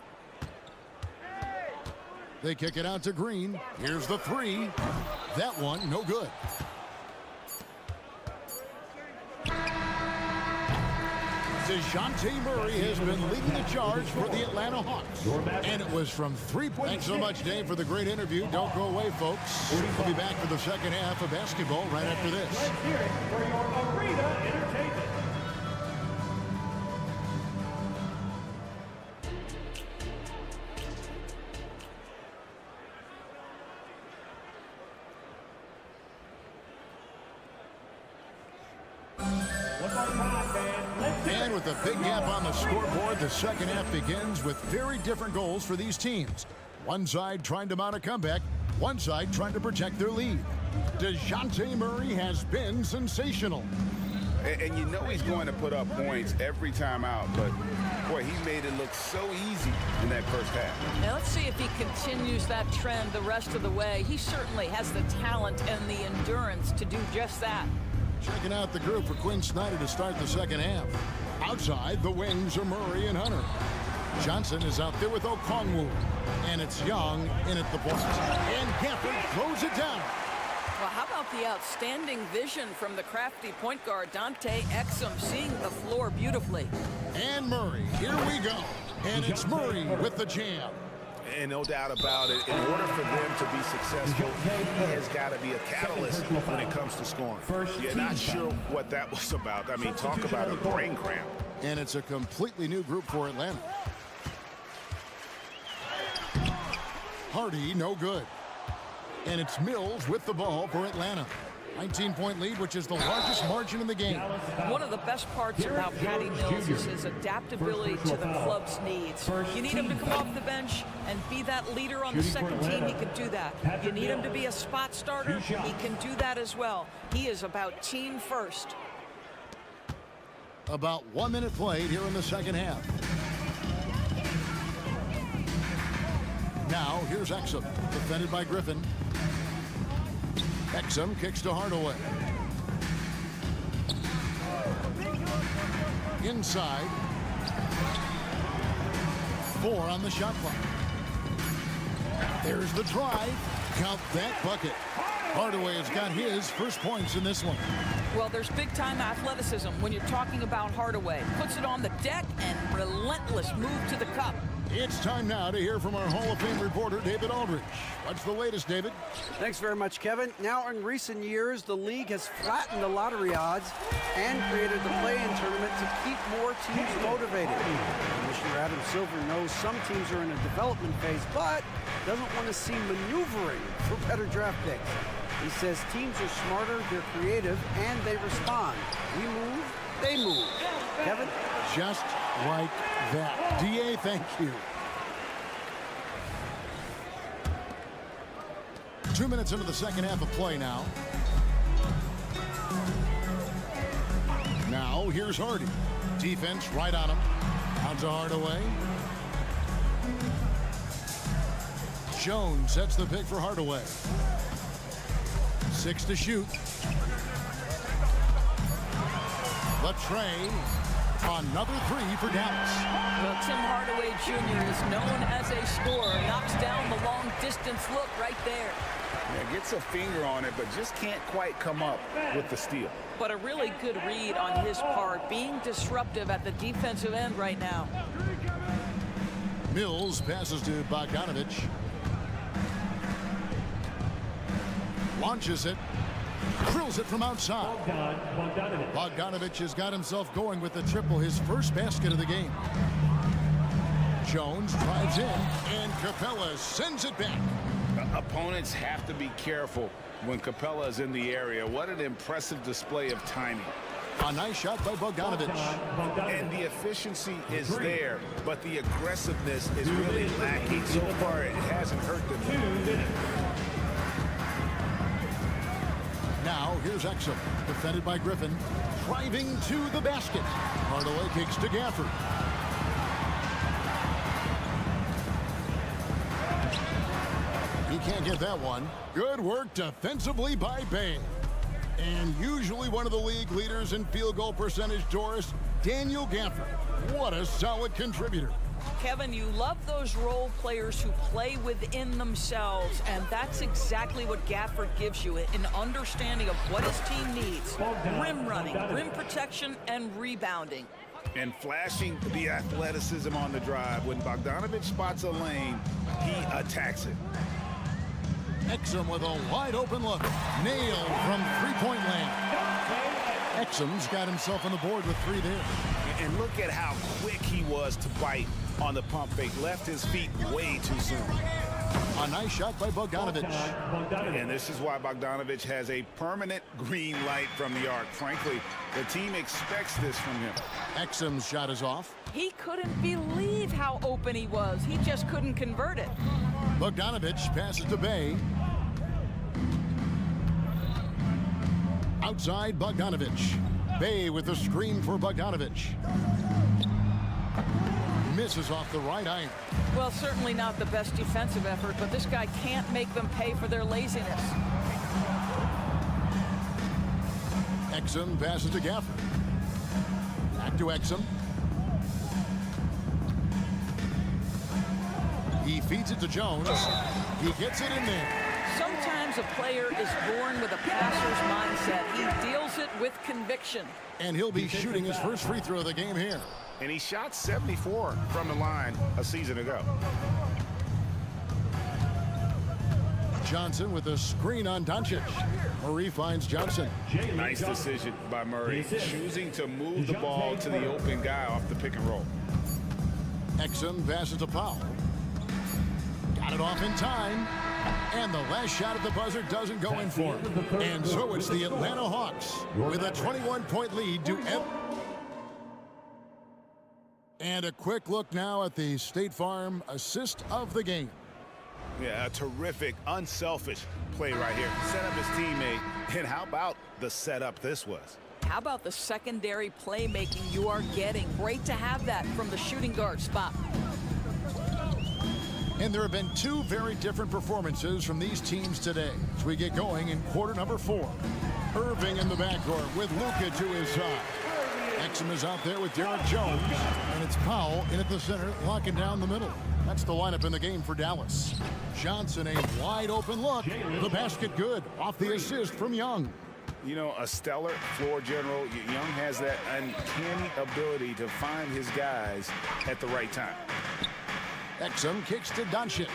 They kick it out to Green. Here's the three. That one, no good. DeJounte Murray has been leading the charge for the Atlanta Hawks. And it was from 3 points. Thanks so much, Dave, for the great interview. Don't go away, folks. We'll be back for the second half of basketball right after this. Let's hear it for your arena entertainment. And with a big gap on the scoreboard, the second half begins with very different goals for these teams. One side trying to mount a comeback, one side trying to protect their lead. DeJounte Murray has been sensational. And you know he's going to put up points every time out, but boy, he made it look so easy in that first half. Now let's see if he continues that trend the rest of the way. He certainly has the talent and the endurance to do just that. Checking out the group for Quinn Snyder to start the second half. Outside, the wings are Murray and Hunter. Johnson is out there with Okongwu. And it's Young in at the point. And Gafford throws it down. Well, how about the outstanding vision from the crafty point guard, Dante Exum, seeing the floor beautifully. And Murray, here we go. And it's Murray with the jam. And no doubt about it, in order for them to be successful, he has got to be a catalyst when it comes to scoring. You're not sure what that was about. I mean, talk about a brain cramp. And it's a completely new group for Atlanta. Hardy, no good. And it's Mills with the ball for Atlanta. 19-point lead, which is the largest margin in the game. One of the best parts about Patty Mills is his adaptability to the club's needs. You need him to come off the bench and be that leader on the second team, he can do that. You need him to be a spot starter, he can do that as well. He is about team first. About 1 minute played here in the second half. Now, here's Exum, defended by Griffin. Exum kicks to Hardaway. Inside. 4 on the shot clock. There's the drive. Count that bucket. Hardaway has got his first points in this one. Well, there's big-time athleticism when you're talking about Hardaway. Puts it on the deck and relentless move to the cup. It's time now to hear from our Hall of Fame reporter, David Aldridge. What's the latest, David? Thanks very much, Kevin. Now, in recent years, the league has flattened the lottery odds and created the play-in tournament to keep more teams motivated. Commissioner Adam Silver knows some teams are in a development phase, but doesn't want to see maneuvering for better draft picks. He says teams are smarter, they're creative, and they respond. We move, they move. Kevin? Just like that. DA, thank you. 2 minutes into the second half of play now. Now, here's Hardy. Defense right on him. Out to Hardaway. Jones sets the pick for Hardaway. 6 to shoot. The tray. Another 3 for Dallas. Well, Tim Hardaway Jr. is known as a scorer. Knocks down the long distance look right there. Yeah, gets a finger on it, but just can't quite come up with the steal. But a really good read on his part, being disruptive at the defensive end right now. Mills passes to Bogdanovich. Launches it. Drills it from outside. Bogdanovich has got himself going with the triple, his first basket of the game. Jones drives in, and Capella sends it back. Opponents have to be careful when Capella is in the area. What an impressive display of timing. A nice shot by Bogdanovich. And the efficiency is there, but the aggressiveness is really lacking. So far, it hasn't hurt them. Now, here's Exum, defended by Griffin, driving to the basket. Hardaway kicks to Gafford. He can't get that one. Good work defensively by Bay. And usually one of the league leaders in field goal percentage, Doris, Daniel Gafford. What a solid contributor. Kevin, you love those role players who play within themselves, and that's exactly what Gafford gives you, an understanding of what his team needs. Rim running, rim protection, and rebounding. And flashing the athleticism on the drive. When Bogdanovich spots a lane, he attacks it. Exum with a wide open look. Nailed from three-point land. Exum's got himself on the board with 3 there. And look at how quick he was to bite on the pump fake. Left his feet way too soon. A nice shot by Bogdanovich. And this is why Bogdanovich has a permanent green light from the arc. Frankly, the team expects this from him. Exum's shot is off. He couldn't believe how open he was. He just couldn't convert it. Bogdanovich passes to Bay. Outside Bogdanovich. Bay with the screen for Bogdanovich. Misses off the right iron. Well, certainly not the best defensive effort, but this guy can't make them pay for their laziness. Exum passes to Gafford. Back to Exum. He feeds it to Jones. He gets it in there. Sometimes a player is born with a passer's mindset. He deals it with conviction. And he'll be shooting his first free throw of the game here. And he shot 74 from the line a season ago. Johnson with a screen on Doncic. Murray finds Johnson. Nice decision by Murray, choosing to move the ball to the open guy off the pick and roll. Exum passes to Powell. Got it off in time. And the last shot at the buzzer doesn't go in for him. And so it's the Atlanta Hawks with a 21-point lead to end. And a quick look now at the State Farm assist of the game. Yeah, a terrific, unselfish play right here. Set up his teammate. And how about the setup this was? How about the secondary playmaking you are getting? Great to have that from the shooting guard spot. And there have been two very different performances from these teams today as we get going in quarter number 4. Irving in the backcourt with Luka to his side. Exum is out there with Derek Jones, and it's Powell in at the center, locking down the middle. That's the lineup in the game for Dallas. Johnson, a wide open look. The basket good off the assist from Young. You know, a stellar floor general. Young has that uncanny ability to find his guys at the right time. Exum kicks to Doncic.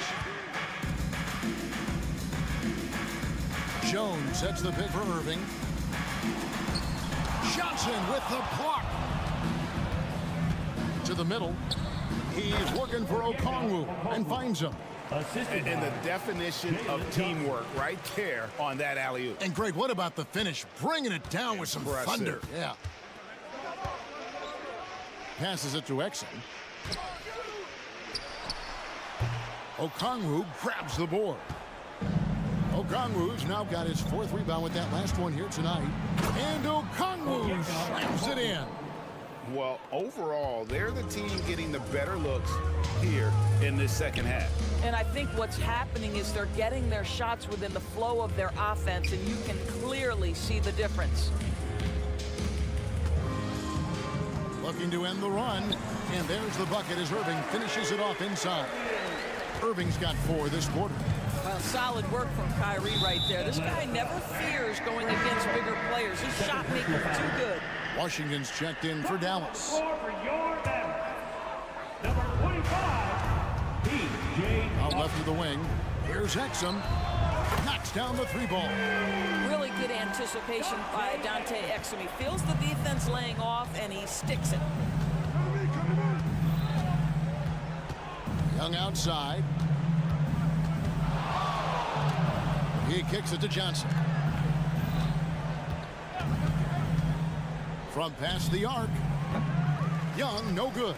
Jones sets the pick for Irving. Johnson with the block. To the middle. He's working for Okongwu and finds him. And the definition of teamwork right there on that alley-oop. And Greg, what about the finish? Bringing it down with some thunder. Yeah. Passes it to Exum. Okongwu grabs the board. Okongwu's now got his 4th rebound with that last one here tonight. And Okongwu slams it in. Well, overall, they're the team getting the better looks here in this second half. And I think what's happening is they're getting their shots within the flow of their offense, and you can clearly see the difference. Looking to end the run, and there's the bucket as Irving finishes it off inside. Irving's got 4 this quarter. Well, solid work from Kyrie right there. This guy never fears going against bigger players. His shot making is too good. Washington's checked in for Dallas. Number 25, PJ. Out left of the wing. Here's Exum. Knocks down the 3-ball. Really good anticipation by Dante Exum. He feels the defense laying off, and he sticks it. Young outside. He kicks it to Johnson. From past the arc. Young, no good.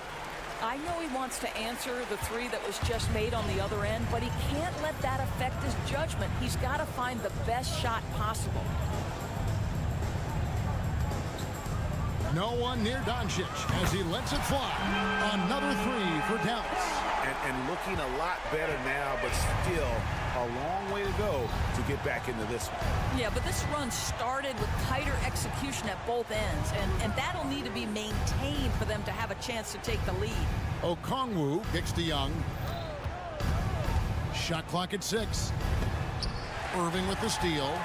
I know he wants to answer the 3 that was just made on the other end, but he can't let that affect his judgment. He's got to find the best shot possible. No one near Doncic as he lets it fly. Another 3 for Dallas. And looking a lot better now, but still a long way to go to get back into this one. Yeah, but this run started with tighter execution at both ends, and that'll need to be maintained for them to have a chance to take the lead. Okongwu kicks to Young. Shot clock at 6. Irving with the steal.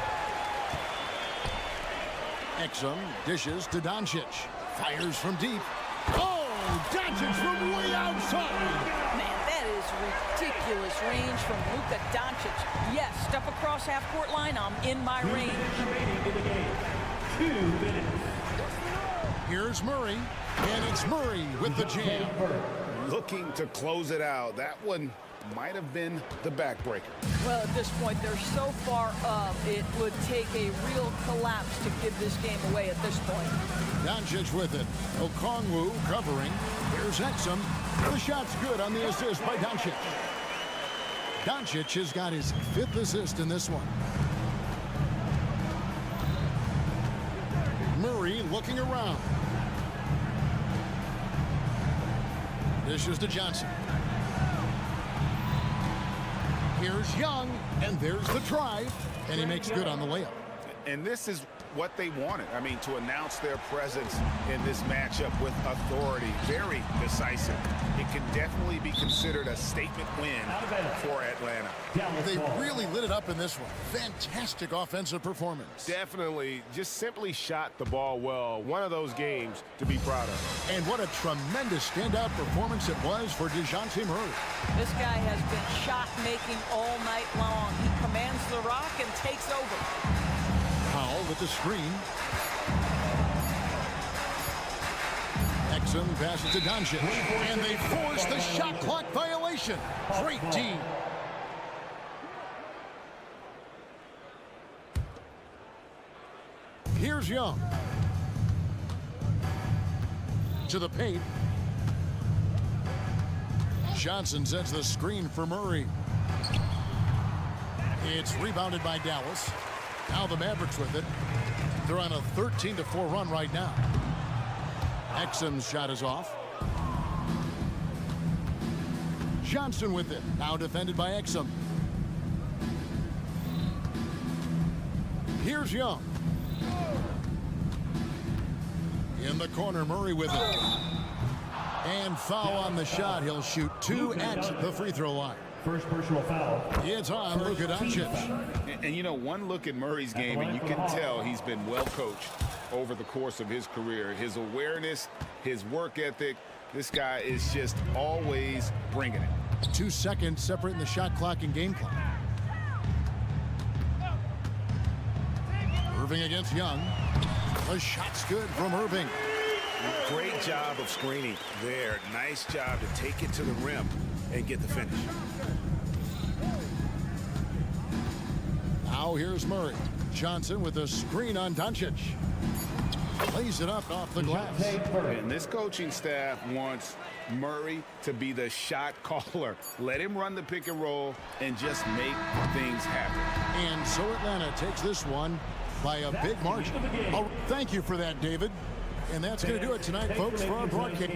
Exum dishes to Doncic. Fires from deep. Oh, Doncic from way outside. Man, that is ridiculous range from Luka Doncic. Yes, step across half-court line, I'm in my range. 2 minutes. Here's Murray, and it's Murray with the jam. Looking to close it out. That one might have been the backbreaker. Well, at this point, they're so far up, it would take a real collapse to give this game away at this point. Doncic with it. Okongwu covering. Here's Exum. The shot's good on the assist by Doncic. Doncic has got his 5th assist in this one. Murray looking around. Dishes to Johnson. Here's Young, and there's the drive, and he makes good on the layup. And this is what they wanted. I mean, to announce their presence in this matchup with authority. Very decisive. It can definitely be considered a statement win for Atlanta. They really lit it up in this one. Fantastic offensive performance. Definitely just simply shot the ball well. One of those games to be proud of. And what a tremendous standout performance it was for DeJounte Murray. This guy has been shot-making all night long. He commands the rock and takes over. Powell with the screen. Exum passes to Doncic, and they force the shot clock violation. Great team. Here's Young. To the paint. Johnson sets the screen for Murray. It's rebounded by Dallas. Now the Mavericks with it. They're on a 13-4 run right now. Exum's shot is off. Johnson with it. Now defended by Exum. Here's Young. In the corner, Murray with it. And foul on the shot. He'll shoot 2 at the free throw line. First personal foul. It's on Luka Doncic. And you know, one look at Murray's game, and you can tell he's been well coached over the course of his career. His awareness, his work ethic, this guy is just always bringing it. 2 seconds separating the shot clock and game clock. Irving against Young. The shot's good from Irving. Great job of screening there. Nice job to take it to the rim and get the finish. Now here's Murray. Johnson with a screen on Doncic. Lays it up off the glass. And this coaching staff wants Murray to be the shot caller. Let him run the pick and roll and just make things happen. And so Atlanta takes this one by a big margin. Oh, thank you for that, David. And that's going to do it tonight, folks, for our broadcast.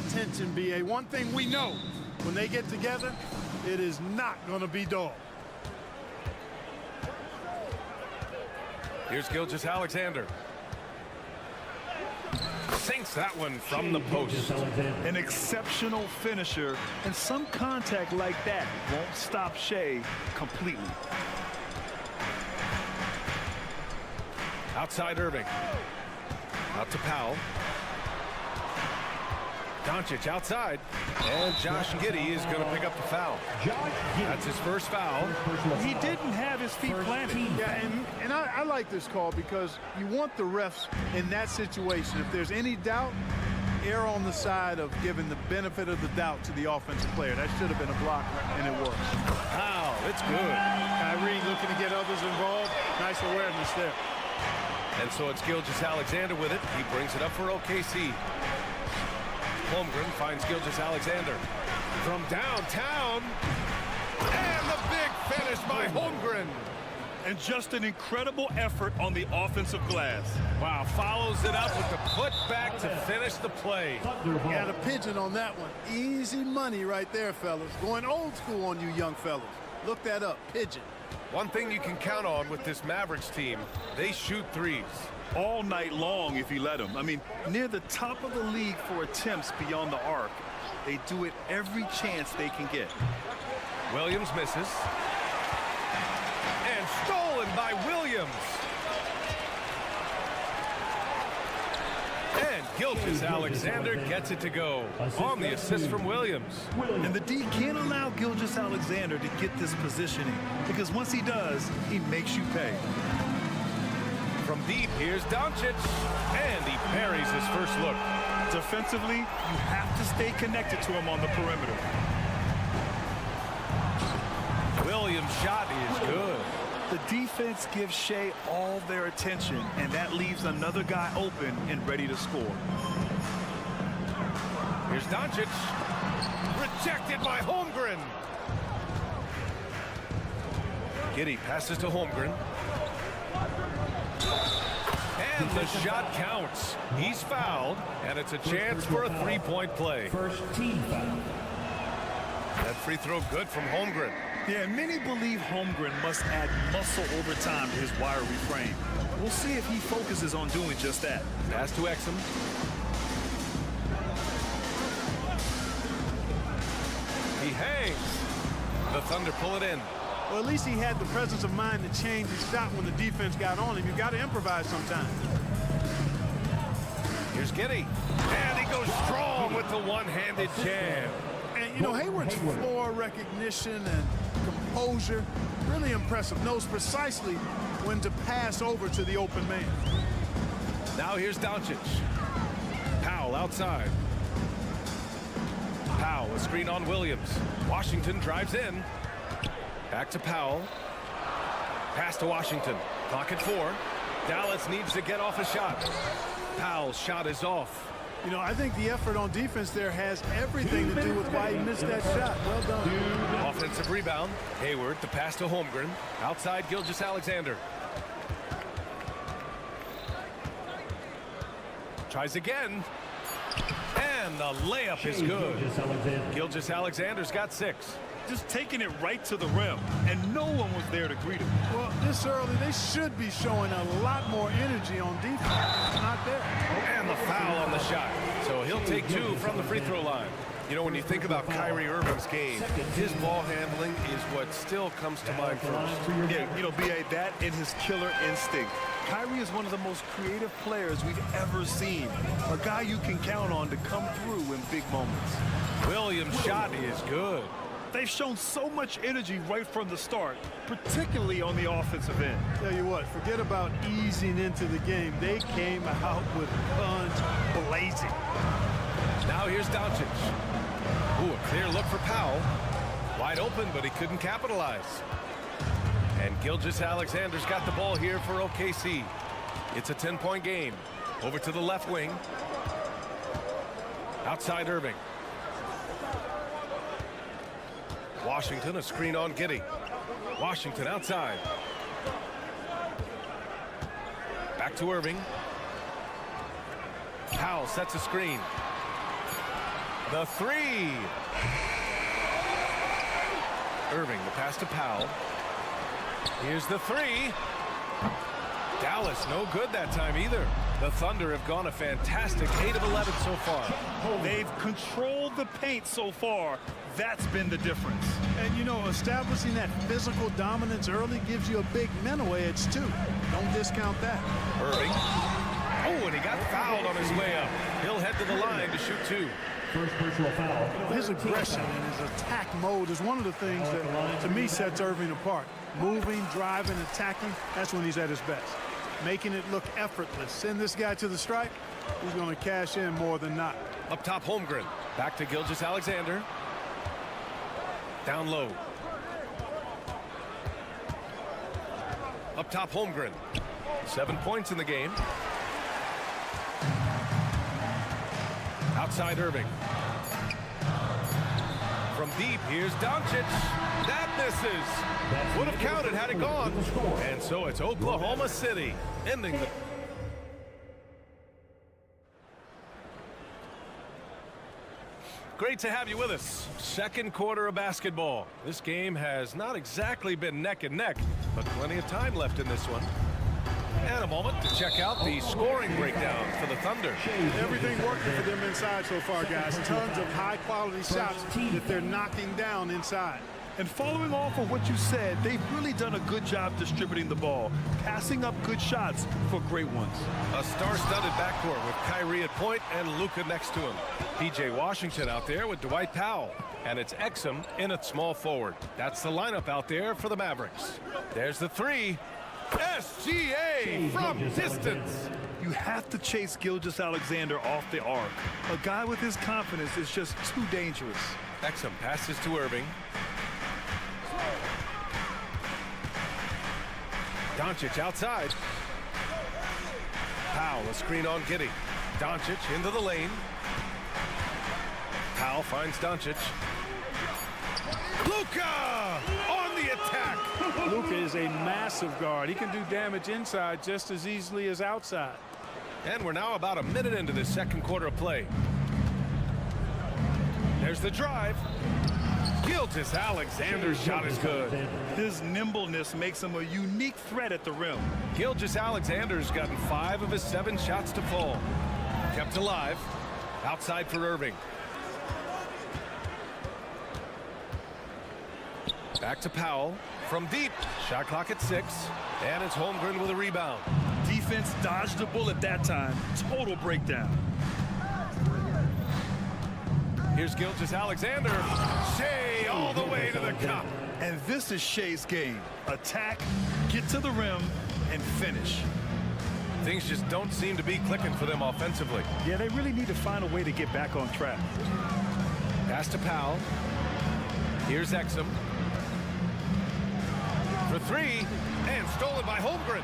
the tension, B.A. One thing we know, when they get together, it is not going to be dull. Here's Gilgeous-Alexander. Sinks that one from the post. An exceptional finisher, and some contact like that won't stop Shea completely. Outside Irving. Out to Powell. Doncic outside. And Josh Giddey is going to pick up the foul. That's his first foul. He didn't have his feet planted. Yeah, and I like this call because you want the refs in that situation. If there's any doubt, err on the side of giving the benefit of the doubt to the offensive player. That should have been a block, and it was. Wow, it's good. Kyrie looking to get others involved. Nice awareness there. And so it's Gilgeous-Alexander with it. He brings it up for OKC. Holmgren finds Gilgeous-Alexander from downtown. And the big finish by Holmgren. And just an incredible effort on the offensive glass. Wow, follows it up with the putback to finish the play. Got a pigeon on that one. Easy money right there, fellas. Going old school on you young fellas. Look that up, pigeon. One thing you can count on with this Mavericks team, they shoot threes. All night long if you let them. I mean, near the top of the league for attempts beyond the arc. They do it every chance they can get. Williams misses. And stolen by Williams. And Gilgeous-Alexander gets it to go on the assist from Williams. And the D can't allow Gilgeous-Alexander to get this positioning because once he does, he makes you pay. From deep, here's Doncic, and he parries his first look. Defensively, you have to stay connected to him on the perimeter. Williams' shot is good. The defense gives Shea all their attention, and that leaves another guy open and ready to score. Here's Doncic. Rejected by Holmgren. Giddey passes to Holmgren. And the shot counts. He's fouled, and it's a chance for a three-point play. First team foul. That free throw good from Holmgren. Yeah, many believe Holmgren must add muscle over time to his wiry frame. We'll see if he focuses on doing just that. Pass to Exum. He hangs. The Thunder pull it in. Well, at least he had the presence of mind to change his shot when the defense got on him. You got to improvise sometimes. Here's Giddey. And he goes strong with the one-handed jam. And, you know, Hayward's floor recognition and composure, really impressive. Knows precisely when to pass over to the open man. Now here's Doncic. Powell outside. Powell, a screen on Williams. Washington drives in. Back to Powell. Pass to Washington. Clock at 4. Dallas needs to get off a shot. Powell's shot is off. You know, I think the effort on defense there has everything to do with why he missed that shot. Well done. Offensive rebound. Hayward, the pass to Holmgren. Outside Gilgeous-Alexander. Tries again. And the layup is good. Gilgeous-Alexander's got 6. Just taking it right to the rim, and no one was there to greet him. Well, this early, they should be showing a lot more energy on defense. It's not there. And the foul on the shot. So he'll take 2 from the free throw line. You know, when you think about Kyrie Irving's game, his ball handling is what still comes to mind first. Yeah, you know, B.A., that and his killer instinct. Kyrie is one of the most creative players we've ever seen. A guy you can count on to come through in big moments. Williams' shot is good. They've shown so much energy right from the start, particularly on the offensive end. Tell you what, forget about easing into the game. They came out with guns blazing. Now here's Doncic. Ooh, a clear look for Powell. Wide open, but he couldn't capitalize. And Gilgeous-Alexander's got the ball here for OKC. It's a 10-point game. Over to the left wing. Outside Irving. Washington, a screen on Giddey. Washington outside. Back to Irving. Powell sets a screen. The three. Irving, the pass to Powell. Here's the three. Dallas, no good that time either. The Thunder have gone a fantastic 8 of 11 so far. They've controlled the paint so far. That's been the difference. And, you know, establishing that physical dominance early gives you a big mental edge, too. Don't discount that. Irving. Oh, and he got fouled on his way up. He'll head to the line to shoot 2. First personal foul. His aggression and his attack mode is one of the things that, to me, sets Irving apart. Moving, driving, attacking, that's when he's at his best. Making it look effortless. Send this guy to the stripe, he's going to cash in more than not. Up top, Holmgren. Back to Gilgeous-Alexander. Down low. Up top, Holmgren. 7 points in the game. Outside Irving. From deep, here's Doncic. That misses. Would have counted had it gone. And so it's Oklahoma City ending the... Great to have you with us. Second quarter of basketball. This game has not exactly been neck and neck, but plenty of time left in this one. And a moment to check out the scoring breakdown for the Thunder. Everything working for them inside so far, guys. Tons of high-quality shots that they're knocking down inside. And following off of what you said, they've really done a good job distributing the ball, passing up good shots for great ones. A star-studded backcourt with Kyrie at point and Luka next to him. P.J. Washington out there with Dwight Powell. And it's Exum in at small forward. That's the lineup out there for the Mavericks. There's the three. SGA from distance. You have to chase Gilgeous-Alexander off the arc. A guy with his confidence is just too dangerous. Exum passes to Irving. Doncic outside. Powell, a screen on Giddey. Doncic into the lane. Powell finds Doncic. Luka on the attack. Luka is a massive guard. He can do damage inside just as easily as outside. And we're now about a minute into the second quarter of play. There's the drive. Gilgeous-Alexander's shot is good. His nimbleness makes him a unique threat at the rim. Gilgeous-Alexander's gotten 5 of his 7 shots to fall. Kept alive. Outside for Irving. Back to Powell. From deep. Shot clock at 6. And it's Holmgren with a rebound. Defense dodged a bullet that time. Total breakdown. Here's Gilgeous-Alexander. Shea all the way to the cup. And this is Shea's game. Attack, get to the rim, and finish. Things just don't seem to be clicking for them offensively. Yeah, they really need to find a way to get back on track. Pass to Powell. Here's Exum. For 3, and stolen by Holmgren.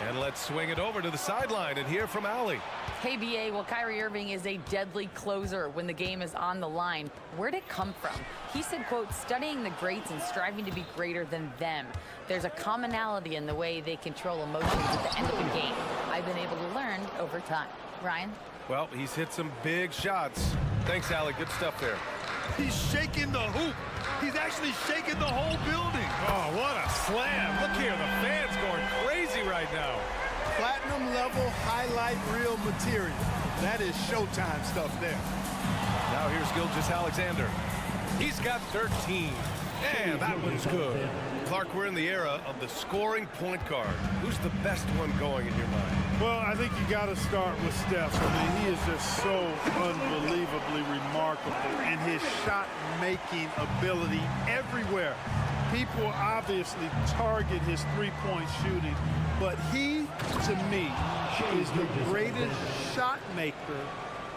And let's swing it over to the sideline and hear from Allie. Hey, BA, well, Kyrie Irving is a deadly closer when the game is on the line. Where'd it come from? He said, quote, studying the greats and striving to be greater than them. There's a commonality in the way they control emotions at the end of the game. I've been able to learn over time. Ryan? Well, he's hit some big shots. Thanks, Allie. Good stuff there. He's shaking the hoop. He's actually shaking the whole building. Oh, what a slam. Look here, the fans going crazy right now. Platinum level highlight reel material. That is Showtime stuff there. Now here's Gilgeous-Alexander. He's got 13. And that one's good. Clark, we're in the era of the scoring point guard. Who's the best one going in your mind? Well, I think you got to start with Steph. I mean, he is just so unbelievably remarkable in his shot-making ability everywhere. People obviously target his three-point shooting, but he, to me, is the greatest shot maker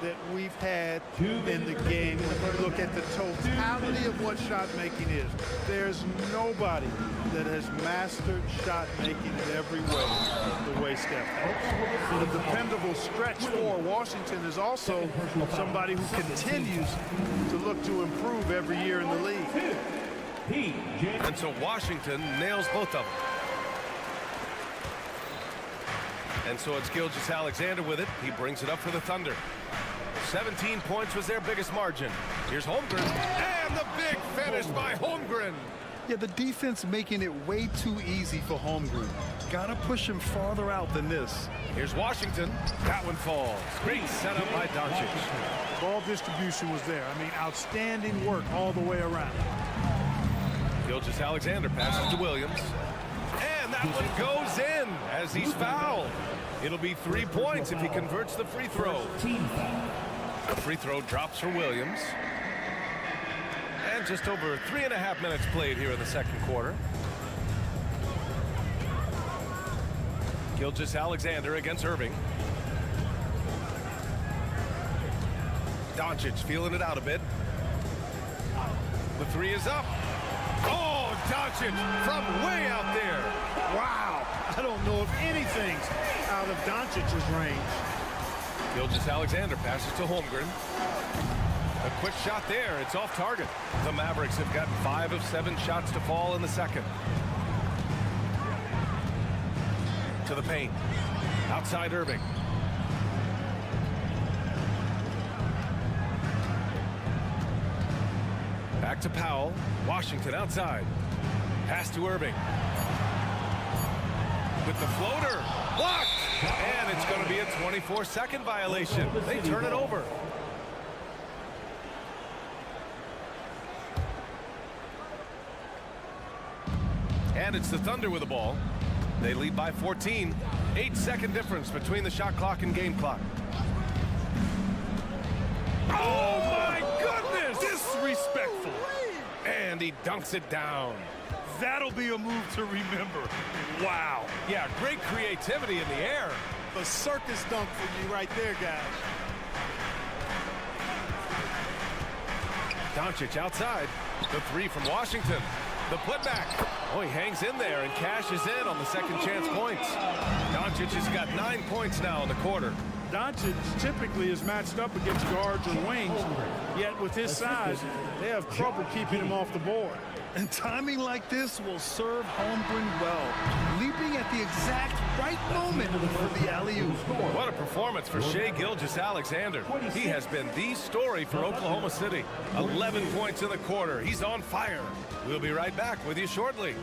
that we've had in the game. When you look at the totality of what shot making is, there's nobody that has mastered shot making in every way the way Steph has. The dependable stretch for Washington is also somebody who continues to look to improve every year in the league. And so Washington nails both of them. And so it's Gilgeous-Alexander with it. He brings it up for the Thunder. 17 points was their biggest margin. Here's Holmgren, and the big finish by Holmgren. Yeah, the defense making it way too easy for Holmgren. Gotta push him farther out than this. Here's Washington. That one falls. Great setup by Doncic. Ball distribution was there. I mean, outstanding work all the way around. Gilgeous-Alexander passes to Williams. And that one goes in as he's fouled. It'll be 3 points if he converts the free throw. The free throw drops for Williams. And just over 3.5 minutes played here in the second quarter. Gilgeous-Alexander against Irving. Doncic feeling it out a bit. The three is up. Oh, Doncic from way out there. Wow. I don't know if anything's out of Doncic's range. Gilgeous-Alexander passes to Holmgren. A quick shot there. It's off target. The Mavericks have gotten 5 of 7 shots to fall in the second. To the paint. Outside Irving. Back to Powell. Washington outside. Pass to Irving. With the floater. Blocked! And it's going to be a 24-second violation. They turn it over. And it's the Thunder with the ball. They lead by 14. 8-second difference between the shot clock and game clock. Oh my goodness! Disrespectful. And he dunks it down. That'll be a move to remember. Wow. Yeah, great creativity in the air. A circus dunk for you right there, guys. Doncic outside. The three from Washington. The putback. Oh, he hangs in there and cashes in on the second chance points. Doncic has got 9 points now in the quarter. Doncic typically is matched up against guards or wings, yet with his size, they have trouble keeping him off the board. And timing like this will serve Holmgren well, leaping at the exact right moment for the alley-oop. What a performance for Shai Gilgeous-Alexander. He has been the story for Oklahoma City. 11 points in the quarter. He's on fire. We'll be right back with you shortly.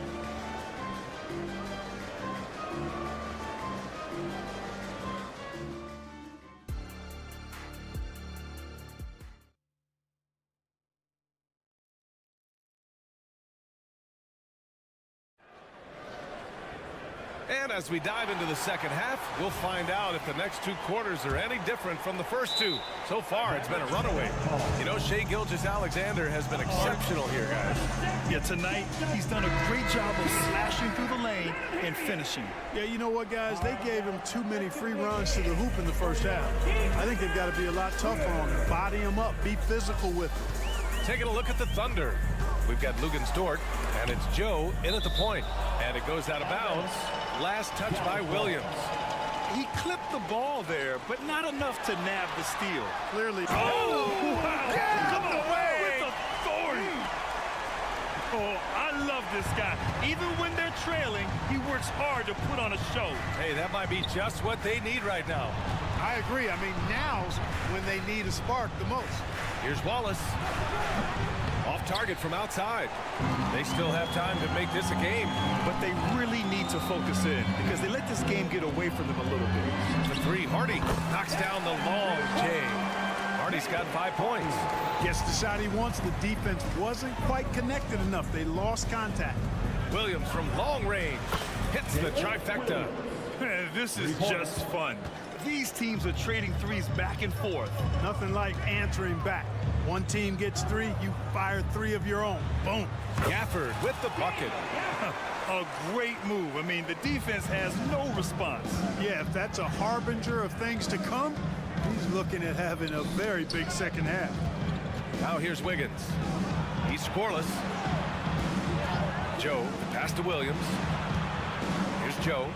And as we dive into the second half, we'll find out if the next 2 quarters are any different from the first 2. So far, it's been a runaway. You know, Shai Gilgeous-Alexander has been exceptional here, guys. Yeah, tonight, he's done a great job of slashing through the lane and finishing. Yeah, you know what, guys? They gave him too many free runs to the hoop in the first half. I think they've got to be a lot tougher on him. Body him up. Be physical with him. Taking a look at the Thunder. We've got Luguentz-Dort, and it's Joe in at the point. And it goes out of bounds. Last touch by Williams. He clipped the ball there, but not enough to nab the steal. Clearly. Oh, wow. Get out the way. With authority. Oh, I love this guy. Even when they're trailing, he works hard to put on a show. Hey, that might be just what they need right now. I agree. I mean, now's when they need a spark the most. Here's Wallace. Off target from outside. They still have time to make this a game. But they really need to focus in because they let this game get away from them a little bit. The three, Hardy knocks down the long J. Hardy's got 5 points. Gets the shot he wants. The defense wasn't quite connected enough. They lost contact. Williams from long range hits the trifecta. This is just fun. These teams are trading threes back and forth. Nothing like answering back. One team gets 3, you fire 3 of your own. Boom. Gafford with the bucket. A great move. I mean, the defense has no response. Yeah, if that's a harbinger of things to come, he's looking at having a very big second half. Now here's Wiggins. He's scoreless. Joe, the pass to Williams. Here's Joe.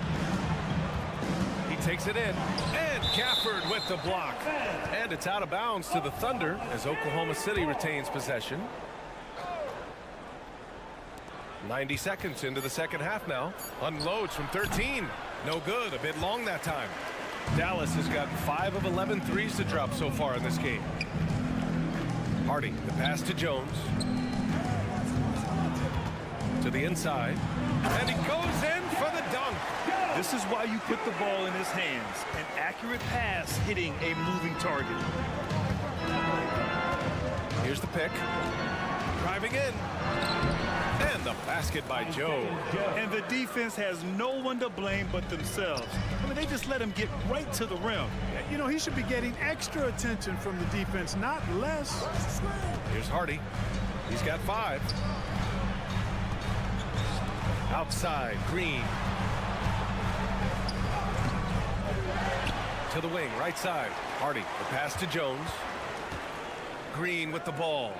He takes it in. And Gafford with the block. And it's out of bounds to the Thunder as Oklahoma City retains possession. 90 seconds into the second half now. Unloads from 13. No good. A bit long that time. Dallas has got 5 of 11 threes to drop so far in this game. Hardy, the pass to Jones. To the inside. And he goes in for the dunk. This is why you put the ball in his hands. An accurate pass hitting a moving target. Here's the pick. Driving in. And the basket by Joe. And the defense has no one to blame but themselves. I mean, they just let him get right to the rim. You know, he should be getting extra attention from the defense, not less. Here's Hardy. He's got 5. Outside, Green. To the wing, right side. Hardy, the pass to Jones. Green with the ball.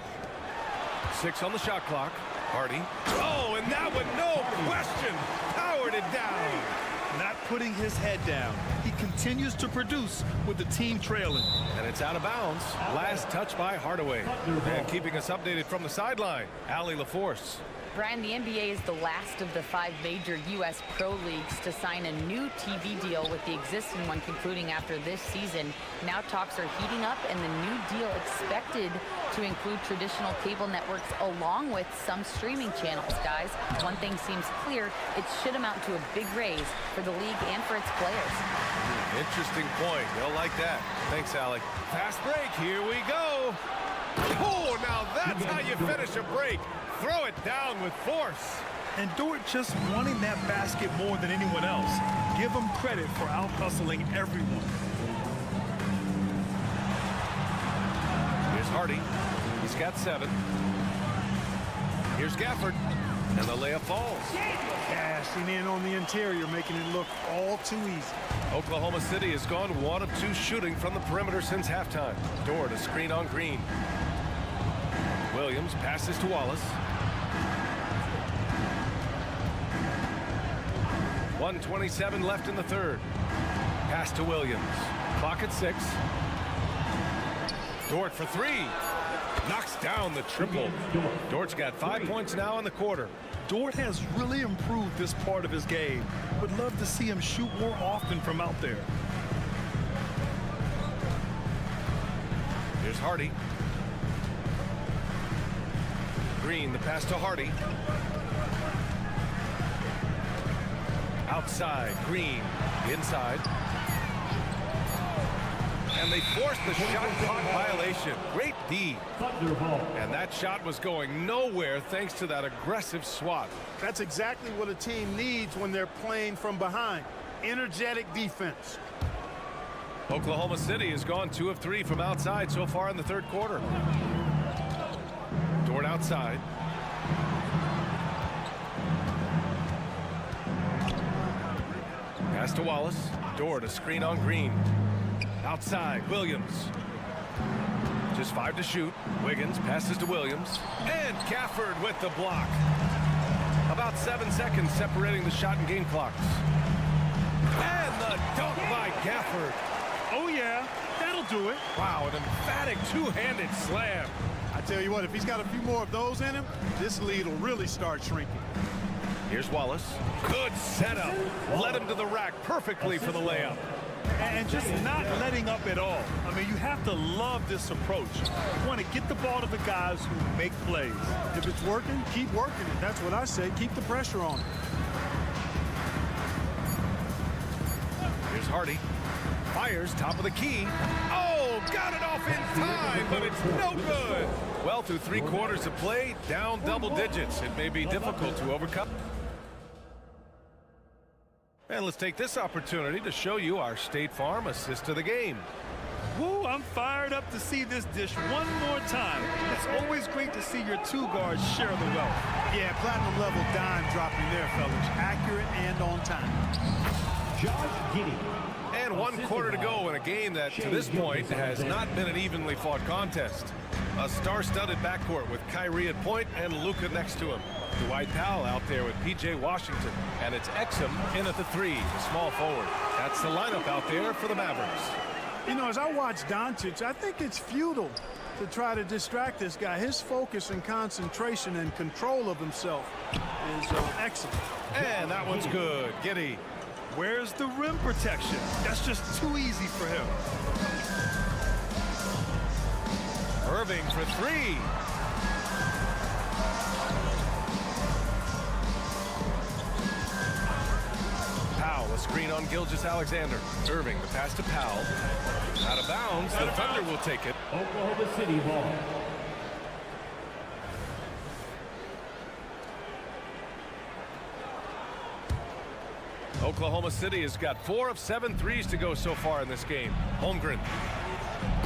6 on the shot clock. Hardy. Oh, and that one, no question, powered it down. Not putting his head down. He continues to produce with the team trailing. And it's out of bounds. Last touch by Hardaway. And keeping us updated from the sideline, Allie LaForce. Brian, the NBA is the last of the 5 major U.S. pro leagues to sign a new TV deal, with the existing one concluding after this season. Now talks are heating up, and the new deal expected to include traditional cable networks along with some streaming channels. Guys, one thing seems clear: it should amount to a big raise for the league and for its players. Interesting point. They'll like that. Thanks, Allie. Fast break. Here we go. Oh, now that's how you finish a break. Throw it down with force. And Dort just wanting that basket more than anyone else. Give him credit for out-hustling everyone. Here's Hardy. He's got 7. Here's Gafford. And the layup falls. Cashing in on the interior, making it look all too easy. Oklahoma City has gone 1 of 2 shooting from the perimeter since halftime. Dort a screen on Green. Williams passes to Wallace. 1:27 left in the third. Pass to Williams. Clock at 6. Dort for 3. Knocks down the triple. Dort's got 5 points now in the quarter. Dort has really improved this part of his game. Would love to see him shoot more often from out there. Here's Hardy. Green, the pass to Hardy. Outside, Green, inside. And they forced the shot clock violation. Great D. And that shot was going nowhere thanks to that aggressive swat. That's exactly what a team needs when they're playing from behind. Energetic defense. Oklahoma City has gone 2 of 3 from outside so far in the third quarter. Dort outside. Pass to Wallace. Dort a screen on Green. Outside, Williams. Just 5 to shoot. Wiggins passes to Williams. And Gafford with the block. About 7 seconds separating the shot and game clocks. And the dunk by Gafford. Oh, yeah, that'll do it. Wow, an emphatic two-handed slam. I tell you what, if he's got a few more of those in him, this lead will really start shrinking. Here's Wallace. Good setup. Led him to the rack perfectly for the layup. And just not letting up at all. I mean, you have to love this approach. You want to get the ball to the guys who make plays. If it's working, keep working it. That's what I say. Keep the pressure on. Here's Hardy. Fires top of the key. Oh, got it off in time, but it's no good. Well, through 3 quarters of play, down double digits. It may be difficult to overcome. And let's take this opportunity to show you our State Farm assist to the game. Woo, I'm fired up to see this dish one more time. It's always great to see your 2 guards share the wealth. Yeah, platinum level dime dropping there, fellas. Accurate and on time. And 1 quarter to go in a game that, to this point, has not been an evenly fought contest. A star-studded backcourt with Kyrie at point and Luka next to him. Dwight Powell out there with P.J. Washington. And it's Exum in at the 3, the small forward. That's the lineup out there for the Mavericks. You know, as I watch Doncic, I think it's futile to try to distract this guy. His focus and concentration and control of himself is excellent. And that one's good. Giddey Where's the rim protection? That's just too easy for him. Irving for three. Powell, a screen on Gilgeous-Alexander. Irving, the pass to Powell. Out of bounds, the Thunder will take it. Oklahoma City ball. Oklahoma City has got 4 of 7 threes to go so far in this game. Holmgren.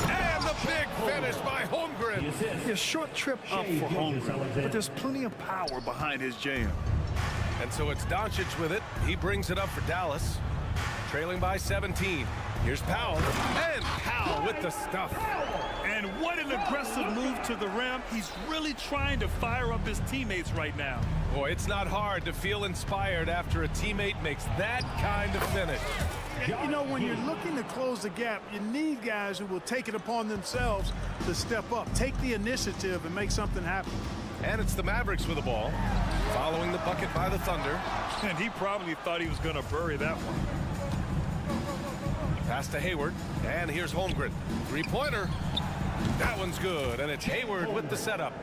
And the big finish by Holmgren. A short trip up for Holmgren, but there's plenty of power behind his jam. And so it's Doncic with it. He brings it up for Dallas. Trailing by 17. Here's Powell. And Powell with the stuff. And what an aggressive move to the rim. He's really trying to fire up his teammates right now. Boy, it's not hard to feel inspired after a teammate makes that kind of finish. You know, when you're looking to close the gap, you need guys who will take it upon themselves to step up, take the initiative, and make something happen. And it's the Mavericks with the ball, following the bucket by the Thunder. And he probably thought he was going to bury that one. Pass to Hayward, and here's Holmgren. Three-pointer. That one's good, and it's Hayward with the setup.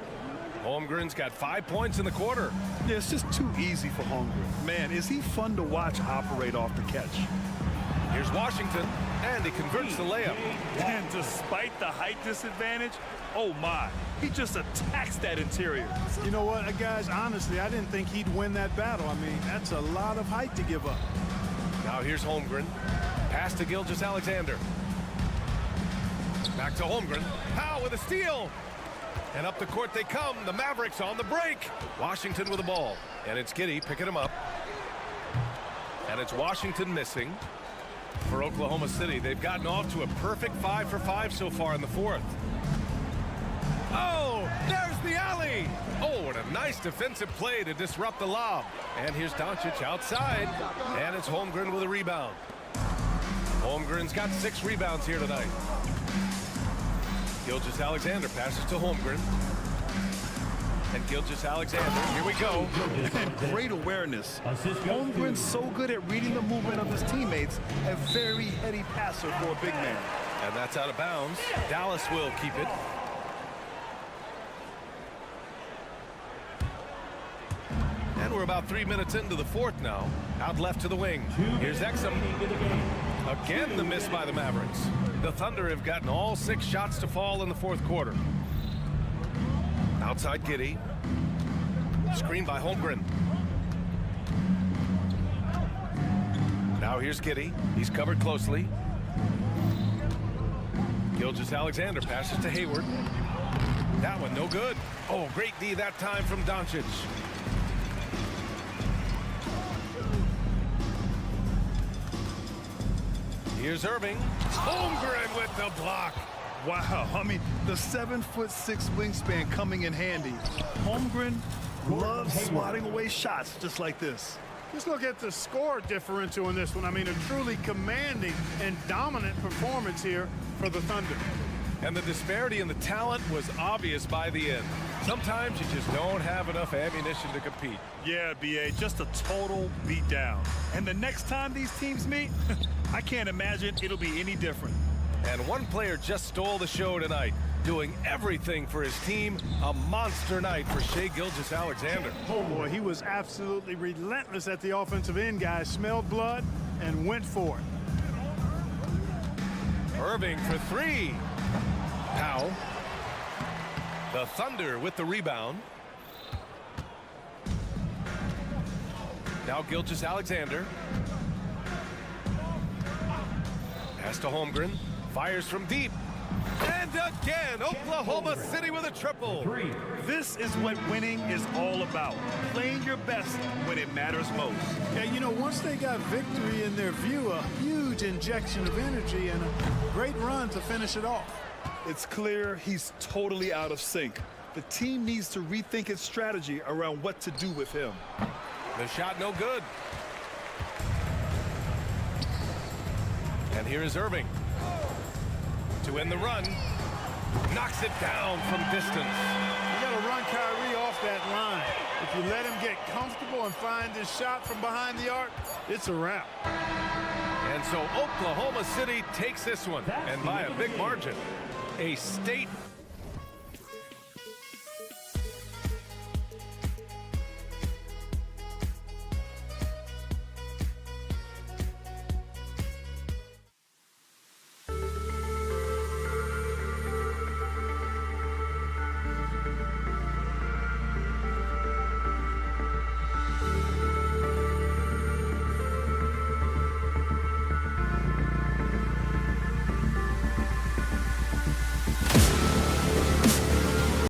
Holmgren's got 5 points in the quarter. Yeah, it's just too easy for Holmgren. Man, is he fun to watch operate off the catch. Here's Washington, and he converts the layup. And despite the height disadvantage, oh my, he just attacks that interior. You know what, guys, honestly, I didn't think he'd win that battle. I mean, that's a lot of height to give up. Now here's Holmgren. Pass to Gilgeous-Alexander. Back to Holmgren. Powell with a steal. And up the court they come. The Mavericks on the break. Washington with the ball. And it's Giddey picking him up. And it's Washington missing for Oklahoma City. They've gotten off to a perfect 5 for 5 so far in the fourth. Oh, there's the alley. Oh, and a nice defensive play to disrupt the lob. And here's Doncic outside. And it's Holmgren with a rebound. Holmgren's got 6 rebounds here tonight. Gilgeous-Alexander passes to Holmgren. And Gilgeous-Alexander, here we go. And great awareness. Holmgren's so good at reading the movement of his teammates, a very heady passer for a big man. And that's out of bounds. Dallas will keep it. And we're about 3 minutes into the fourth now. Out left to the wing. Here's Exum. Again, the miss by the Mavericks. The Thunder have gotten all 6 shots to fall in the fourth quarter. Outside Giddey. Screen by Holmgren. Now here's Giddey. He's covered closely. Gilgeous-Alexander passes to Hayward. That one no good. Oh, great D that time from Doncic. Here's Irving. Holmgren with the block. Wow, I mean, the 7'6" wingspan coming in handy. Holmgren loves swatting away shots just like this. Just look at the score differential in this one. I mean, a truly commanding and dominant performance here for the Thunder. And the disparity in the talent was obvious by the end. Sometimes you just don't have enough ammunition to compete. Yeah, B.A., just a total beatdown. And the next time these teams meet, I can't imagine it'll be any different. And one player just stole the show tonight, doing everything for his team. A monster night for Shai Gilgeous-Alexander. Oh, boy, he was absolutely relentless at the offensive end, guys. Smelled blood and went for it. Irving for 3. Powell. The Thunder with the rebound. Now Gilgeous-Alexander. Pass to Holmgren. Fires from deep. And again, Oklahoma City with a triple. This is what winning is all about. Playing your best when it matters most. Yeah, you know, once they got victory in their view, a huge injection of energy and a great run to finish it off. It's clear he's totally out of sync. The team needs to rethink its strategy around what to do with him. The shot no good. And here is Irving. To end the run. Knocks it down from distance. You got to run Kyrie off that line. If you let him get comfortable and find his shot from behind the arc, it's a wrap. And so Oklahoma City takes this one, and by a big margin. A state